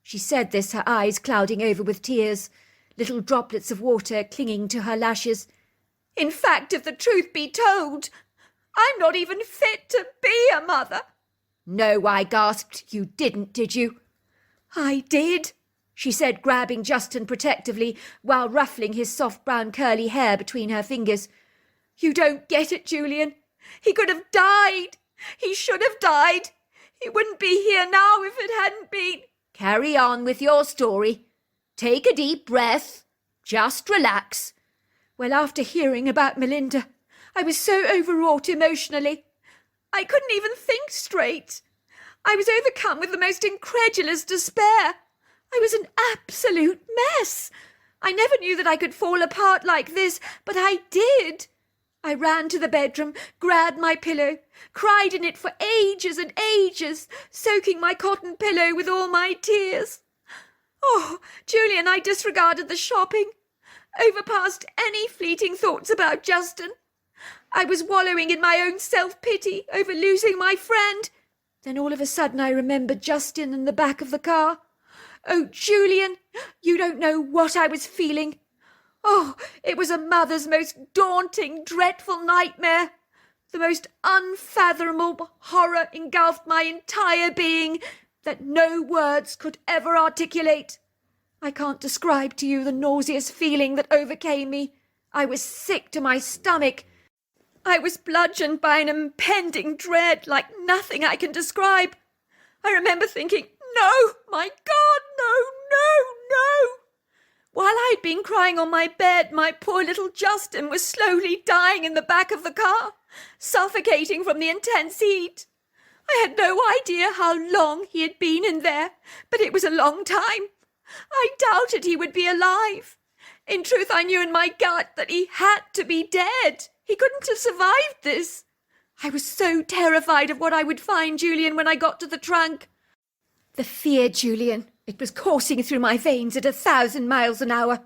She said this, her eyes clouding over with tears, little droplets of water clinging to her lashes. In fact, if the truth be told, I'm not even fit to be a mother. No, I gasped. You didn't, did you? I did, she said, grabbing Justin protectively while ruffling his soft brown curly hair between her fingers. You don't get it, Julian. He could have died. He should have died. He wouldn't be here now if it hadn't been. Carry on with your story. Take a deep breath. Just relax. Well, after hearing about Melinda, I was so overwrought emotionally. I couldn't even think straight. I was overcome with the most incredulous despair. I was an absolute mess. I never knew that I could fall apart like this, but I did. I ran to the bedroom, grabbed my pillow, cried in it for ages and ages, soaking my cotton pillow with all my tears. Oh, Julian, I disregarded the shopping, overpassed any fleeting thoughts about Justin. I was wallowing in my own self-pity over losing my friend. Then all of a sudden I remembered Justin in the back of the car. Oh, Julian, you don't know what I was feeling. Oh, it was a mother's most daunting, dreadful nightmare. The most unfathomable horror engulfed my entire being that no words could ever articulate. I can't describe to you the nauseous feeling that overcame me. I was sick to my stomach. I was bludgeoned by an impending dread like nothing I can describe. I remember thinking, no, my God, no, no, no. While I'd been crying on my bed, my poor little Justin was slowly dying in the back of the car, suffocating from the intense heat. I had no idea how long he had been in there, but it was a long time. I doubted he would be alive. In truth, I knew in my gut that he had to be dead. He couldn't have survived this. I was so terrified of what I would find, Julian, when I got to the trunk. The fear, Julian, it was coursing through my veins at 1,000 miles an hour.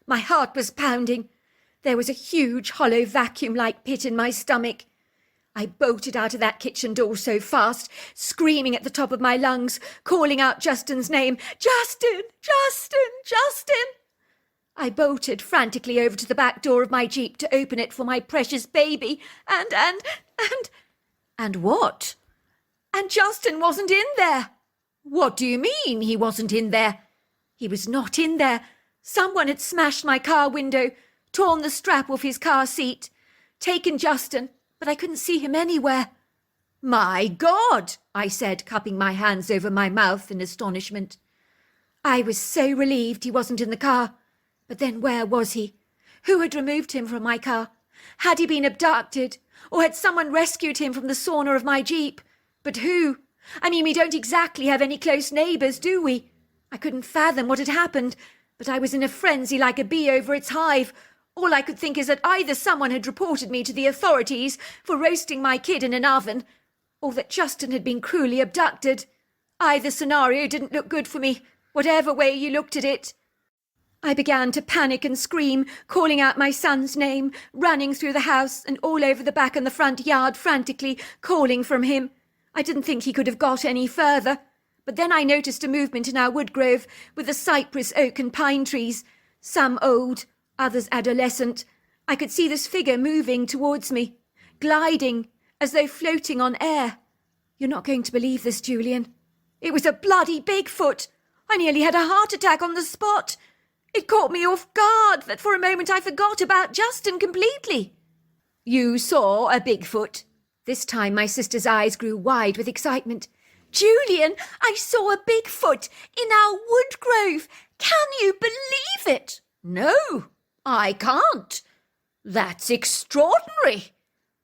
My heart was pounding. There was a huge, hollow, vacuum-like pit in my stomach. I bolted out of that kitchen door so fast, screaming at the top of my lungs, calling out Justin's name. Justin! Justin! Justin! I bolted frantically over to the back door of my Jeep to open it for my precious baby. And what? And Justin wasn't in there. What do you mean he wasn't in there? He was not in there. Someone had smashed my car window, torn the strap off his car seat, taken Justin, but I couldn't see him anywhere. My God, I said, cupping my hands over my mouth in astonishment. I was so relieved he wasn't in the car. But then where was he? Who had removed him from my car? Had he been abducted? Or had someone rescued him from the sauna of my Jeep? But who? I mean, we don't exactly have any close neighbours, do we? I couldn't fathom what had happened, but I was in a frenzy like a bee over its hive. All I could think is that either someone had reported me to the authorities for roasting my kid in an oven, or that Justin had been cruelly abducted. Either scenario didn't look good for me, whatever way you looked at it. I began to panic and scream, calling out my son's name, running through the house and all over the back and the front yard frantically, calling from him. I didn't think he could have got any further. But then I noticed a movement in our wood grove with the cypress, oak and pine trees, some old, others adolescent. I could see this figure moving towards me, gliding, as though floating on air. You're not going to believe this, Julian. It was a bloody Bigfoot. I nearly had a heart attack on the spot. It caught me off guard that for a moment I forgot about Justin completely. You saw a Bigfoot? This time my sister's eyes grew wide with excitement. Julian, I saw a Bigfoot in our wood grove. Can you believe it? No, I can't. That's extraordinary.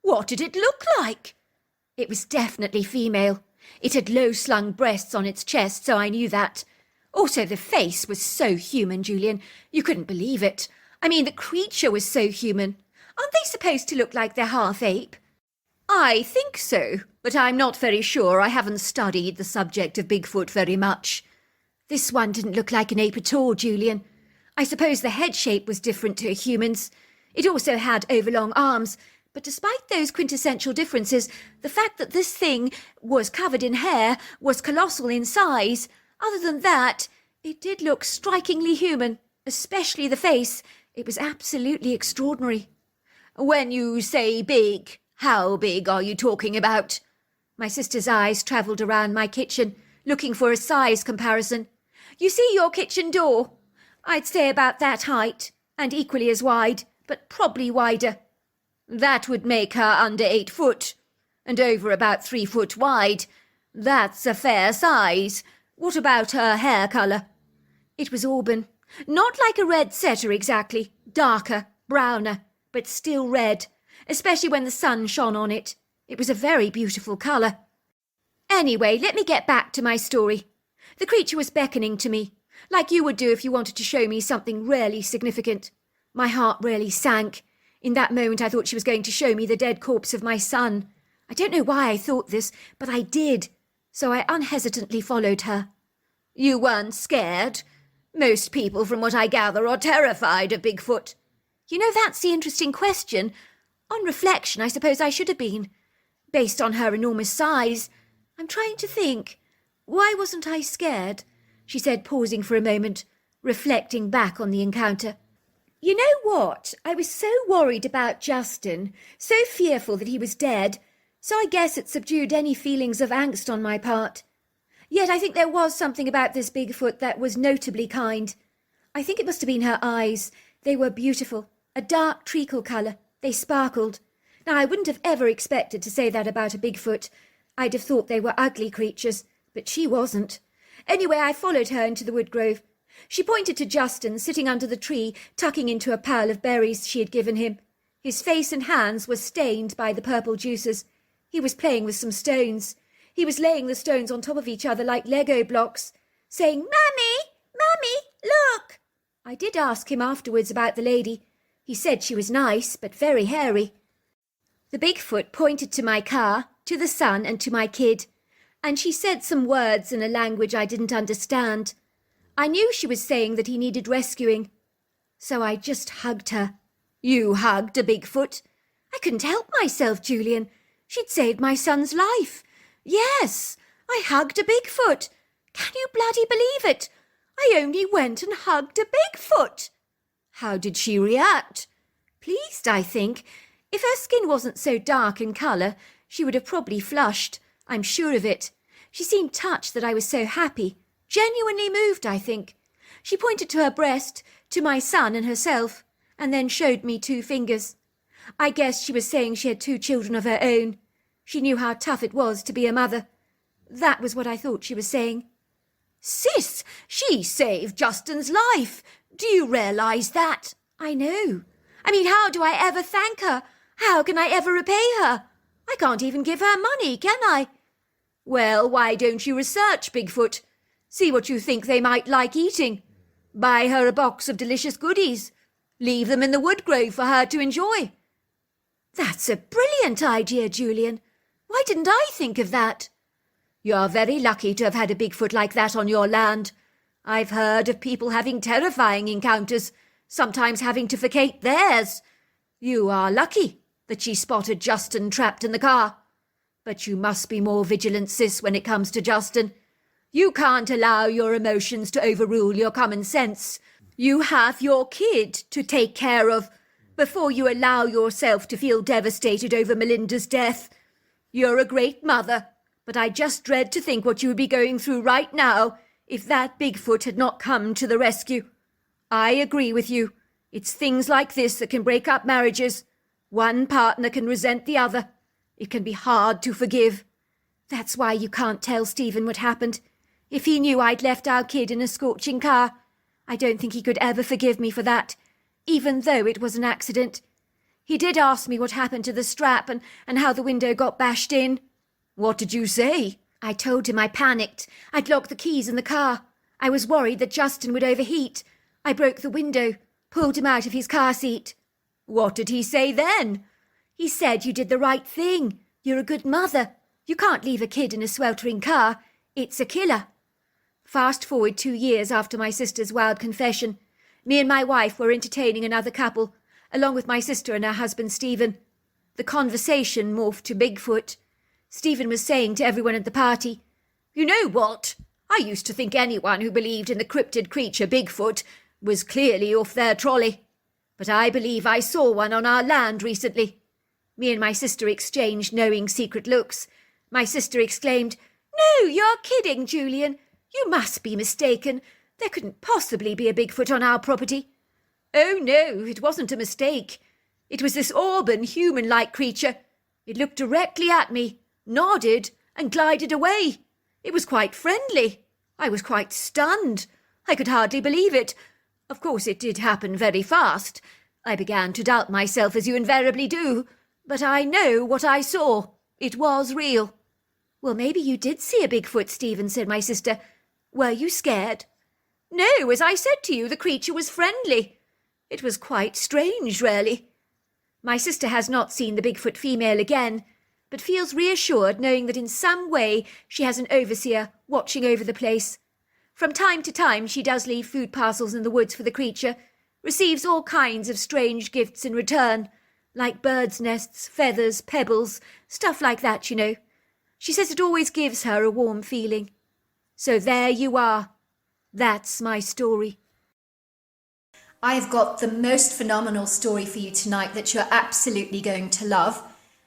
What did it look like? It was definitely female. It had low-slung breasts on its chest, so I knew that. Also, the face was so human, Julian. You couldn't believe it. I mean, the creature was so human. Aren't they supposed to look like they're half ape? I think so. but I'm not very sure. I haven't studied the subject of Bigfoot very much. This one didn't look like an ape at all, Julian. I suppose the head shape was different to a human's. It also had overlong arms, but despite those quintessential differences, the fact that this thing was covered in hair was colossal in size. Other than that, it did look strikingly human, especially the face. It was absolutely extraordinary. When you say big, how big are you talking about? My sister's eyes travelled around my kitchen, looking for a size comparison. You see your kitchen door? I'd say about that height, and equally as wide, but probably wider. That would make her under 8 foot, and over about 3 foot wide. That's a fair size. What about her hair colour? It was auburn. Not like a red setter exactly. Darker, browner, but still red, especially when the sun shone on it. It was a very beautiful colour. Anyway, let me get back to my story. The creature was beckoning to me, like you would do if you wanted to show me something really significant. My heart really sank. In that moment I thought she was going to show me the dead corpse of my son. I don't know why I thought this, but I did, so I unhesitantly followed her. You weren't scared? Most people, from what I gather, are terrified of Bigfoot. You know, that's the interesting question. On reflection, I suppose I should have been. Based on her enormous size, I'm trying to think. Why wasn't I scared? She said, pausing for a moment, reflecting back on the encounter. You know what? I was so worried about Justin, so fearful that he was dead, so I guess it subdued any feelings of angst on my part. Yet I think there was something about this Bigfoot that was notably kind. I think it must have been her eyes. They were beautiful, a dark treacle colour. They sparkled. Now, I wouldn't have ever expected to say that about a Bigfoot. I'd have thought they were ugly creatures, but she wasn't. Anyway, I followed her into the woodgrove. She pointed to Justin, sitting under the tree, tucking into a pile of berries she had given him. His face and hands were stained by the purple juices. He was playing with some stones. He was laying the stones on top of each other like Lego blocks, saying, "Mummy, Mummy, look!" I did ask him afterwards about the lady. He said she was nice, but very hairy. The Bigfoot pointed to my car, to the sun, and to my kid, and she said some words in a language I didn't understand. I knew she was saying that he needed rescuing, so I just hugged her. You hugged a Bigfoot? I couldn't help myself, Julian. She'd saved my son's life. Yes, I hugged a Bigfoot. Can you bloody believe it? I only went and hugged a Bigfoot. How did she react? Pleased, I think. If her skin wasn't so dark in colour, she would have probably flushed. I'm sure of it. She seemed touched that I was so happy. Genuinely moved, I think. She pointed to her breast, to my son and herself, and then showed me 2 fingers. I guess she was saying she had 2 children of her own. She knew how tough it was to be a mother. That was what I thought she was saying. Sis, she saved Justin's life. Do you realise that? I know. I mean, how do I ever thank her? How can I ever repay her? I can't even give her money, can I? Well, why don't you research Bigfoot? See what you think they might like eating. Buy her a box of delicious goodies. Leave them in the woodgrove for her to enjoy. That's a brilliant idea, Julian. Why didn't I think of that? You're very lucky to have had a Bigfoot like that on your land. I've heard of people having terrifying encounters, sometimes having to vacate theirs. You are lucky that she spotted Justin trapped in the car. But you must be more vigilant, sis, when it comes to Justin. You can't allow your emotions to overrule your common sense. You have your kid to take care of before you allow yourself to feel devastated over Melinda's death. You're a great mother, but I just dread to think what you would be going through right now if that Bigfoot had not come to the rescue. I agree with you. It's things like this that can break up marriages. One partner can resent the other. It can be hard to forgive. That's why you can't tell Stephen what happened. If he knew I'd left our kid in a scorching car, I don't think he could ever forgive me for that, even though it was an accident. He did ask me what happened to the strap and how the window got bashed in. What did you say? I told him I panicked. I'd locked the keys in the car. I was worried that Justin would overheat. I broke the window, pulled him out of his car seat. What did he say then? He said you did the right thing. You're a good mother. You can't leave a kid in a sweltering car. It's a killer. Fast forward 2 years after my sister's wild confession. Me and my wife were entertaining another couple, along with my sister and her husband Stephen. The conversation morphed to Bigfoot. Stephen was saying to everyone at the party, "You know what? I used to think anyone who believed in the cryptid creature Bigfoot was clearly off their trolley. But I believe I saw one on our land recently." Me and my sister exchanged knowing secret looks. My sister exclaimed, "No, you're kidding, Julian. You must be mistaken. There couldn't possibly be a Bigfoot on our property." "Oh no, it wasn't a mistake. It was this auburn, human-like creature. It looked directly at me, nodded, and glided away. It was quite friendly. I was quite stunned. I could hardly believe it. Of course, it did happen very fast. I began to doubt myself, as you invariably do. But I know what I saw. It was real." "Well, maybe you did see a Bigfoot, Stephen," said my sister. "Were you scared?" "No, as I said to you, the creature was friendly. It was quite strange, really." My sister has not seen the Bigfoot female again, but feels reassured knowing that in some way she has an overseer watching over the place. From time to time she does leave food parcels in the woods for the creature, receives all kinds of strange gifts in return, like birds' nests, feathers, pebbles, stuff like that, you know. She says it always gives her a warm feeling. So there you are. That's my story.
I've got the most phenomenal story for you tonight that you're absolutely going to love.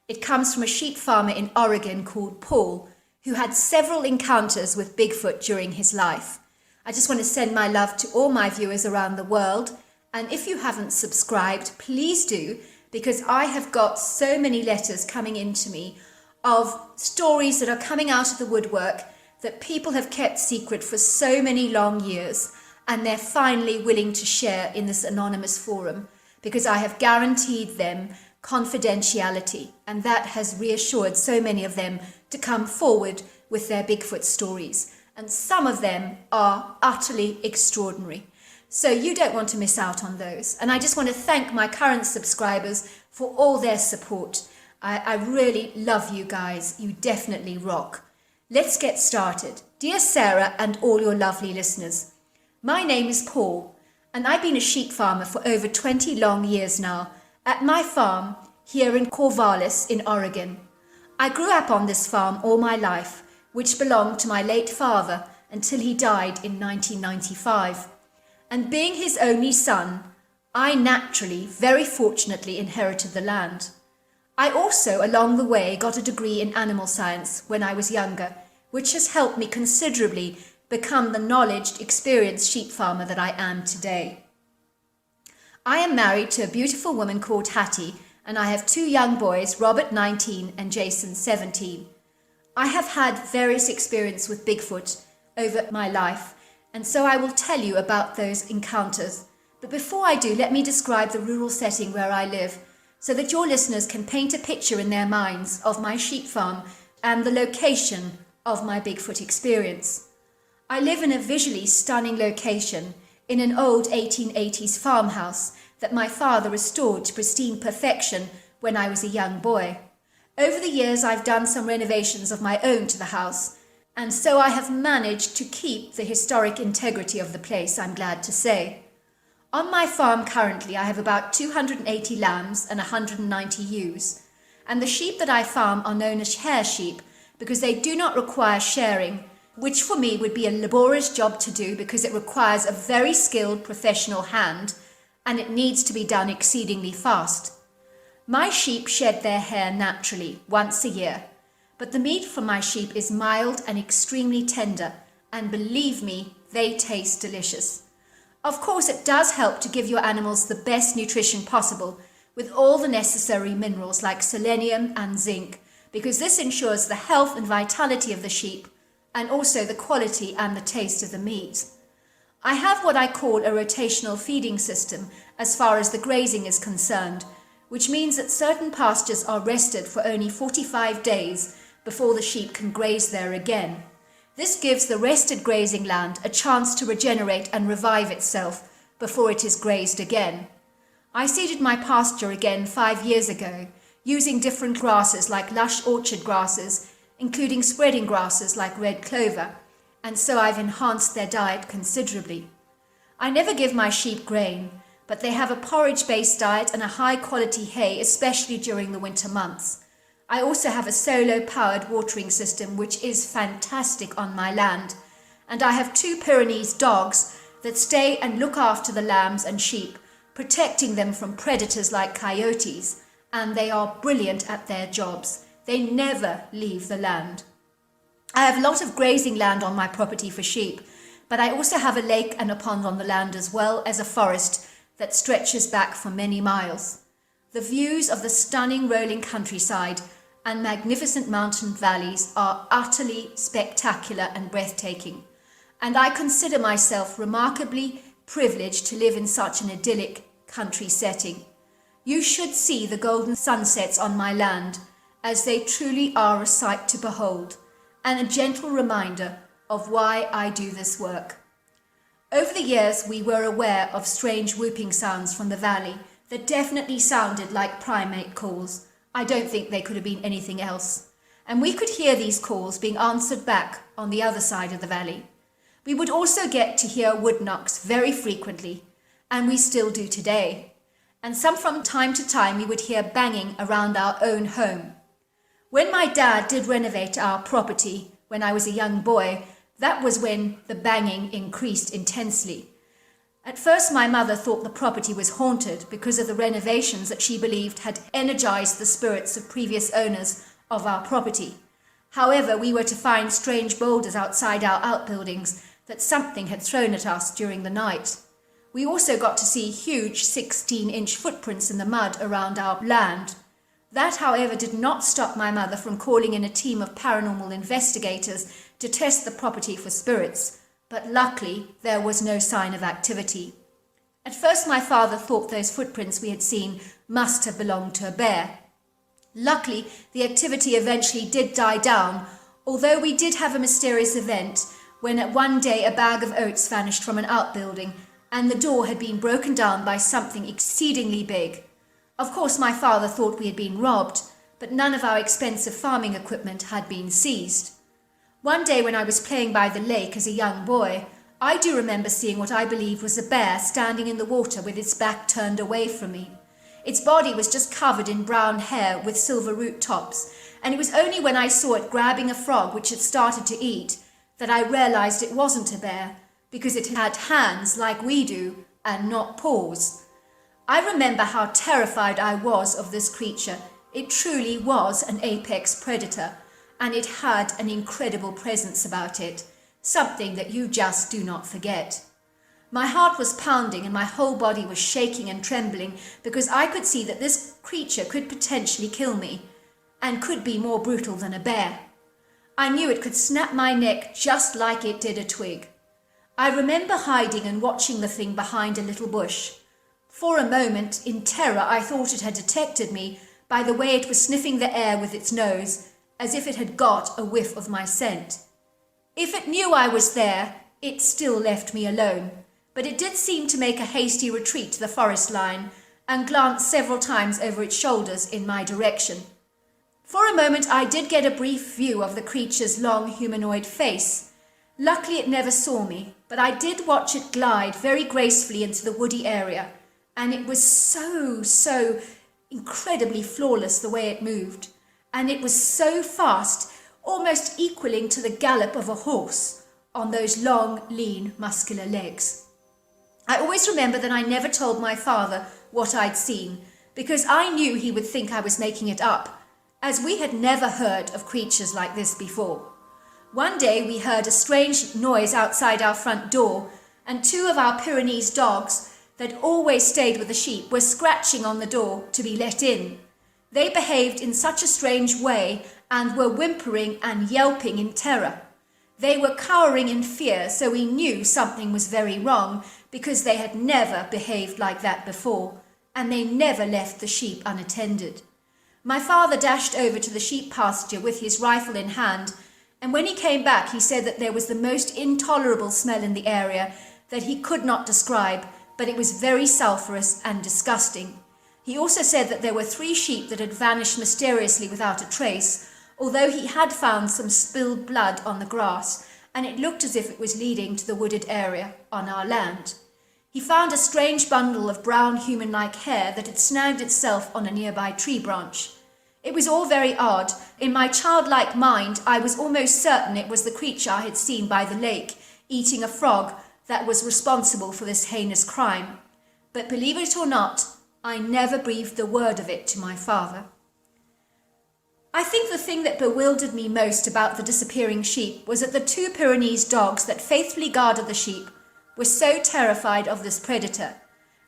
It comes from a sheep farmer in Oregon called Paul, who had several encounters with Bigfoot during his life. I just want to send my love to all my viewers around the world. And if you haven't subscribed, please do, because I have got so many letters coming into me of stories that are coming out of the woodwork that people have kept secret for so many long years, and they're finally willing to share in this anonymous forum, because I have guaranteed them confidentiality, and that has reassured so many of them to come forward with their Bigfoot stories, and some of them are utterly extraordinary. So you don't want to miss out on those. And I just want to thank my current subscribers for all their support. I really love you guys. You definitely rock. Let's get started. Dear Sarah and all your lovely listeners, my name is Paul, and I've been a sheep farmer for over 20 long years now at my farm here in Corvallis in Oregon. I grew up on this farm all my life, which belonged to my late father until he died in 1995. And being his only son, I naturally, very fortunately, inherited the land. I also, along the way, got a degree in animal science when I was younger, which has helped me considerably become the knowledged, experienced sheep farmer that I am today. I am married to a beautiful woman called Hattie, and I have 2 young boys, Robert 19 and Jason 17. I have had various experiences with Bigfoot over my life, and so I will tell you about those encounters. But before I do, let me describe the rural setting where I live, so that your listeners can paint a picture in their minds of my sheep farm and the location of my Bigfoot experience. I live in a visually stunning location in an old 1880s farmhouse that my father restored to pristine perfection when I was a young boy. Over the years, I've done some renovations of my own to the house, and so I have managed to keep the historic integrity of the place, I'm glad to say. On my farm currently, I have about 280 lambs and 190 ewes, and the sheep that I farm are known as hair sheep because they do not require sharing, which for me would be a laborious job to do because it requires a very skilled professional hand, and it needs to be done exceedingly fast. My sheep shed their hair naturally once a year, but the meat from my sheep is mild and extremely tender, and believe me, they taste delicious. Of course, it does help to give your animals the best nutrition possible with all the necessary minerals like selenium and zinc, because this ensures the health and vitality of the sheep and also the quality and the taste of the meat. I have what I call a rotational feeding system as far as the grazing is concerned, which means that certain pastures are rested for only 45 days before the sheep can graze there again. This gives the rested grazing land a chance to regenerate and revive itself before it is grazed again. I seeded my pasture again 5 years ago, using different grasses like lush orchard grasses,
including spreading grasses like red clover, and so I've enhanced their diet considerably. I never give my sheep grain, but they have a porridge-based diet and a high-quality hay, especially during the winter months. I also have a solar-powered watering system, which is fantastic on my land, and I have 2 Pyrenees dogs that stay and look after the lambs and sheep, protecting them from predators like coyotes, and they are brilliant at their jobs. They never leave the land. I have a lot of grazing land on my property for sheep, but I also have a lake and a pond on the land, as well as a forest that stretches back for many miles. The views of the stunning rolling countryside and magnificent mountain valleys are utterly spectacular and breathtaking, and I consider myself remarkably privileged to live in such an idyllic country setting. You should see the golden sunsets on my land, as they truly are a sight to behold, and a gentle reminder of why I do this work. Over the years, we were aware of strange whooping sounds from the valley that definitely sounded like primate calls. I don't think they could have been anything else. And we could hear these calls being answered back on the other side of the valley. We would also get to hear wood knocks very frequently, and we still do today. And some from time to time we would hear banging around our own home. When my dad did renovate our property when I was a young boy, that was when the banging increased intensely. At first, my mother thought the property was haunted because of the renovations that she believed had energized the spirits of previous owners of our property. However, we were to find strange boulders outside our outbuildings that something had thrown at us during the night. We also got to see huge 16-inch footprints in the mud around our land. That, however, did not stop my mother from calling in a team of paranormal investigators to test the property for spirits, but luckily there was no sign of activity. At first, my father thought those footprints we had seen must have belonged to a bear. Luckily, the activity eventually did die down, although we did have a mysterious event when at one day a bag of oats vanished from an outbuilding and the door had been broken down by something exceedingly big. Of course, my father thought we had been robbed, but none of our expensive farming equipment had been seized. One day when I was playing by the lake as a young boy, I do remember seeing what I believed was a bear standing in the water with its back turned away from me. Its body was just covered in brown hair with silver root tops, and it was only when I saw it grabbing a frog which it started to eat that I realized it wasn't a bear, because it had hands like we do and not paws. I remember how terrified I was of this creature. It truly was an apex predator, and it had an incredible presence about it, something that you just do not forget. My heart was pounding and my whole body was shaking and trembling because I could see that this creature could potentially kill me and could be more brutal than a bear. I knew it could snap my neck just like it did a twig. I remember hiding and watching the thing behind a little bush. For a moment, in terror, I thought it had detected me by the way it was sniffing the air with its nose, as if it had got a whiff of my scent. If it knew I was there, it still left me alone, but it did seem to make a hasty retreat to the forest line and glance several times over its shoulders in my direction. For a moment I did get a brief view of the creature's long humanoid face. Luckily it never saw me, but I did watch it glide very gracefully into the woody area, and it was so incredibly flawless the way it moved, and it was so fast, almost equaling to the gallop of a horse on those long, lean, muscular legs. I always remember that I never told my father what I'd seen, because I knew he would think I was making it up, as we had never heard of creatures like this before. One day we heard a strange noise outside our front door, and 2 of our Pyrenees dogs that always stayed with the sheep were scratching on the door to be let in. They behaved in such a strange way and were whimpering and yelping in terror. They were cowering in fear, so we knew something was very wrong because they had never behaved like that before, and they never left the sheep unattended. My father dashed over to the sheep pasture with his rifle in hand, and when he came back he said that there was the most intolerable smell in the area that he could not describe, but it was very sulphurous and disgusting. He also said that there were 3 sheep that had vanished mysteriously without a trace, although he had found some spilled blood on the grass, and it looked as if it was leading to the wooded area on our land. He found a strange bundle of brown human-like hair that had snagged itself on a nearby tree branch. It was all very odd. In my childlike mind, I was almost certain it was the creature I had seen by the lake, eating a frog, that was responsible for this heinous crime. But believe it or not, I never breathed a word of it to my father. I think the thing that bewildered me most about the disappearing sheep was that the 2 Pyrenees dogs that faithfully guarded the sheep were so terrified of this predator,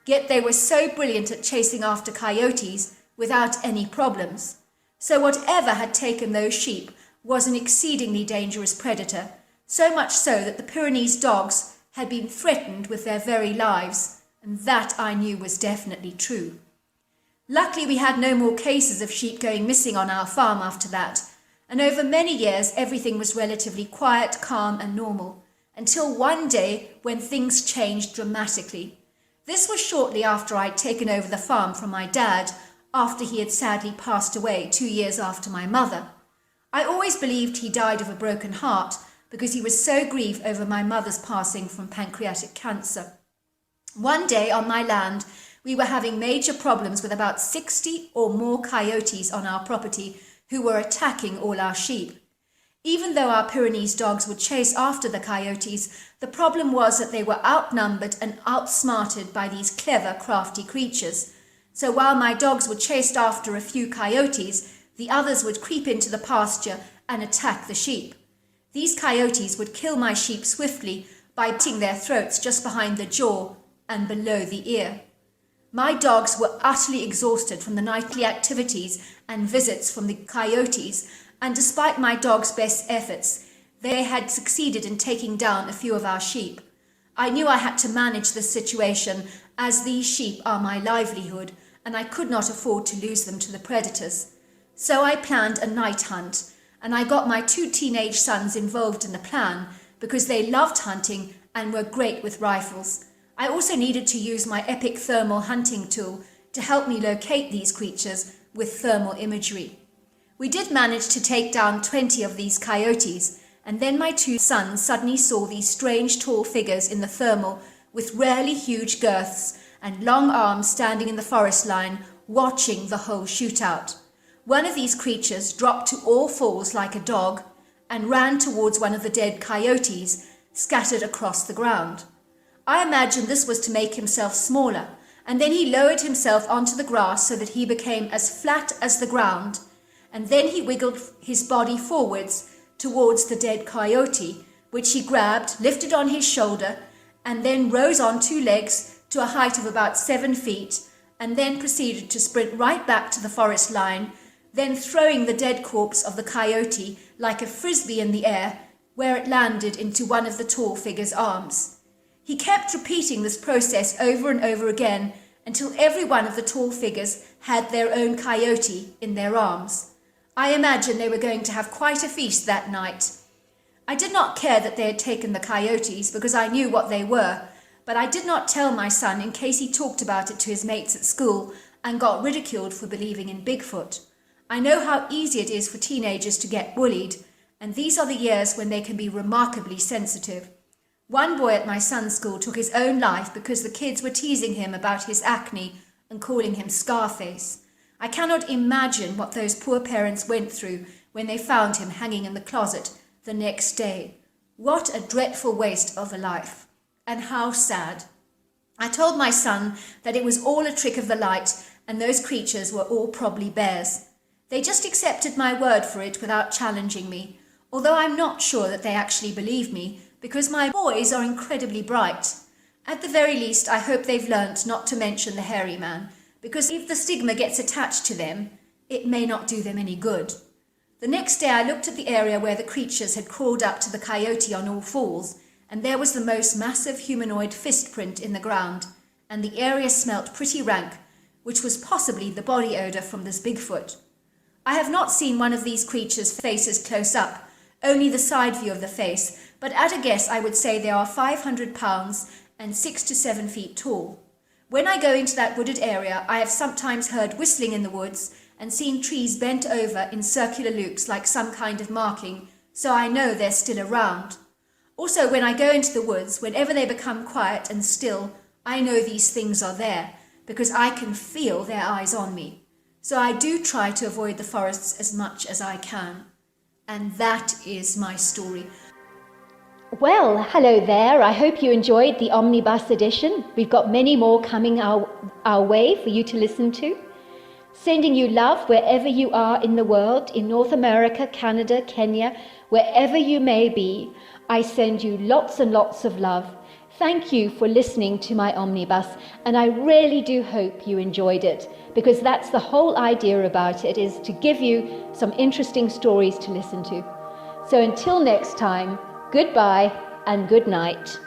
yet they were so brilliant at chasing after coyotes without any problems. So whatever had taken those sheep was an exceedingly dangerous predator, so much so that the Pyrenees dogs had been threatened with their very lives, and that I knew was definitely true. Luckily, we had no more cases of sheep going missing on our farm after that, and over many years everything was relatively quiet, calm and normal, until one day when things changed dramatically. This was shortly after I'd taken over the farm from my dad, after he had sadly passed away 2 years after my mother. I always believed he died of a broken heart because he was so grieved over my mother's passing from pancreatic cancer. One day on my land, we were having major problems with about 60 or more coyotes on our property who were attacking all our sheep. Even though our Pyrenees dogs would chase after the coyotes, the problem was that they were outnumbered and outsmarted by these clever, crafty creatures. So while my dogs would chase after a few coyotes, the others would creep into the pasture and attack the sheep. These coyotes would kill my sheep swiftly by cutting their throats just behind the jaw and below the ear. My dogs were utterly exhausted from the nightly activities and visits from the coyotes, and despite my dogs' best efforts, they had succeeded in taking down a few of our sheep. I knew I had to manage this situation, as these sheep are my livelihood, and I could not afford to lose them to the predators. So I planned a night hunt, and I got my 2 teenage sons involved in the plan because they loved hunting and were great with rifles. I also needed to use my epic thermal hunting tool to help me locate these creatures with thermal imagery. We did manage to take down 20 of these coyotes, and then my 2 sons suddenly saw these strange tall figures in the thermal with rarely huge girths and long arms standing in the forest line watching the whole shootout. One of these creatures dropped to all fours like a dog and ran towards one of the dead coyotes scattered across the ground. I imagined this was to make himself smaller, and then he lowered himself onto the grass so that he became as flat as the ground, and then he wiggled his body forwards towards the dead coyote, which he grabbed, lifted on his shoulder, and then rose on 2 legs to a height of about 7 feet, and then proceeded to sprint right back to the forest line, then throwing the dead corpse of the coyote like a frisbee in the air, where it landed into one of the tall figure's arms. He kept repeating this process over and over again until every one of the tall figures had their own coyote in their arms. I imagine they were going to have quite a feast that night. I did not care that they had taken the coyotes because I knew what they were, but I did not tell my son in case he talked about it to his mates at school and got ridiculed for believing in Bigfoot. I know how easy it is for teenagers to get bullied, and these are the years when they can be remarkably sensitive. One boy at my son's school took his own life because the kids were teasing him about his acne and calling him Scarface. I cannot imagine what those poor parents went through when they found him hanging in the closet the next day. What a dreadful waste of a life, and how sad. I told my son that it was all a trick of the light and those creatures were all probably bears. They just accepted my word for it without challenging me, although I'm not sure that they actually believe me, because my boys are incredibly bright. At the very least, I hope they've learnt not to mention the hairy man, because if the stigma gets attached to them, it may not do them any good. The next day I looked at the area where the creatures had crawled up to the coyote on all fours, and there was the most massive humanoid fist print in the ground, and the area smelt pretty rank, which was possibly the body odour from this Bigfoot. I have not seen one of these creatures' faces close up, only the side view of the face, but at a guess I would say they are 500 pounds and 6 to 7 feet tall. When I go into that wooded area, I have sometimes heard whistling in the woods, and seen trees bent over in circular loops like some kind of marking, so I know they're still around. Also, when I go into the woods, whenever they become quiet and still, I know these things are there, because I can feel their eyes on me. So I do try to avoid the forests as much as I can. And that is my story.
Well, hello there. I hope you enjoyed the Omnibus edition. We've got many more coming our way for you to listen to. Sending you love wherever you are in the world, in North America, Canada, Kenya, wherever you may be. I send you lots and lots of love. Thank you for listening to my Omnibus, and I really do hope you enjoyed it, because that's the whole idea about it, is to give you some interesting stories to listen to. So until next time, goodbye and good night.